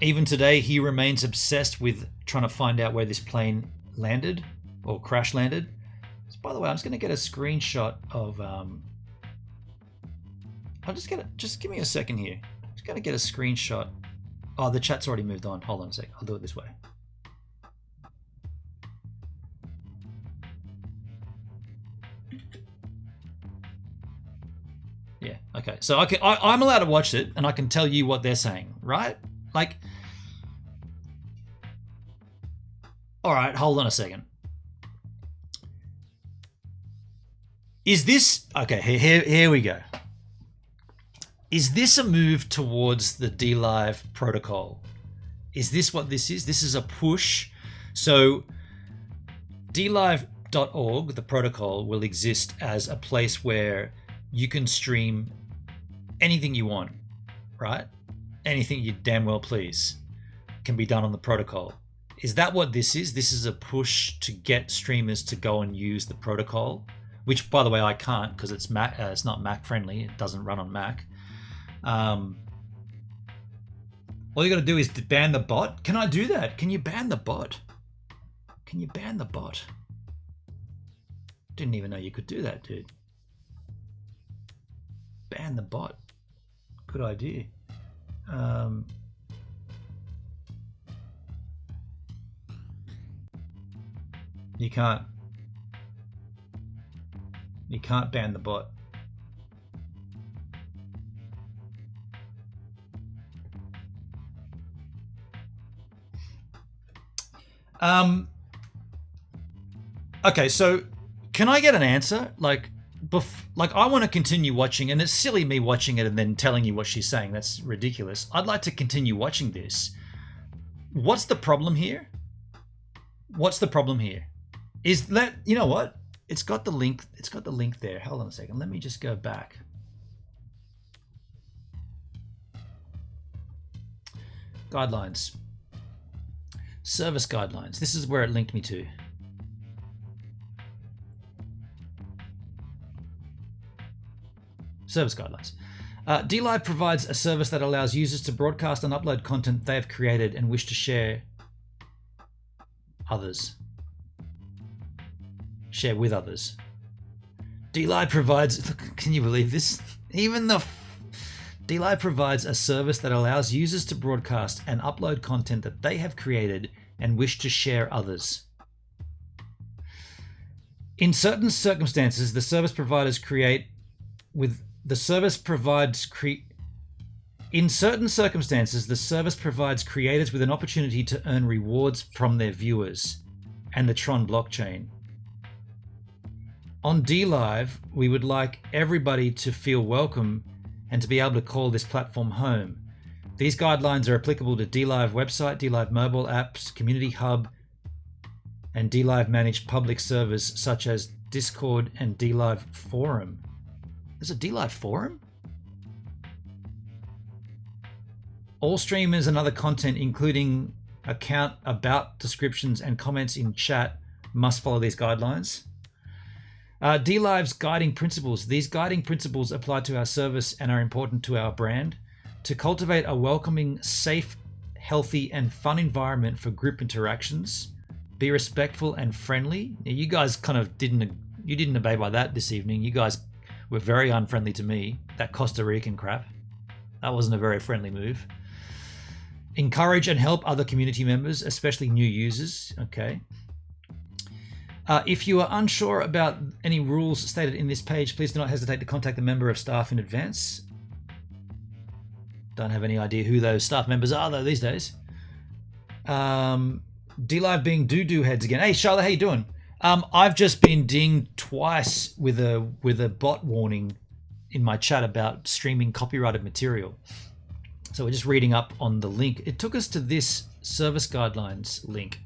Even today, he remains obsessed with trying to find out where this plane landed or crash landed. So, by the way, I'm just going to get a screenshot of... just give me a second here. I'm just going to get a screenshot. Oh, the chat's already moved on. Hold on a sec. I'll do it this way. Yeah, okay. So I'm allowed to watch it, and I can tell you what they're saying, right? Like, all right, hold on a second. Is this... Okay, here we go. Is this a move towards the DLive protocol? Is this what this is? This is a push. So DLive.org, the protocol, will exist as a place where you can stream anything you want, right? Anything you damn well please can be done on the protocol. Is that what this is? This is a push to get streamers to go and use the protocol, which, by the way, I can't because it's Mac. It's not Mac friendly. It doesn't run on Mac. All you got to do is ban the bot. Can I do that? Can you ban the bot? Can you ban the bot? Didn't even know you could do that, dude. Ban the bot. Good idea. You can't ban the bot. Okay, so can I get an answer? Like I want to continue watching, and it's silly me watching it and then telling you what she's saying. That's ridiculous. I'd like to continue watching this. What's the problem here? What's the problem here? Is that, you know what? It's got the link. It's got the link there. Hold on a second. Let me just go back. Guidelines. Service guidelines. This is where it linked me to. Service guidelines. DLive provides a service that allows users to broadcast and upload content they have created and wish to share with others. DLive provides, can you believe this? DLive provides a service that allows users to broadcast and upload content that they have created and wish to share others. In certain circumstances, the service provides creators with an opportunity to earn rewards from their viewers and the Tron blockchain. On DLive, we would like everybody to feel welcome and to be able to call this platform home. These guidelines are applicable to DLive website, DLive mobile apps, community hub, and DLive managed public servers such as Discord and DLive forum. There's a DLive forum? All streamers and other content, including account, about, descriptions, and comments in chat, must follow these guidelines. DLive's guiding principles. These guiding principles apply to our service and are important to our brand. To cultivate a welcoming, safe, healthy, and fun environment for group interactions, be respectful and friendly. Now, you guys kind of didn't obey by that this evening. You guys were very unfriendly to me. That Costa Rican crap. That wasn't a very friendly move. Encourage and help other community members, especially new users. Okay. If you are unsure about any rules stated in this page, please do not hesitate to contact the member of staff in advance. Don't have any idea who those staff members are though these days. DLive being doo-doo heads again. Hey Charlotte, how you doing? I've just been dinged twice with a bot warning in my chat about streaming copyrighted material. So we're just reading up on the link. It took us to this service guidelines link.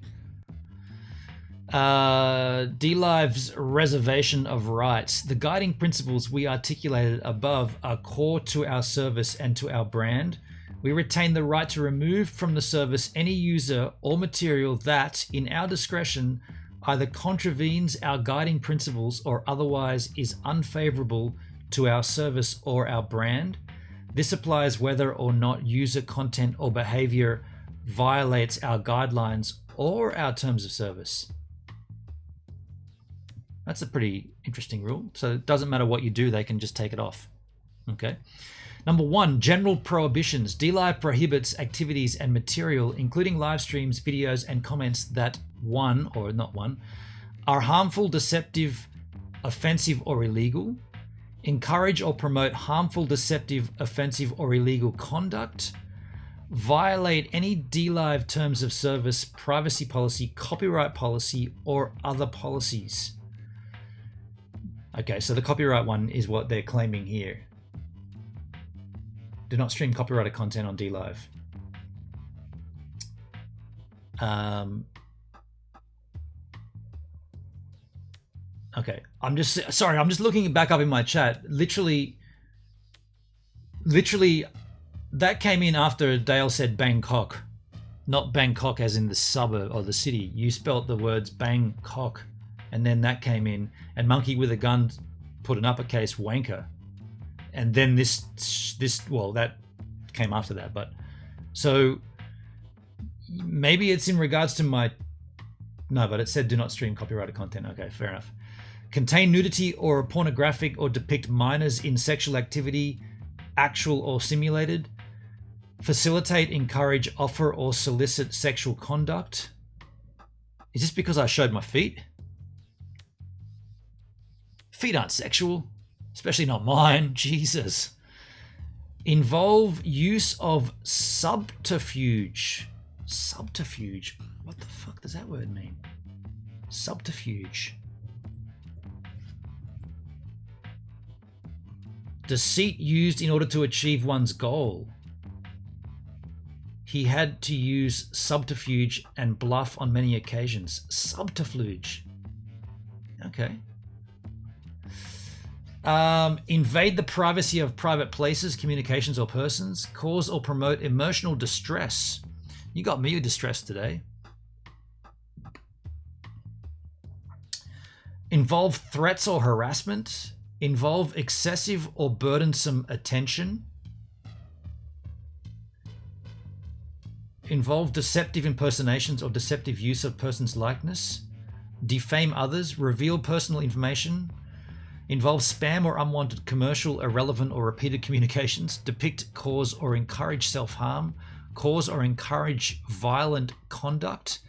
DLive's reservation of rights. The guiding principles we articulated above are core to our service and to our brand. We retain the right to remove from the service any user or material that, in our discretion, either contravenes our guiding principles or otherwise is unfavorable to our service or our brand. This applies whether or not user content or behavior violates our guidelines or our terms of service. That's a pretty interesting rule. So it doesn't matter what you do, they can just take it off. Okay. Number 1, general prohibitions. DLive prohibits activities and material, including live streams, videos, and comments that are harmful, deceptive, offensive, or illegal, encourage or promote harmful, deceptive, offensive, or illegal conduct, violate any DLive terms of service, privacy policy, copyright policy, or other policies. Okay, so the copyright one is what they're claiming here. Do not stream copyrighted content on DLive. Okay, I'm just looking back up in my chat. Literally, that came in after Dale said Bangkok, not Bangkok as in the suburb or the city. You spelt the words Bangkok, and then that came in, and Monkey with a Gun put an uppercase wanker, and then this well, that came after that. But so maybe it's in regards to my but it said do not stream copyrighted content. Okay, fair enough. Contain nudity or pornographic or depict minors in sexual activity, actual or simulated. Facilitate, encourage, offer, or solicit sexual conduct. Is this because I showed my feet? Feet aren't sexual, especially not mine. Jesus. Involve use of subterfuge. Subterfuge. What the fuck does that word mean? Subterfuge. Deceit used in order to achieve one's goal. He had to use subterfuge and bluff on many occasions. Subterfuge. Okay. Invade the privacy of private places, communications, or persons. Cause or promote emotional distress. You got me distressed today. Involve threats or harassment. Involve excessive or burdensome attention. Involve deceptive impersonations or deceptive use of person's likeness. Defame others. Reveal personal information. Involve spam or unwanted commercial, irrelevant, or repeated communications. Depict, cause, or encourage self-harm. Cause or encourage violent conduct.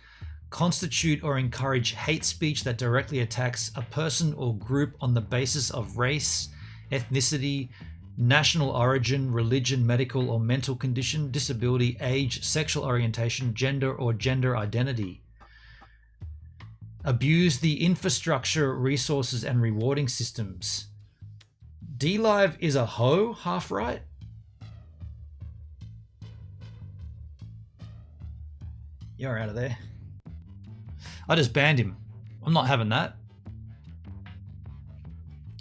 Constitute or encourage hate speech that directly attacks a person or group on the basis of race, ethnicity, national origin, religion, medical or mental condition, disability, age, sexual orientation, gender or gender identity. Abuse the infrastructure, resources, and rewarding systems. DLive is a hoe, half right? You're out of there. I just banned him. I'm not having that.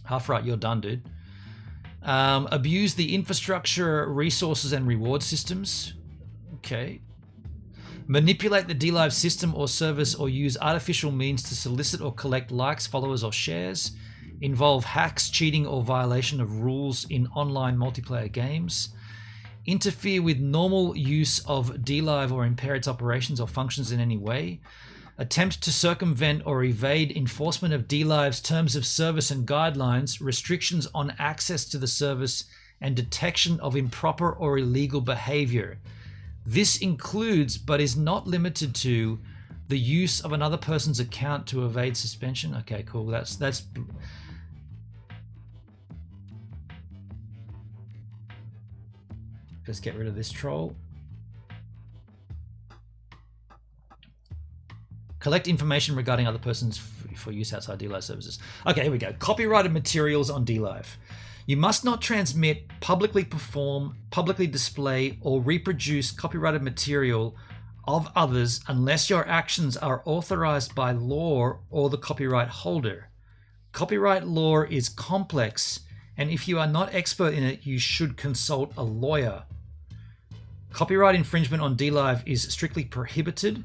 Half right, you're done, dude. Abuse the infrastructure, resources, and reward systems. Okay. Manipulate the DLive system or service or use artificial means to solicit or collect likes, followers, or shares. Involve hacks, cheating, or violation of rules in online multiplayer games. Interfere with normal use of DLive or impair its operations or functions in any way. Attempt to circumvent or evade enforcement of DLive's terms of service and guidelines, restrictions on access to the service, and detection of improper or illegal behavior. This includes, but is not limited to, the use of another person's account to evade suspension. Okay, cool. That's let's get rid of this troll. Collect information regarding other persons for use outside DLive services. Okay, here we go. Copyrighted materials on DLive. You must not transmit, publicly perform, publicly display, or reproduce copyrighted material of others unless your actions are authorized by law or the copyright holder. Copyright law is complex, and if you are not expert in it, you should consult a lawyer. Copyright infringement on DLive is strictly prohibited.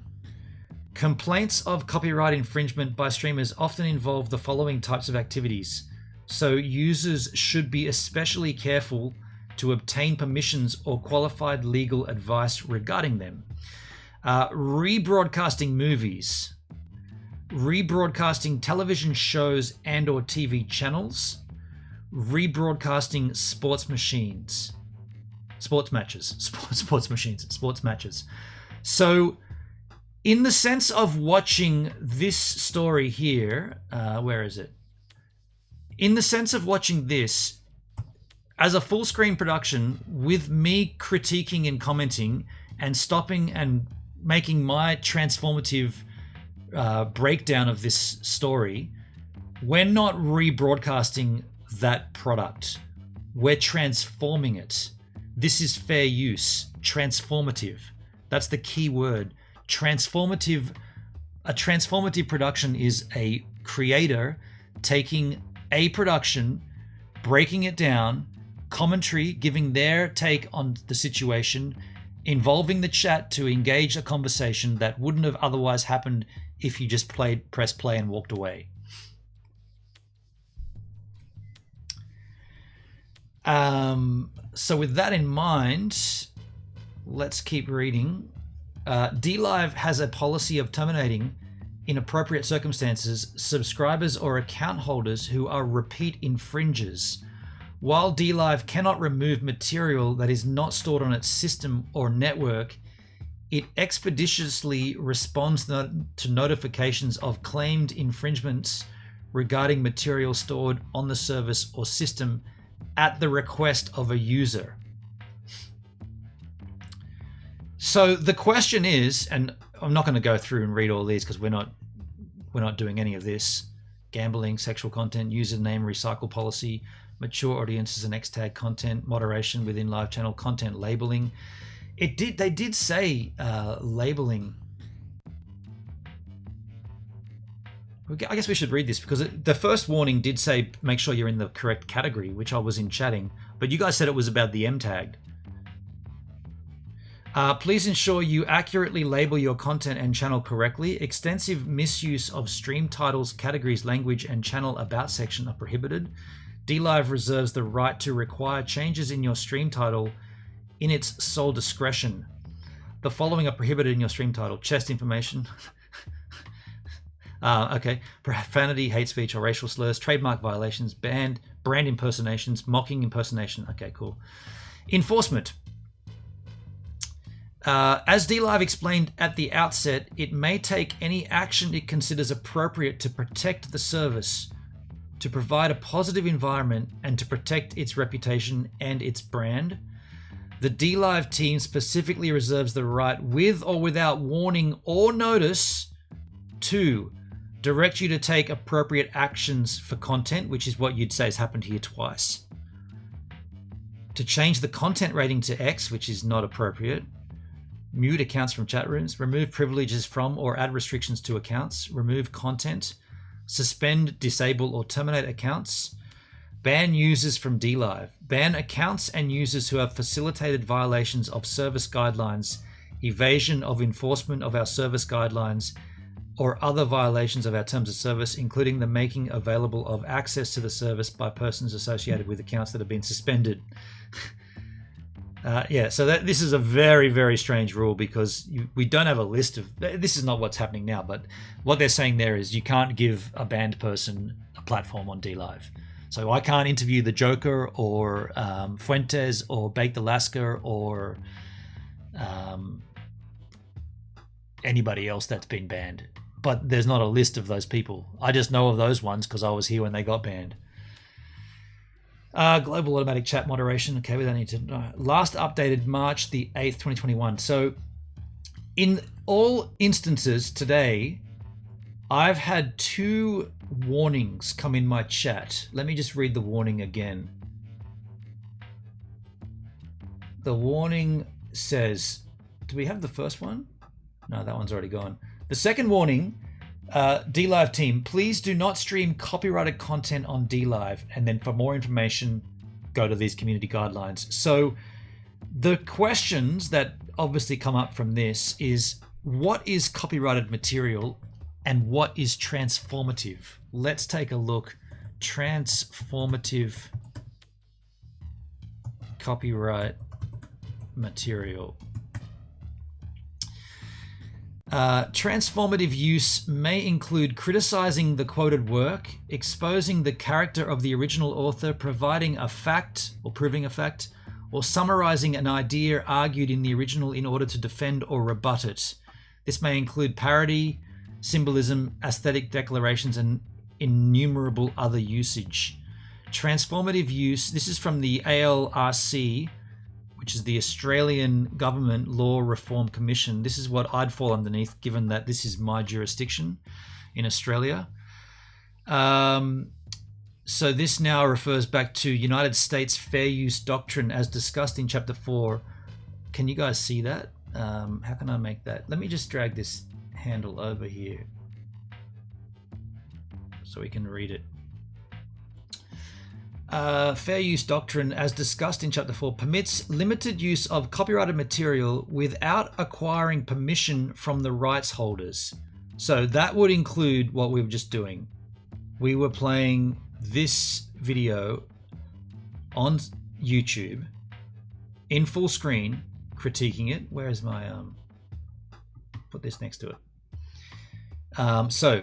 Complaints of copyright infringement by streamers often involve the following types of activities, so users should be especially careful to obtain permissions or qualified legal advice regarding them. Rebroadcasting movies, rebroadcasting television shows and or TV channels, rebroadcasting sports matches. So in the sense of watching this story here, where is it? In the sense of watching this as a full screen production with me critiquing and commenting and stopping and making my transformative breakdown of this story, we're not rebroadcasting that product. We're transforming it. This is fair use. Transformative. That's the key word. Transformative. A transformative production is a creator taking a production, breaking it down, commentary, giving their take on the situation, involving the chat to engage a conversation that wouldn't have otherwise happened if you just pressed play and walked away. So with that in mind, let's keep reading. DLive has a policy of terminating, in appropriate circumstances, subscribers or account holders who are repeat infringers. While DLive cannot remove material that is not stored on its system or network, it expeditiously responds to notifications of claimed infringements regarding material stored on the service or system at the request of a user. So the question is, and I'm not going to go through and read all these because we're not doing any of this. Gambling, sexual content, username, recycle policy, mature audiences and X-tag content, moderation within live channel, content labeling. They did say labeling. I guess we should read this because the first warning did say make sure you're in the correct category, which I was in chatting, but you guys said it was about the M tag. Please ensure you accurately label your content and channel correctly. Extensive misuse of stream titles, categories, language, and channel about section are prohibited. DLive reserves the right to require changes in your stream title in its sole discretion. The following are prohibited in your stream title: chest information, okay, profanity, hate speech or racial slurs, trademark violations, brand impersonations, mocking impersonation. Okay, cool. Enforcement. As DLive explained at the outset, it may take any action it considers appropriate to protect the service, to provide a positive environment, and to protect its reputation and its brand. The DLive team specifically reserves the right, with or without warning or notice, to direct you to take appropriate actions for content, which is what you'd say has happened here twice. To change the content rating to X, which is not appropriate. Mute accounts from chat rooms, remove privileges from or add restrictions to accounts, remove content, suspend, disable, or terminate accounts, ban users from DLive, ban accounts and users who have facilitated violations of service guidelines, evasion of enforcement of our service guidelines, or other violations of our terms of service, including the making available of access to the service by persons associated with accounts that have been suspended. So this is a very, very strange rule because we don't have a list of... This is not what's happening now, but what they're saying there is you can't give a banned person a platform on DLive. So I can't interview the Joker or Fuentes or Baked Alaska or anybody else that's been banned. But there's not a list of those people. I just know of those ones because I was here when they got banned. Global automatic chat moderation. Okay, we don't need to know. Last updated March the 8th, 2021. So in all instances today, I've had 2 warnings come in my chat. Let me just read the warning again. The warning says, do we have the first one? No, that one's already gone. The second warning, DLive team, please do not stream copyrighted content on DLive. And then for more information, go to these community guidelines. So the questions that obviously come up from this is, what is copyrighted material and what is transformative? Let's take a look. Transformative copyright material. Transformative use may include criticizing the quoted work, exposing the character of the original author, providing a fact or proving a fact, or summarizing an idea argued in the original in order to defend or rebut it. This may include parody, symbolism, aesthetic declarations, and innumerable other usage. Transformative use, this is from the ALRC, which is the Australian Government Law Reform Commission. This is what I'd fall underneath, given that this is my jurisdiction in Australia. So this now refers back to United States Fair Use Doctrine as discussed in Chapter 4. Can you guys see that? How can I make that? Let me just drag this handle over here so we can read it. Fair use doctrine, as discussed in Chapter 4, permits limited use of copyrighted material without acquiring permission from the rights holders. So that would include what we were just doing. We were playing this video on YouTube in full screen, critiquing it. Where is my put this next to it. So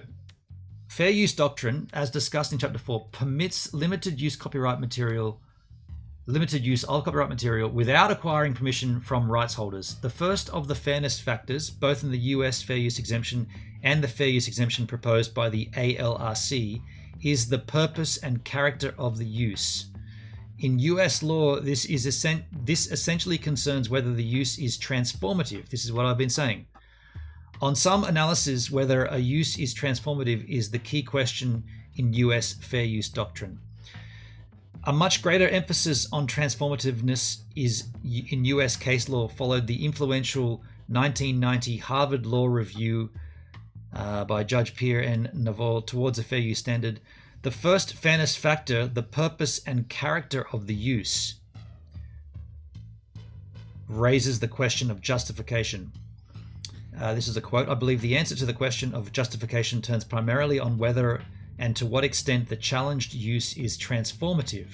fair use doctrine, as discussed in Chapter 4, permits limited use of copyright material without acquiring permission from rights holders. The first of the fairness factors, both in the US fair use exemption and the fair use exemption proposed by the ALRC, is the purpose and character of the use. In US law, this essentially concerns whether the use is transformative. This is what I've been saying. On some analysis, whether a use is transformative is the key question in US fair use doctrine. A much greater emphasis on transformativeness is in US case law followed the influential 1990 Harvard Law Review by Judge Pierre and Naval towards a fair use standard. The first fairness factor, the purpose and character of the use, raises the question of justification. This is a quote. I believe the answer to the question of justification turns primarily on whether and to what extent the challenged use is transformative.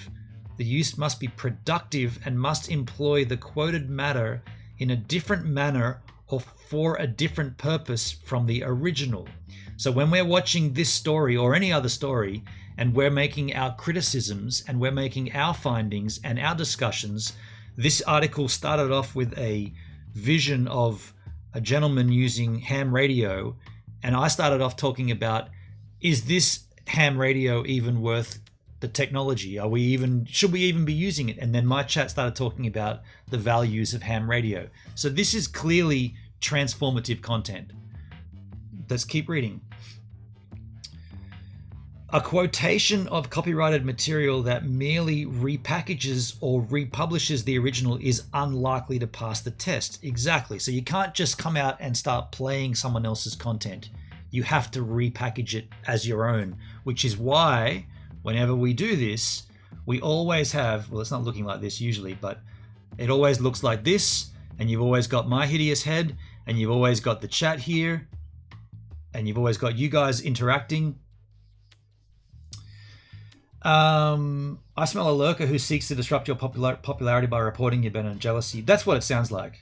The use must be productive and must employ the quoted matter in a different manner or for a different purpose from the original. So when we're watching this story or any other story and we're making our criticisms and we're making our findings and our discussions, this article started off with a vision of a gentleman using ham radio, and I started off talking about, is this ham radio even worth the technology? Should we even be using it? And then my chat started talking about the values of ham radio. So this is clearly transformative content. Let's keep reading. A quotation of copyrighted material that merely repackages or republishes the original is unlikely to pass the test. Exactly. So you can't just come out and start playing someone else's content. You have to repackage it as your own, which is why whenever we do this, we always have, well, it's not looking like this usually, but it always looks like this, and you've always got my hideous head, and you've always got the chat here, and you've always got you guys interacting. I smell a lurker who seeks to disrupt your popularity by reporting your venom and jealousy. That's what it sounds like.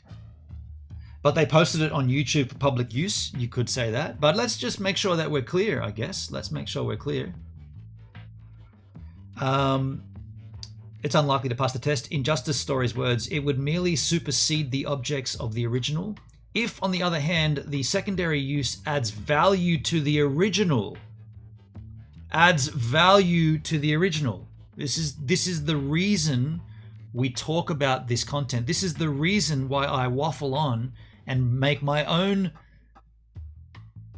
But they posted it on YouTube for public use. You could say that. But let's just make sure that we're clear, I guess. Let's make sure we're clear. It's unlikely to pass the test. In Justice Story's words, it would merely supersede the objects of the original. If, on the other hand, the secondary use adds value to the original, This is the reason we talk about this content. This is the reason why I waffle on and make my own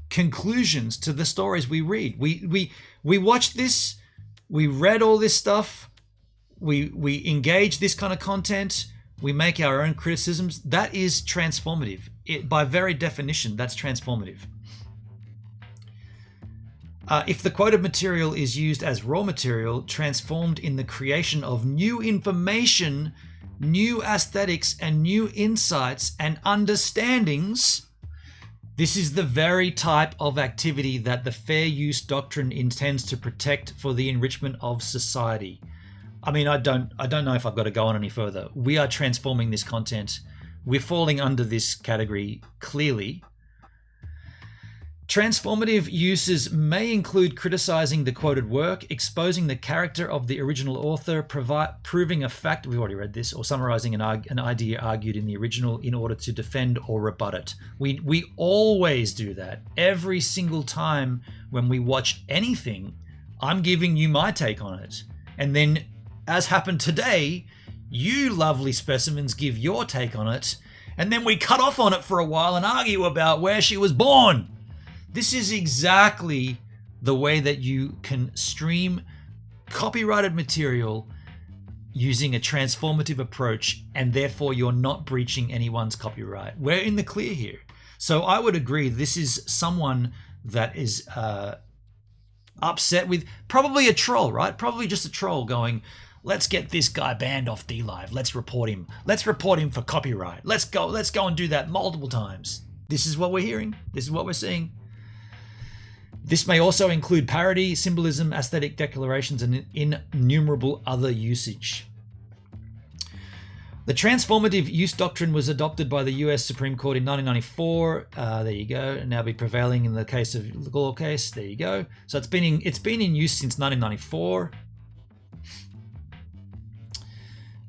conclusions to the stories we read. We watch this, we read all this stuff, we engage this kind of content, we make our own criticisms. That is transformative. By very definition, that's transformative. If the quoted material is used as raw material, transformed in the creation of new information, new aesthetics, and new insights and understandings, this is the very type of activity that the fair use doctrine intends to protect for the enrichment of society. I mean, I don't know if I've got to go on any further. We are transforming this content. We're falling under this category clearly. Transformative uses may include criticizing the quoted work, exposing the character of the original author, proving a fact, we've already read this, or summarizing an idea argued in the original in order to defend or rebut it. We always do that. Every single time when we watch anything, I'm giving you my take on it. And then, as happened today, you lovely specimens give your take on it, and then we cut off on it for a while and argue about where she was born. This is exactly the way that you can stream copyrighted material using a transformative approach, and therefore you're not breaching anyone's copyright. We're in the clear here. So I would agree this is someone that is upset with, probably a troll, right? Probably just a troll going, let's get this guy banned off DLive. Let's report him. Let's report him for copyright. Let's go and do that multiple times. This is what we're hearing. This is what we're seeing. This may also include parody, symbolism, aesthetic declarations, and innumerable other usage. The transformative use doctrine was adopted by the US Supreme Court in 1994. There you go. And now be prevailing in the case of the law case. There you go. So it's been in use since 1994.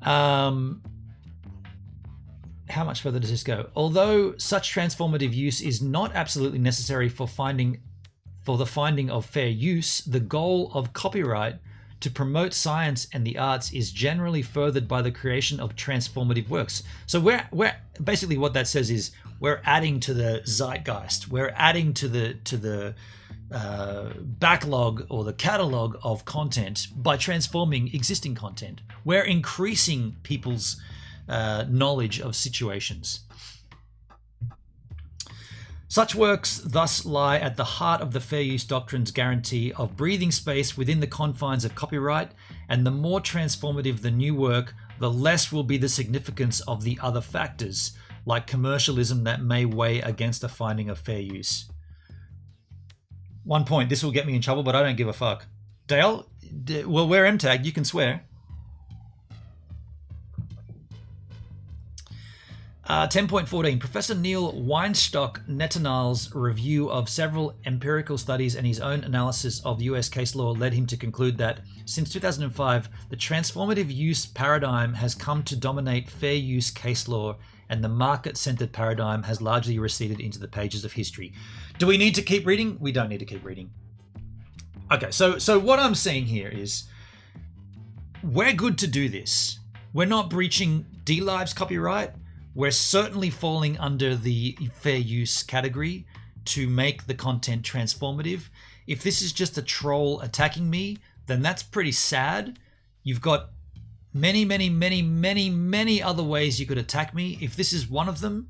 How much further does this go? Although such transformative use is not absolutely necessary for the finding of fair use, the goal of copyright to promote science and the arts is generally furthered by the creation of transformative works. So we're basically, what that says is we're adding to the zeitgeist. We're adding to the backlog or the catalog of content by transforming existing content. We're increasing people's knowledge of situations. Such works thus lie at the heart of the fair use doctrine's guarantee of breathing space within the confines of copyright, and the more transformative the new work, the less will be the significance of the other factors, like commercialism, that may weigh against a finding of fair use. One point, this will get me in trouble, but I don't give a fuck. Dale, well, we're M-tagged, you can swear. 10.14. Professor Neil Weinstock-Netanel's review of several empirical studies and his own analysis of US case law led him to conclude that since 2005, the transformative use paradigm has come to dominate fair use case law, and the market-centered paradigm has largely receded into the pages of history. Do we need to keep reading? We don't need to keep reading. Okay, so what I'm saying here is we're good to do this. We're not breaching DLive's copyright. We're certainly falling under the fair use category to make the content transformative. If this is just a troll attacking me, then that's pretty sad. You've got many, many, many, many, many other ways you could attack me. If this is one of them,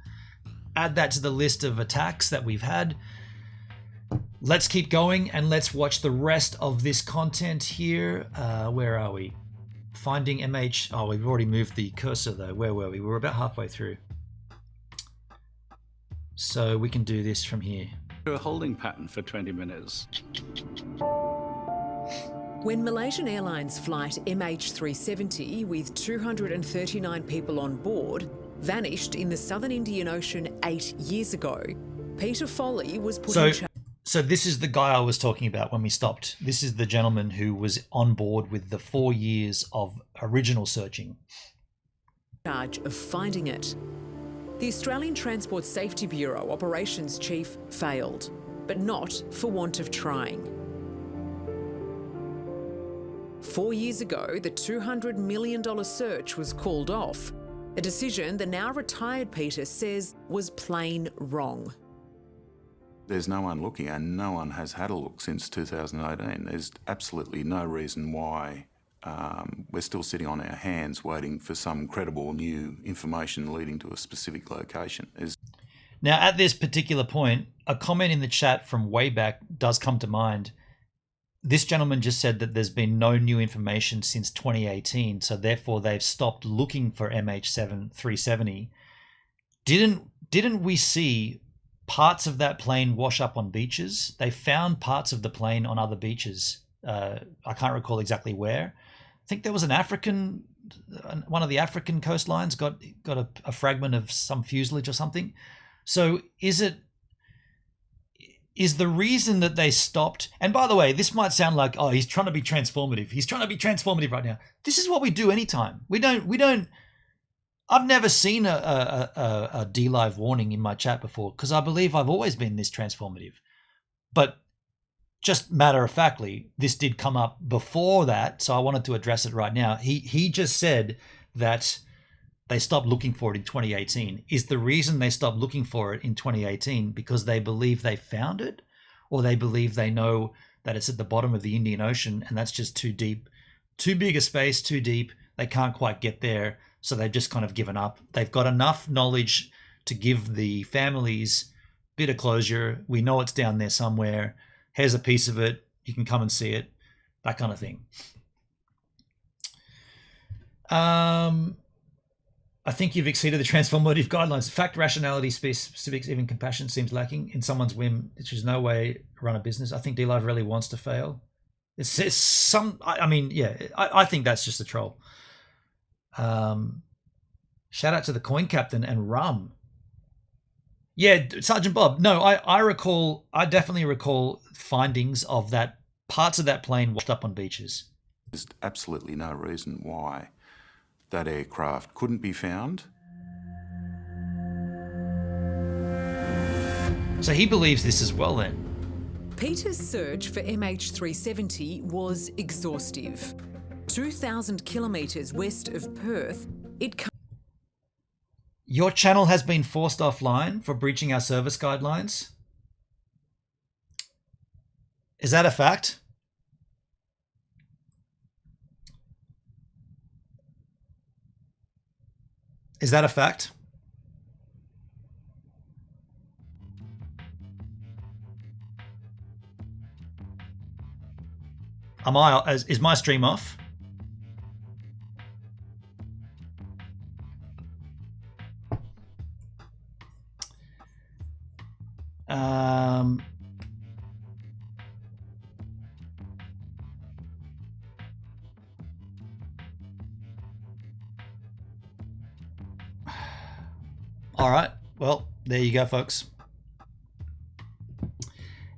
add that to the list of attacks that we've had. Let's keep going and let's watch the rest of this content here. Where are we? Finding MH. Oh, we've already moved the cursor though. Where were we? We're about halfway through. So we can do this from here. A holding pattern for 20 minutes. When Malaysian Airlines flight MH370 with 239 people on board vanished in the southern Indian Ocean 8 years ago, Peter Foley was put in charge. So this is the guy I was talking about when we stopped. This is the gentleman who was on board with the 4 years of original searching. Charge of finding it. The Australian Transport Safety Bureau Operations Chief failed, but not for want of trying. 4 years ago, the $200 million search was called off, a decision the now retired Peter says was plain wrong. There's no one looking, and no one has had a look since 2018. There's absolutely no reason why we're still sitting on our hands waiting for some credible new information leading to a specific location. Now, at this particular point, a comment in the chat from way back does come to mind. This gentleman just said that there's been no new information since 2018, so therefore they've stopped looking for MH370. Didn't we see parts of that plane wash up on beaches? They found parts of the plane on other beaches. I can't recall exactly where. I think there was one of the African coastlines got a fragment of some fuselage or something. So is it is the reason that they stopped. And by the way, this might sound like, oh, he's trying to be transformative. He's trying to be transformative right now. This is what we do anytime. We don't. I've never seen a DLive warning in my chat before because I believe I've always been this transformative. But just matter of factly, this did come up before that, so I wanted to address it right now. He just said that they stopped looking for it in 2018. Is the reason they stopped looking for it in 2018 because they believe they found it, or they believe they know that it's at the bottom of the Indian Ocean and that's just too deep, too big a space, too deep. They can't quite get there, so they've just kind of given up. They've got enough knowledge to give the families a bit of closure. We know it's down there somewhere. Here's a piece of it. You can come and see it. That kind of thing. I think you've exceeded the transformative guidelines. Fact, rationality, specifics, even compassion seems lacking in someone's whim. There's no way to run a business. I think DLive really wants to fail. It's some, I mean, yeah, I think that's just a troll. Shout out to the Coin Captain and Rum. Yeah, Sergeant Bob. No, I definitely recall findings of that, parts of that plane washed up on beaches. There's absolutely no reason why that aircraft couldn't be found. So he believes this as well then. Peter's search for MH370 was exhaustive. 2,000 kilometres west of Perth, it... Your channel has been forced offline for breaching our service guidelines. Is that a fact? Is that a fact? Is my stream off? All right. Well, there you go, folks.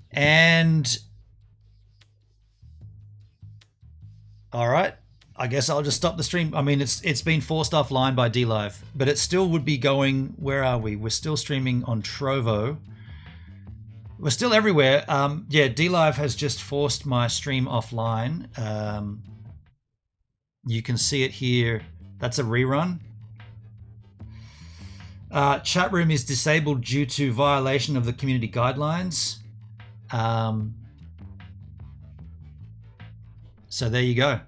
And all right. I guess I'll just stop the stream. I mean, it's been forced offline by DLive, but it still would be going. Where are we? We're still streaming on Trovo. We're still everywhere. Yeah, DLive has just forced my stream offline. You can see it here. That's a rerun. Chat room is disabled due to violation of the community guidelines. So there you go.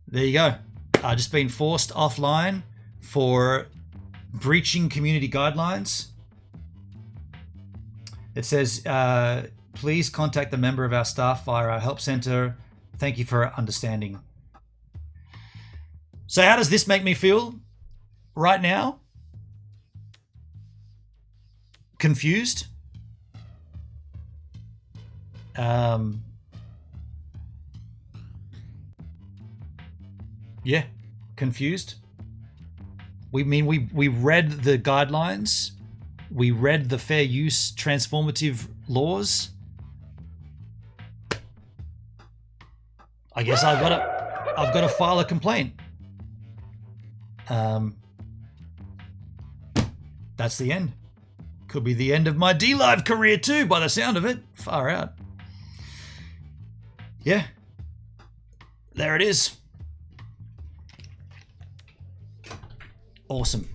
There you go. Just been forced offline for breaching community guidelines. It says, please contact the member of our staff via our help center. Thank you for understanding. So how does this make me feel right now? Confused? Yeah, confused. We read the guidelines. We read the fair use transformative laws. I guess I've got to file a complaint. That's the end. Could be the end of my DLive career too, by the sound of it. Far out. Yeah. There it is. Awesome.